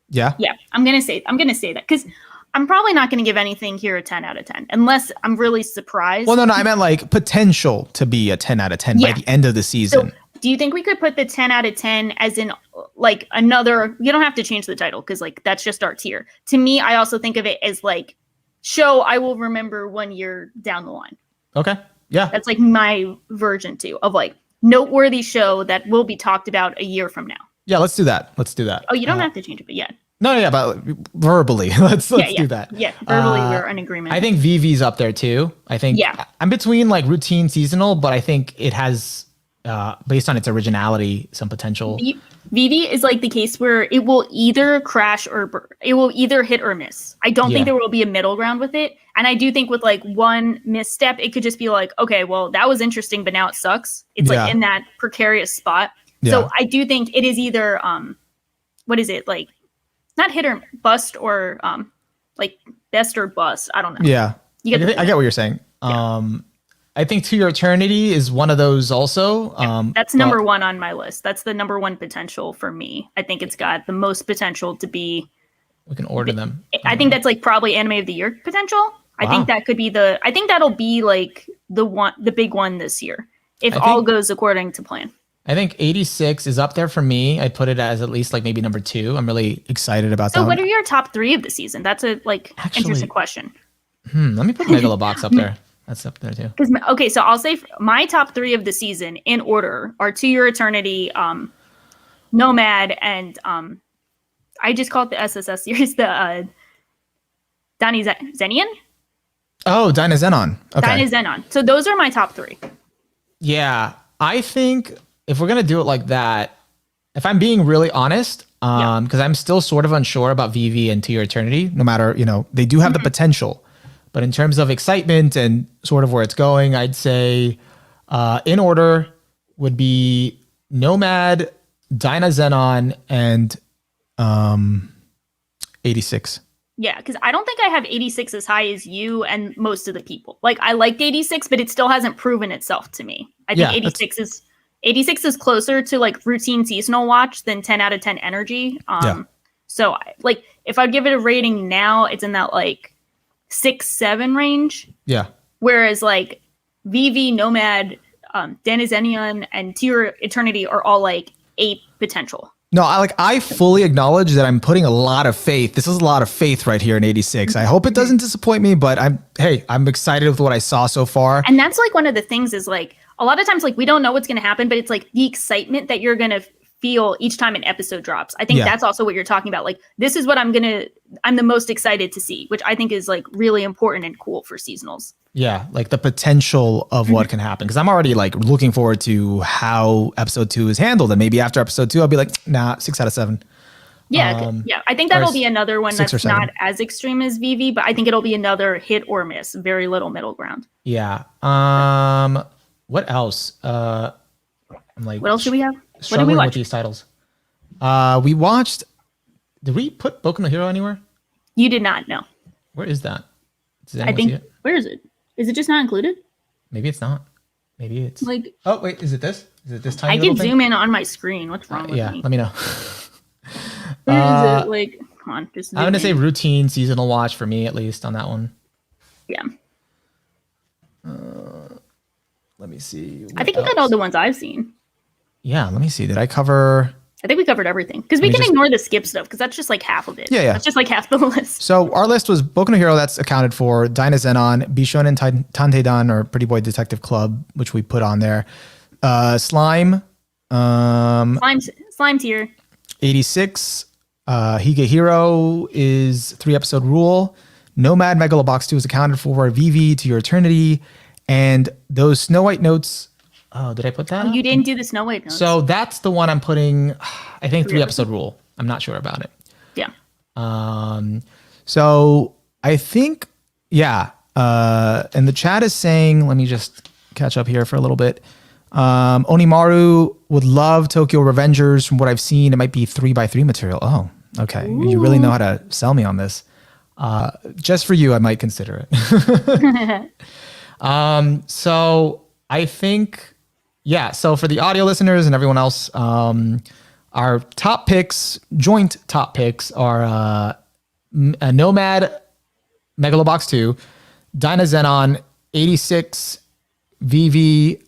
Yeah. I'm gonna say that because I'm probably not gonna give anything here a 10 out of 10 unless I'm really surprised. Well, no, I meant like potential to be a 10 out of 10 by the end of the season. So, do you think we could put the 10 out of 10 as in like another? You don't have to change the title because like that's just our tier. To me, I also think of it as like show I will remember 1 year down the line. Okay. Yeah. That's like my version too of like noteworthy show that will be talked about a year from now. Yeah, let's do that. Oh, you don't have to change it, but yeah. No, but verbally, let's do that. Yeah, verbally we're in agreement. I think VV's up there too. I think I'm between like routine seasonal, but I think it has based on its originality some potential. VV is like the case where it will either crash or it will either hit or miss. I don't think there will be a middle ground with it. And I do think with like one misstep, it could just be like, okay, well, that was interesting, but now it sucks. It's like in that precarious spot. Yeah. So I do think it is either, what is it? Like not hit or bust or like best or bust. I don't know. Yeah. I get what you're saying. Yeah. I think To Your Eternity is one of those also. That's number 1 on my list. That's the number 1 potential for me. I think it's got the most potential to be. We can order them. I think that's like probably Anime of the Year potential. Wow. I think that could be I think that'll be like the big one this year if all goes according to plan. I think 86 is up there for me. I'd put it as at least like maybe number 2. I'm really excited about that. So what are your top 3 of the season? That's a interesting question. Let me put Megalobox up there. That's up there too. Okay, so I'll say my top 3 of the season in order are To Your Eternity, Nomad, and I just call it the SSS series, the Dani Zenian? Oh, Dyna Zenon. Okay. Dyna Zenon. So those are my top 3. Yeah. I think if we're gonna do it like that, if I'm being really honest, because I'm still sort of unsure about VV and To Your Eternity, no matter, they do have the potential. But in terms of excitement and sort of where it's going, I'd say in order would be Nomad, Dyna Xenon, and 86. Yeah, because I don't think I have 86 as high as you and most of the people. Like, I liked 86, but it still hasn't proven itself to me. I think 86 is closer to like routine seasonal watch than 10 out of 10 energy. So like if I'd give it a rating now, it's in that like 6-7 range. Yeah. Whereas like VV, Nomad, Denizenion, and To Your Eternity are all like 8 potential. No, I fully acknowledge that I'm putting a lot of faith. This is a lot of faith right here in 86. I hope it doesn't disappoint me, but I'm excited with what I saw so far. And that's like one of the things is like a lot of times like we don't know what's going to happen, but it's like the excitement that you're going to feel each time an episode drops. I think that's also what you're talking about. Like, this is what I'm the most excited to see, which I think is like really important and cool for seasonals. Yeah, like the potential of what can happen. Because I'm already like looking forward to how episode 2 is handled. And maybe after episode 2, I'll be like, nah, 6 out of 7. Yeah, I think that'll be another one that's not as extreme as VV, but I think it'll be another hit or miss, very little middle ground. Yeah. What else? I'm like, what else do we have? What did we struggling watch? with these titles. We watched. Did we put Boku no Hero anywhere? You did not know. Where is that? Does I anyone think. see it? Where is it? Is it just not included? Maybe it's not. Maybe it's like. Oh wait, is it this? Is it this tiny? I little can thing? zoom in on my screen. What's wrong with me? Yeah, let me know. Where is it? Like, come on, just. I'm gonna say routine seasonal watch for me at least on that one. Yeah. Let me see. I think you got all the ones I've seen. Yeah, let me see. Did I cover? I think we covered everything because we can ignore the skip stuff because that's just like half of it. Yeah. That's just like half the list. So our list was Boku no Hero, that's accounted for, Dyna Xenon, Bishonen Tanteidan, or Pretty Boy Detective Club, which we put on there. Slime. Slime tier. 86. Hige Hero is 3-episode rule. Nomad Megalobox 2 is accounted for. VV To Your Eternity. And those Snow White notes. Oh, did I put that? Oh, you didn't do the Snow White notes. So that's the one I'm putting, I think 3-episode rule. I'm not sure about it. Yeah. So I think, and the chat is saying, let me just catch up here for a little bit. Onimaru would love Tokyo Revengers. From what I've seen, it might be 3x3 material. Oh, okay. Ooh. You really know how to sell me on this. Just for you, I might consider it. So I think, so for the audio listeners and everyone else, our top picks, joint top picks are Nomad Megalobox 2, Dyna Xenon, 86, VV,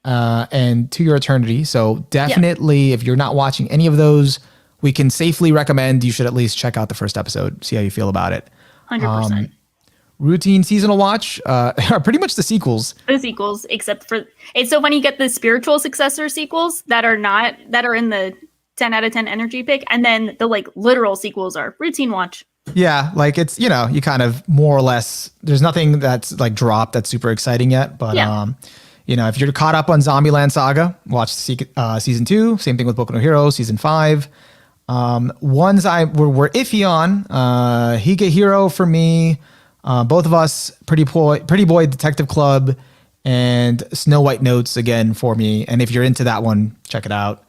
and To Your Eternity. So definitely, if you're not watching any of those, we can safely recommend you should at least check out the first episode, see how you feel about it. 100%. Routine seasonal watch are pretty much the sequels. The sequels, except for it's so funny you get the spiritual successor sequels that are in the 10 out of 10 energy pick, and then the like literal sequels are routine watch. Yeah, like it's you kind of more or less. There's nothing that's like dropped that's super exciting yet, but if you're caught up on Zombieland Saga, watch season 2. Same thing with Boku no Hero season 5. Ones we're iffy on. Hige Hero for me. Both of us, Pretty Boy Detective Club, and Snow White Notes again for me. And if you're into that one, check it out.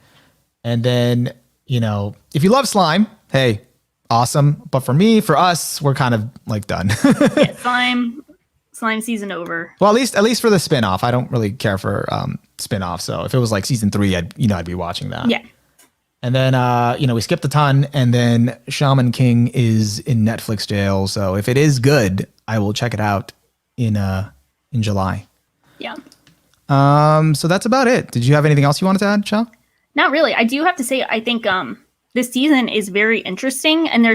And then, if you love slime, hey, awesome. But for us, we're kind of like done. Slime season over. Well, at least for the spinoff. I don't really care for spinoff. So if it was like season 3, I'd be watching that. Yeah. And then, we skipped a ton, and then Shaman King is in Netflix jail. So if it is good, I will check it out in July. Yeah. So that's about it. Did you have anything else you wanted to add, Shao? Not really. I do have to say, I think this season is very interesting, and there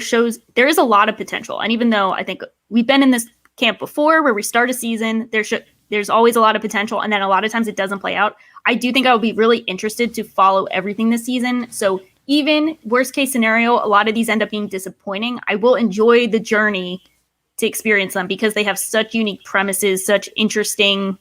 is a lot of potential. And even though I think we've been in this camp before where we start a season, there's always a lot of potential, and then a lot of times it doesn't play out. I do think I will be really interested to follow everything this season. So even worst case scenario, a lot of these end up being disappointing. I will enjoy the journey to experience them because they have such unique premises, such interesting,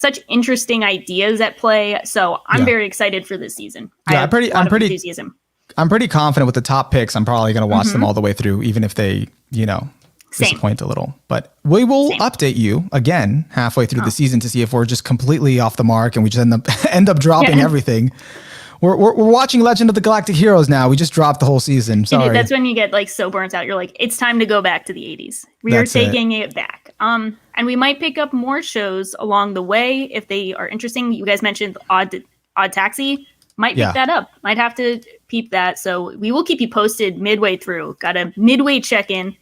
such interesting ideas at play. So I'm very excited for this season. Yeah, I'm pretty enthusiasm. I'm pretty confident with the top picks. I'm probably going to watch them all the way through, even if they, disappoint a little. But we will update you again halfway through the season to see if we're just completely off the mark and we just end up dropping everything. We're watching Legend of the Galactic Heroes now. We just dropped the whole season. Sorry. That's when you get like so burnt out. You're like, it's time to go back to the 80s. We are taking it back. And we might pick up more shows along the way if they are interesting. You guys mentioned Odd Taxi. Might pick that up. Might have to peep that. So we will keep you posted midway through. Got a midway check-in,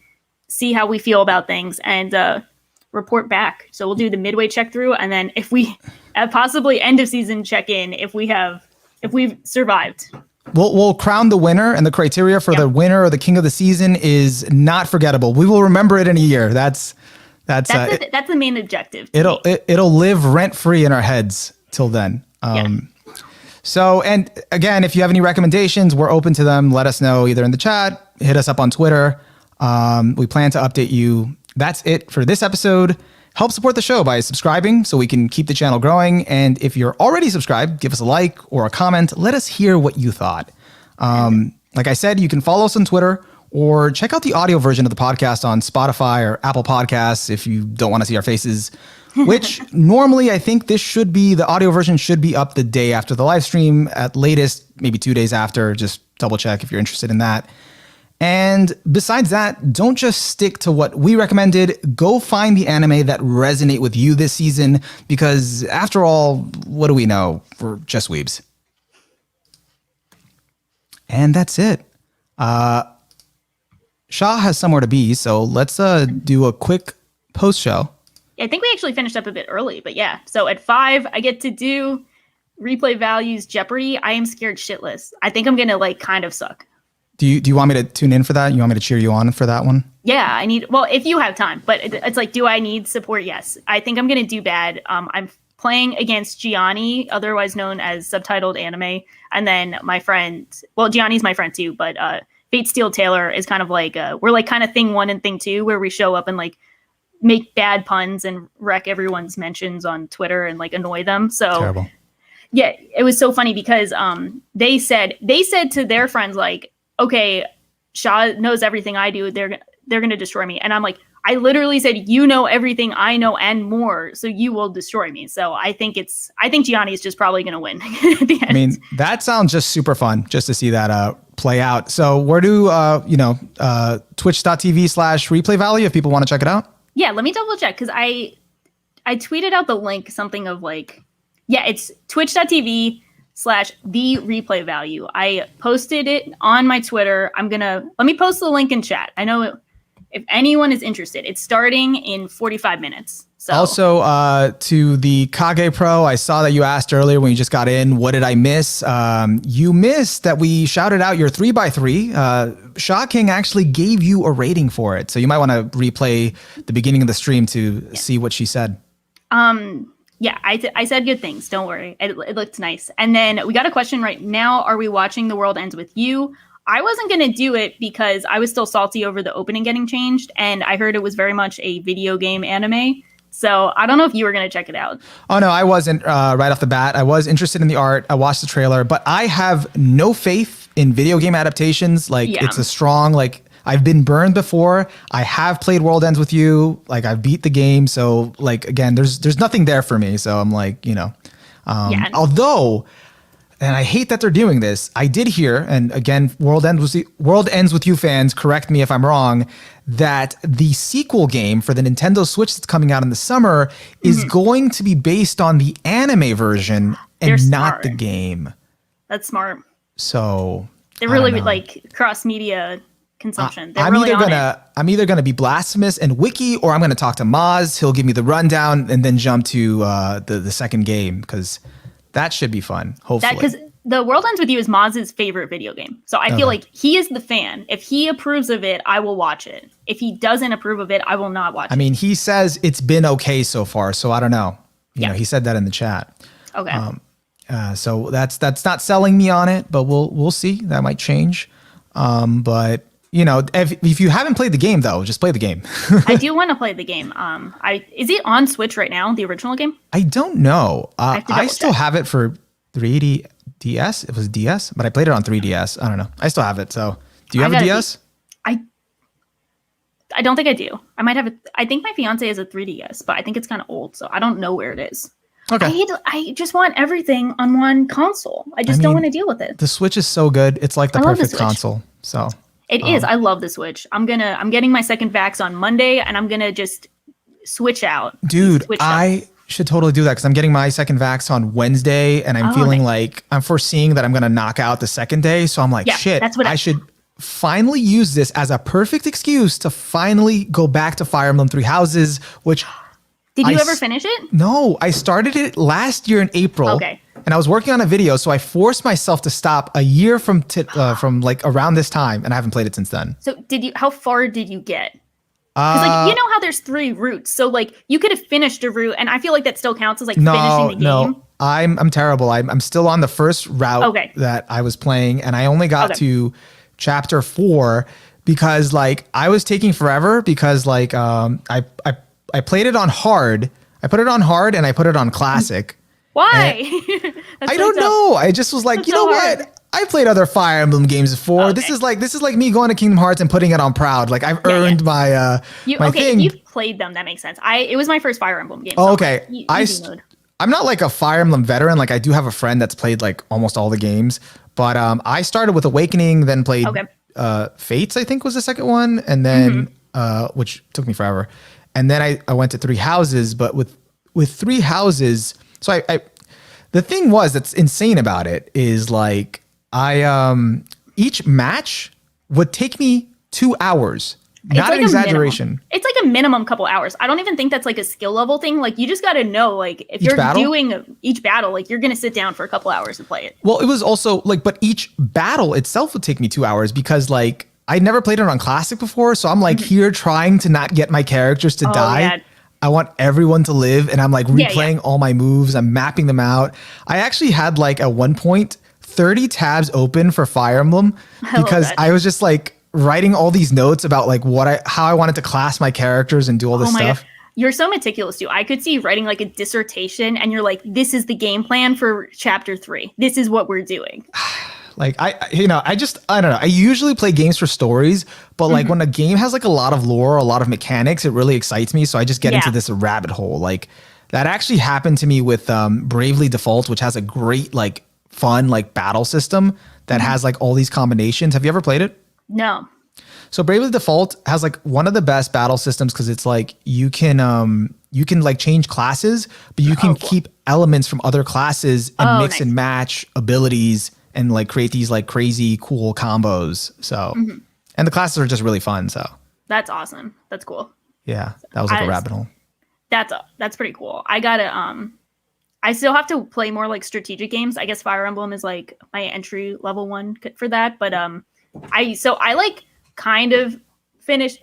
see how we feel about things, and report back. So we'll do the midway check through, and then if we possibly end of season check-in if we've survived. We'll crown the winner, and the criteria for the winner or the king of the season is not forgettable. We will remember it in a year. That's the main objective. It'll live rent free in our heads till then. So, and again, if you have any recommendations, we're open to them. Let us know either in the chat, hit us up on Twitter. We plan to update you. That's it for this episode. Help support the show by subscribing so we can keep the channel growing. And if you're already subscribed, give us a like or a comment. Let us hear what you thought. Like I said, you can follow us on Twitter or check out the audio version of the podcast on Spotify or Apple Podcasts if you don't want to see our faces. Which normally I think the audio version should be up the day after the live stream, at latest, maybe 2 days after. Just double check if you're interested in that. And besides that, don't just stick to what we recommended. Go find the anime that resonate with you this season, because after all, what do we know? We're just weebs. And that's it. Shah has somewhere to be, so let's do a quick post show. I think we actually finished up a bit early, but yeah. So at 5, I get to do replay values Jeopardy. I am scared shitless. I think I'm going to kind of suck. Do you want me to tune in for that? You want me to cheer you on for that one? Yeah, if you have time, but it's like, do I need support? Yes. I think I'm going to do bad. I'm playing against Gianni, otherwise known as Subtitled Anime. And then my friend, Gianni's my friend too, but Fate Steel Taylor is kind of like, we're like kind of thing 1 and thing 2, where we show up and make bad puns and wreck everyone's mentions on Twitter and annoy them. So terrible. Yeah, it was so funny because they said to their friends okay, Shah knows everything I do. They're gonna destroy me, and I'm like, I literally said, you know everything I know and more, so you will destroy me. So I think Gianni is just probably gonna win at the end. I mean, that sounds just super fun just to see that play out. So where do twitch.tv/replay value if people want to check it out? Yeah, let me double check because I tweeted out the link, something of it's twitch.tv/the replay value. I posted it on my Twitter. Let me post the link in chat. I know if anyone is interested, it's starting in 45 minutes. So also to the Kage Pro, I saw that you asked earlier when you just got in, what did I miss? You missed that we shouted out your 3x3. Shaw King actually gave you a rating for it. So you might want to replay the beginning of the stream to see what she said. Yeah, I said good things. Don't worry. It looked nice. And then we got a question right now. Are we watching The World Ends With You? I wasn't going to do it because I was still salty over the opening getting changed. And I heard it was very much a video game anime. So I don't know if you were going to check it out. Oh, no, I wasn't right off the bat. I was interested in the art. I watched the trailer, but I have no faith in video game adaptations. It's a strong, I've been burned before. I have played World Ends With You. I've beat the game. So again, there's nothing there for me. So I'm although, and I hate that they're doing this, I did hear, and again, World Ends With You fans, correct me if I'm wrong, that the sequel game for the Nintendo Switch that's coming out in the summer is going to be based on the anime version and not the game. That's smart. So they're really cross-media consumption. I'm either gonna be blasphemous and wiki, or I'm gonna talk to Maz. He'll give me the rundown and then jump to the second game, because that should be fun. Hopefully, because The World Ends With You is Maz's favorite video game, so I feel like he is the fan. If he approves of it, I will watch it. If he doesn't approve of it, I will not watch it. I mean, he says it's been okay so far, so I don't know. You know, he said that in the chat. Okay. So that's not selling me on it, but we'll see. That might change. But you know, if you haven't played the game though, just play the game. I do want to play the game. Is it on Switch right now? The original game? I don't know. have to I still double check. have it for 3D DS. It was DS, but I played it on 3DS. I don't know. I still have it. So, do you have a DS? I don't think I do. I might have it. I think my fiance has a 3DS, but I think it's kind of old, so I don't know where it is. Okay. I just want everything on one console. I just don't want to deal with it. The Switch is so good. It's like the I love the perfect Switch. console. So It is. I love the Switch. I'm getting my second vax on Monday, and I'm gonna just switch out. dude, Switch up. I should totally do that because I'm getting my second vax on Wednesday, and I'm feeling like I'm foreseeing that I'm gonna knock out the second day. So I'm like, Yeah, shit, that's what I should finally use this as a perfect excuse to finally go back to Fire Emblem Three Houses, which Did you I ever s- finish it? no, I started it last year in April. Okay. And I was working on a video, so I forced myself to stop a year from like around this time, and I haven't played it since then. So how far did you get? Because like you know how there's 3 routes, so like you could have finished a route, and I feel like that still counts as like finishing the game. No, I'm terrible. I'm still on the first route that I was playing, and I only got to chapter 4 because like I was taking forever because like I played it on hard. I put it on hard and I put it on classic. Why? I don't know. I just was like, That's you know so hard. what? I played other Fire Emblem games before. This is like me going to Kingdom Hearts and putting it on proud. Like I've earned my my thing. If you've played them, that makes sense. It was my first Fire Emblem game. Oh, so okay. easy mode. I'm not like a Fire Emblem veteran. Like I do have a friend that's played like almost all the games, but I started with Awakening, then played Fates, I think was the second one, and then which took me forever, and then I went to Three Houses. But with Three Houses, so I the thing was that's insane about it is like each match would take me 2 hours. Not like an exaggeration. It's like a minimum couple hours. I don't even think that's like a skill level thing. Like you just got to know, like if you're doing each battle, like you're going to sit down for a couple hours to play it. Well, it was also like, but each battle itself would take me 2 hours because like I never played it on classic before. So I'm like here trying to not get my characters to die. Yeah. I want everyone to live, and I'm like replaying all my moves. I'm mapping them out. I actually had like at one point 30 tabs open for Fire Emblem because I was just like writing all these notes about like how I wanted to class my characters and do all this stuff. God. You're so meticulous too. I could see you writing like a dissertation and you're like, this is the game plan for chapter 3. This is what we're doing. Like I don't know. I usually play games for stories, but like when a game has like a lot of lore, a lot of mechanics, it really excites me. So I just get into this rabbit hole. Like that actually happened to me with Bravely Default, which has a great like fun like battle system that has like all these combinations. Have you ever played it? No. So Bravely Default has like one of the best battle systems because it's like you can like change classes, but you can keep elements from other classes and mix and match abilities and like create these like crazy cool combos. So and the classes are just really fun. So that's awesome. That's cool. Yeah, that was like a rabbit hole. That's pretty cool. I still have to play more like strategic games. I guess Fire Emblem is like my entry level one for that. But I like kind of finished.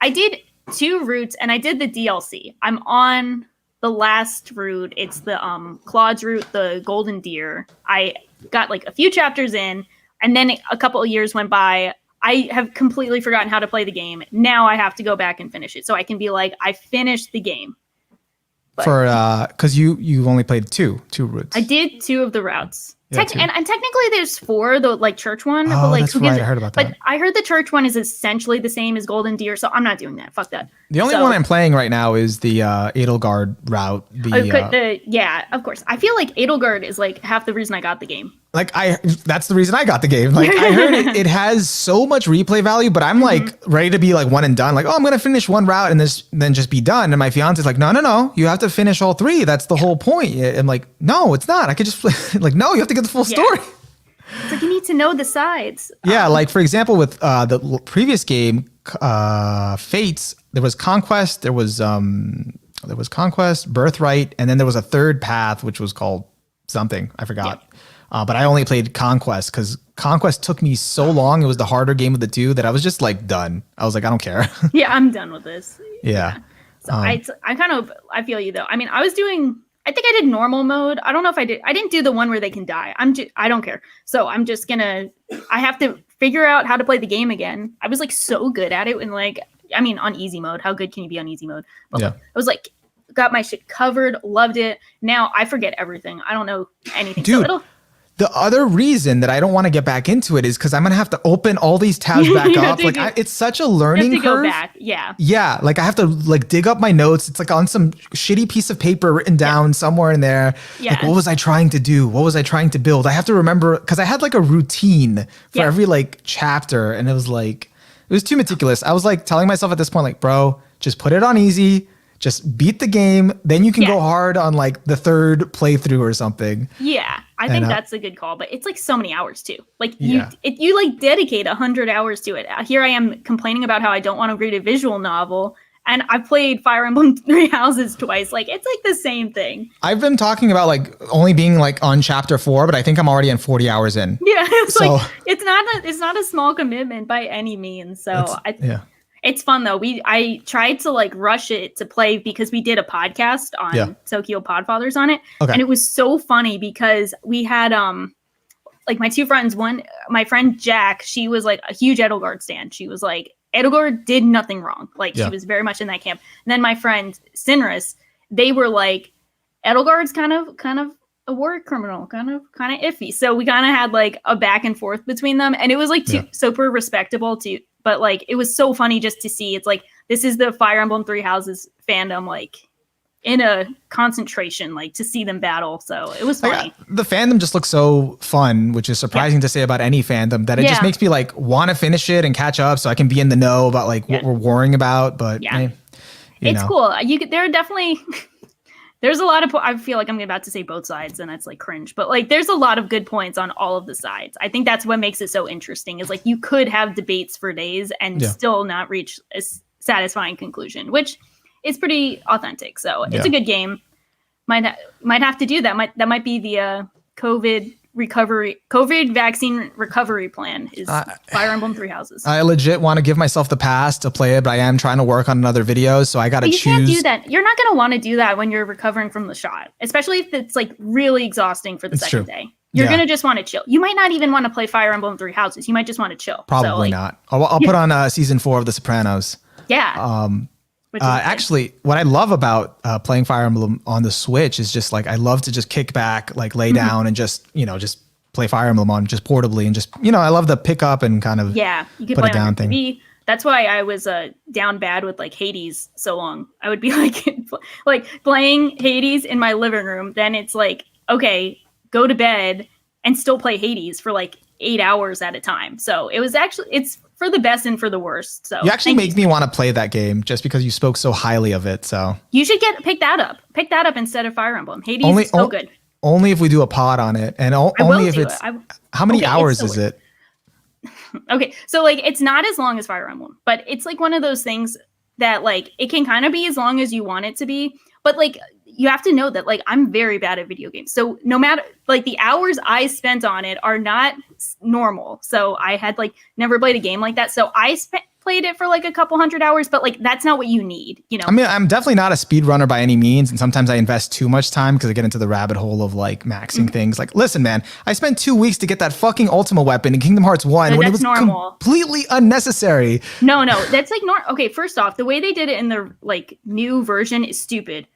I did 2 routes and I did the DLC. I'm on the last route. It's the Claude's route, the Golden Deer. I got like a few chapters in, and then a couple of years went by. I have completely forgotten how to play the game. Now I have to go back and finish it so I can be like, I finished the game. But because you only played two routes. I did 2 of the routes. Yeah, and technically there's 4, the like church one. Oh, but like that's right. I heard about that. But I heard the church one is essentially the same as Golden Deer, so I'm not doing that. Fuck that. The only one I'm playing right now is the Edelgard route. Yeah, of course. I feel like Edelgard is like half the reason I got the game. Like that's the reason I got the game. Like I heard it has so much replay value, but I'm like ready to be like one and done. Like, oh, I'm gonna finish one route and then just be done. And my fiance's like, no, you have to finish all 3. That's the whole point. I'm like, no, it's not. I could just like, no, you have to get the full story. It's like you need to know the sides. Yeah, like for example, with the previous game, Fates, there was Conquest, there was Conquest, Birthright, and then there was a third path which was called something I forgot. But I only played Conquest because Conquest took me so long. It was the harder game of the 2 that I was just like done. I was like, I don't care. Yeah, I'm done with this. Yeah. So I feel you though. I mean, I think I did normal mode. I don't know if I didn't do the one where they can die. I don't care. So I have to figure out how to play the game again. I was like so good at it, and like, I mean, on easy mode, how good can you be on easy mode? But I was like, got my shit covered, loved it. Now I forget everything. I don't know anything. Dude, so the other reason that I don't want to get back into it is because I'm gonna have to open all these tabs back up. Like it's such a learning curve. Go back. Yeah. Yeah. Like I have to like dig up my notes. It's like on some shitty piece of paper written down somewhere in there. Yeah. Like what was I trying to do? What was I trying to build? I have to remember because I had like a routine for every like chapter, and it was too meticulous. I was like telling myself at this point, like, bro, just put it on easy. Just beat the game, then you can go hard on like the third playthrough or something. Yeah, I think that's a good call, but it's like so many hours too. Like you like dedicate 100 hours to it. Here I am complaining about how I don't want to read a visual novel, and I've played Fire Emblem Three Houses twice. Like it's like the same thing. I've been talking about like only being like on chapter 4, but I think I'm already in 40 hours in. Yeah, it's not a small commitment by any means. So It's fun though. I tried to like rush it to play because we did a podcast on Tokyo Podfathers on it. Okay. And it was so funny because we had like my two friends, my friend Jack, she was like a huge Edelgard stan. She was like, Edelgard did nothing wrong. Like she was very much in that camp. And then my friend Sinris, they were like, Edelgard's kind of a war criminal, kind of iffy. So we kind of had like a back and forth between them, and it was like super respectable too. But like it was so funny just to see. It's like this is the Fire Emblem Three Houses fandom, like in a concentration, like to see them battle. So it was funny. The fandom just looks so fun, which is surprising to say about any fandom. That it just makes me like want to finish it and catch up, so I can be in the know about like what we're worrying about. But it's cool. There are definitely. There's a lot of, I feel like I'm about to say both sides and that's like cringe, but like there's a lot of good points on all of the sides. I think that's what makes it so interesting is like you could have debates for days and still not reach a satisfying conclusion, which is pretty authentic. So it's a good game. Might have to do that. That might be the COVID vaccine recovery plan is Fire Emblem Three Houses. I legit want to give myself the pass to play it, but I am trying to work on another video, so I got to choose. You can't do that. You're not going to want to do that when you're recovering from the shot, especially if it's like really exhausting for the second day. You're going to just want to chill. You might not even want to play Fire Emblem Three Houses. You might just want to chill. Probably not. I'll put on season 4 of The Sopranos. Yeah. Actually, what I love about playing Fire Emblem on the Switch is just like I love to just kick back, like lay down, and just play Fire Emblem on just portably, and just I love the pick up and kind of you can put play it down on thing. TV. That's why I was down bad with like Hades so long. I would be like playing Hades in my living room. Then it's like, okay, go to bed and still play Hades for like 8 hours at a time. So it's for the best and for the worst. So you actually make me want to play that game just because you spoke so highly of it. So you should pick that up. Pick that up instead of Fire Emblem. Hades is so good. Only if we do a pod on it, and only if it's. How many hours is it? Okay, so like it's not as long as Fire Emblem, but it's like one of those things that like it can kind of be as long as you want it to be, but like you have to know that like I'm very bad at video games. So no matter like the hours I spent on it are not normal. So I had like never played a game like that. So I played it for like a couple 100 hours, but like that's not what you need, I mean, I'm definitely not a speedrunner by any means, and sometimes I invest too much time because I get into the rabbit hole of like maxing things. Like, listen, man, I spent 2 weeks to get that fucking Ultima weapon in Kingdom Hearts 1 when it was completely unnecessary. No, that's like okay, first off, the way they did it in the like new version is stupid.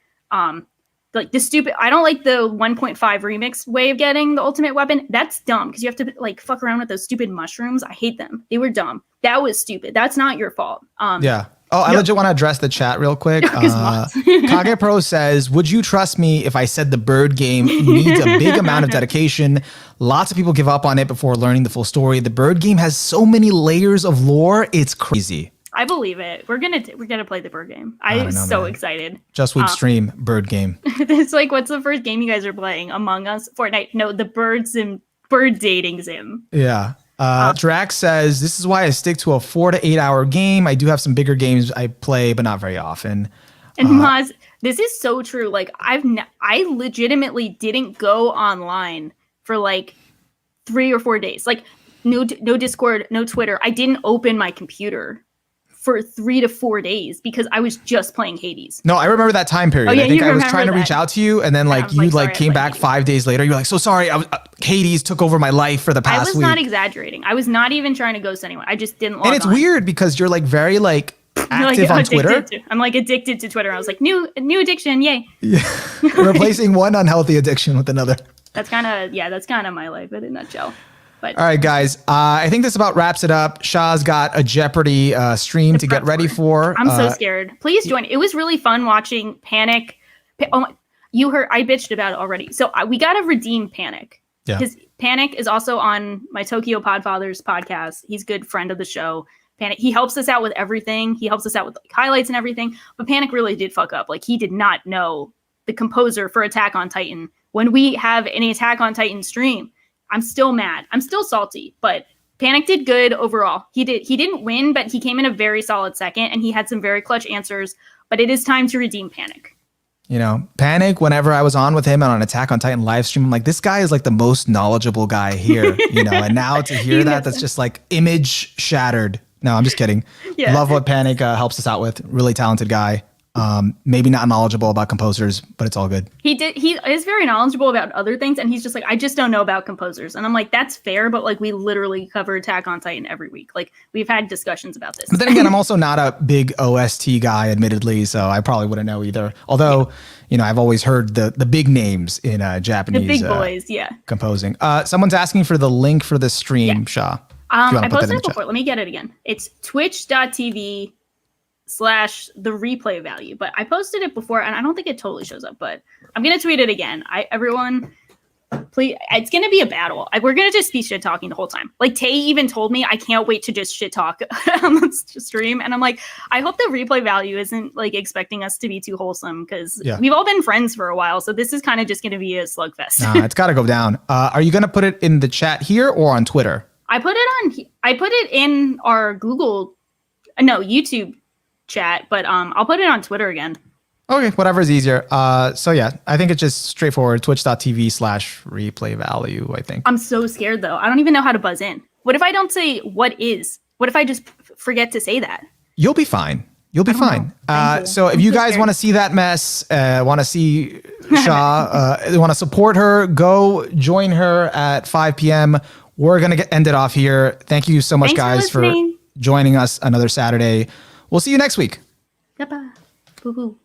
Like I don't like the 1.5 remix way of getting the ultimate weapon. That's dumb because you have to like fuck around with those stupid mushrooms. I hate them. They were dumb. That was stupid. That's not your fault. Yeah. Oh, I legit want to address the chat real quick. Kage Pro says, would you trust me if I said the bird game needs a big amount of dedication? Lots of people give up on it before learning the full story. The bird game has so many layers of lore. It's crazy. I believe it. We're gonna play the bird game. I'm so excited. Just Weebs stream bird game. It's like, what's the first game you guys are playing? Among Us, Fortnite? No, the bird dating sim. Yeah. Drax says, this is why I stick to a 4 to 8 hour game. I do have some bigger games I play, but not very often. And Maz, this is so true. Like I legitimately didn't go online for like 3 or 4 days. Like no Discord, no Twitter. I didn't open my computer for 3 to 4 days because I was just playing Hades. No, I remember that time period. Oh, yeah, I think you I was remember trying to reach that. out to you, and then like was you like, like sorry, came I'm back playing 5 days later. You're like, so sorry, Hades took over my life for the I past was week. not exaggerating. I was not even trying to ghost anyone. I just didn't log And it's on. weird because you're like very like active Like, on Twitter. I'm like addicted to Twitter. I was like, new addiction, yay. Replacing one unhealthy addiction with another. That's kind of my life in a nutshell. But All right, guys. I think this about wraps it up. Shah's got a Jeopardy stream to get ready for. I'm so scared. Please join. It was really fun watching Panic. You heard I bitched about it already. So we got to redeem Panic. Yeah. Because Panic is also on my Tokyo Podfathers podcast. He's a good friend of the show. Panic. He helps us out with everything. He helps us out with like, highlights and everything. But Panic really did fuck up. Like he did not know the composer for Attack on Titan. When we have an Attack on Titan stream, I'm still mad. I'm still salty, but Panic did good overall. He didn't win, but he came in a very solid second and he had some very clutch answers, but it is time to redeem Panic. You know, Panic, whenever I was on with him on an Attack on Titan live stream, I'm like, this guy is like the most knowledgeable guy here, you know, and now to hear that's just like image shattered. No, I'm just kidding. Yeah. Love what Panic helps us out with. Really talented guy. Maybe not knowledgeable about composers, but it's all good. He is very knowledgeable about other things, and he's just like, I just don't know about composers. And I'm like, that's fair, but like we literally cover Attack on Titan every week. Like we've had discussions about this. But then again, I'm also not a big OST guy, admittedly, so I probably wouldn't know either. Although, you know, I've always heard the big names in Japanese. The big boys, yeah. Composing. Someone's asking for the link for the stream, Shah. I posted it before. Let me get it again. It's twitch.tv/the replay value, but I posted it before and I don't think it totally shows up, but I'm gonna tweet it again. Everyone, please, it's gonna be a battle. We're gonna just be shit talking the whole time. Like Tay even told me I can't wait to just shit talk on the stream, and I'm like, I hope the replay value isn't like expecting us to be too wholesome because we've all been friends for a while, so this is kind of just gonna be a slugfest. Nah, it's gotta go down. Are you gonna put it in the chat here or on Twitter? I put it in our YouTube chat, but I'll put it on Twitter again. Okay, whatever is easier. So yeah, I think it's just straightforward. Twitch.tv/replay value, I think. I'm so scared though. I don't even know how to buzz in. What if I don't say what is? What if I just forget to say that? You'll be fine. You'll be fine. So if you guys want to see that mess, want to see Shah, want to support her, go join her at 5 p.m. We're going to end it off here. Thank you so much, guys, for joining us another Saturday. We'll see you next week. Bye-bye. Boo-hoo.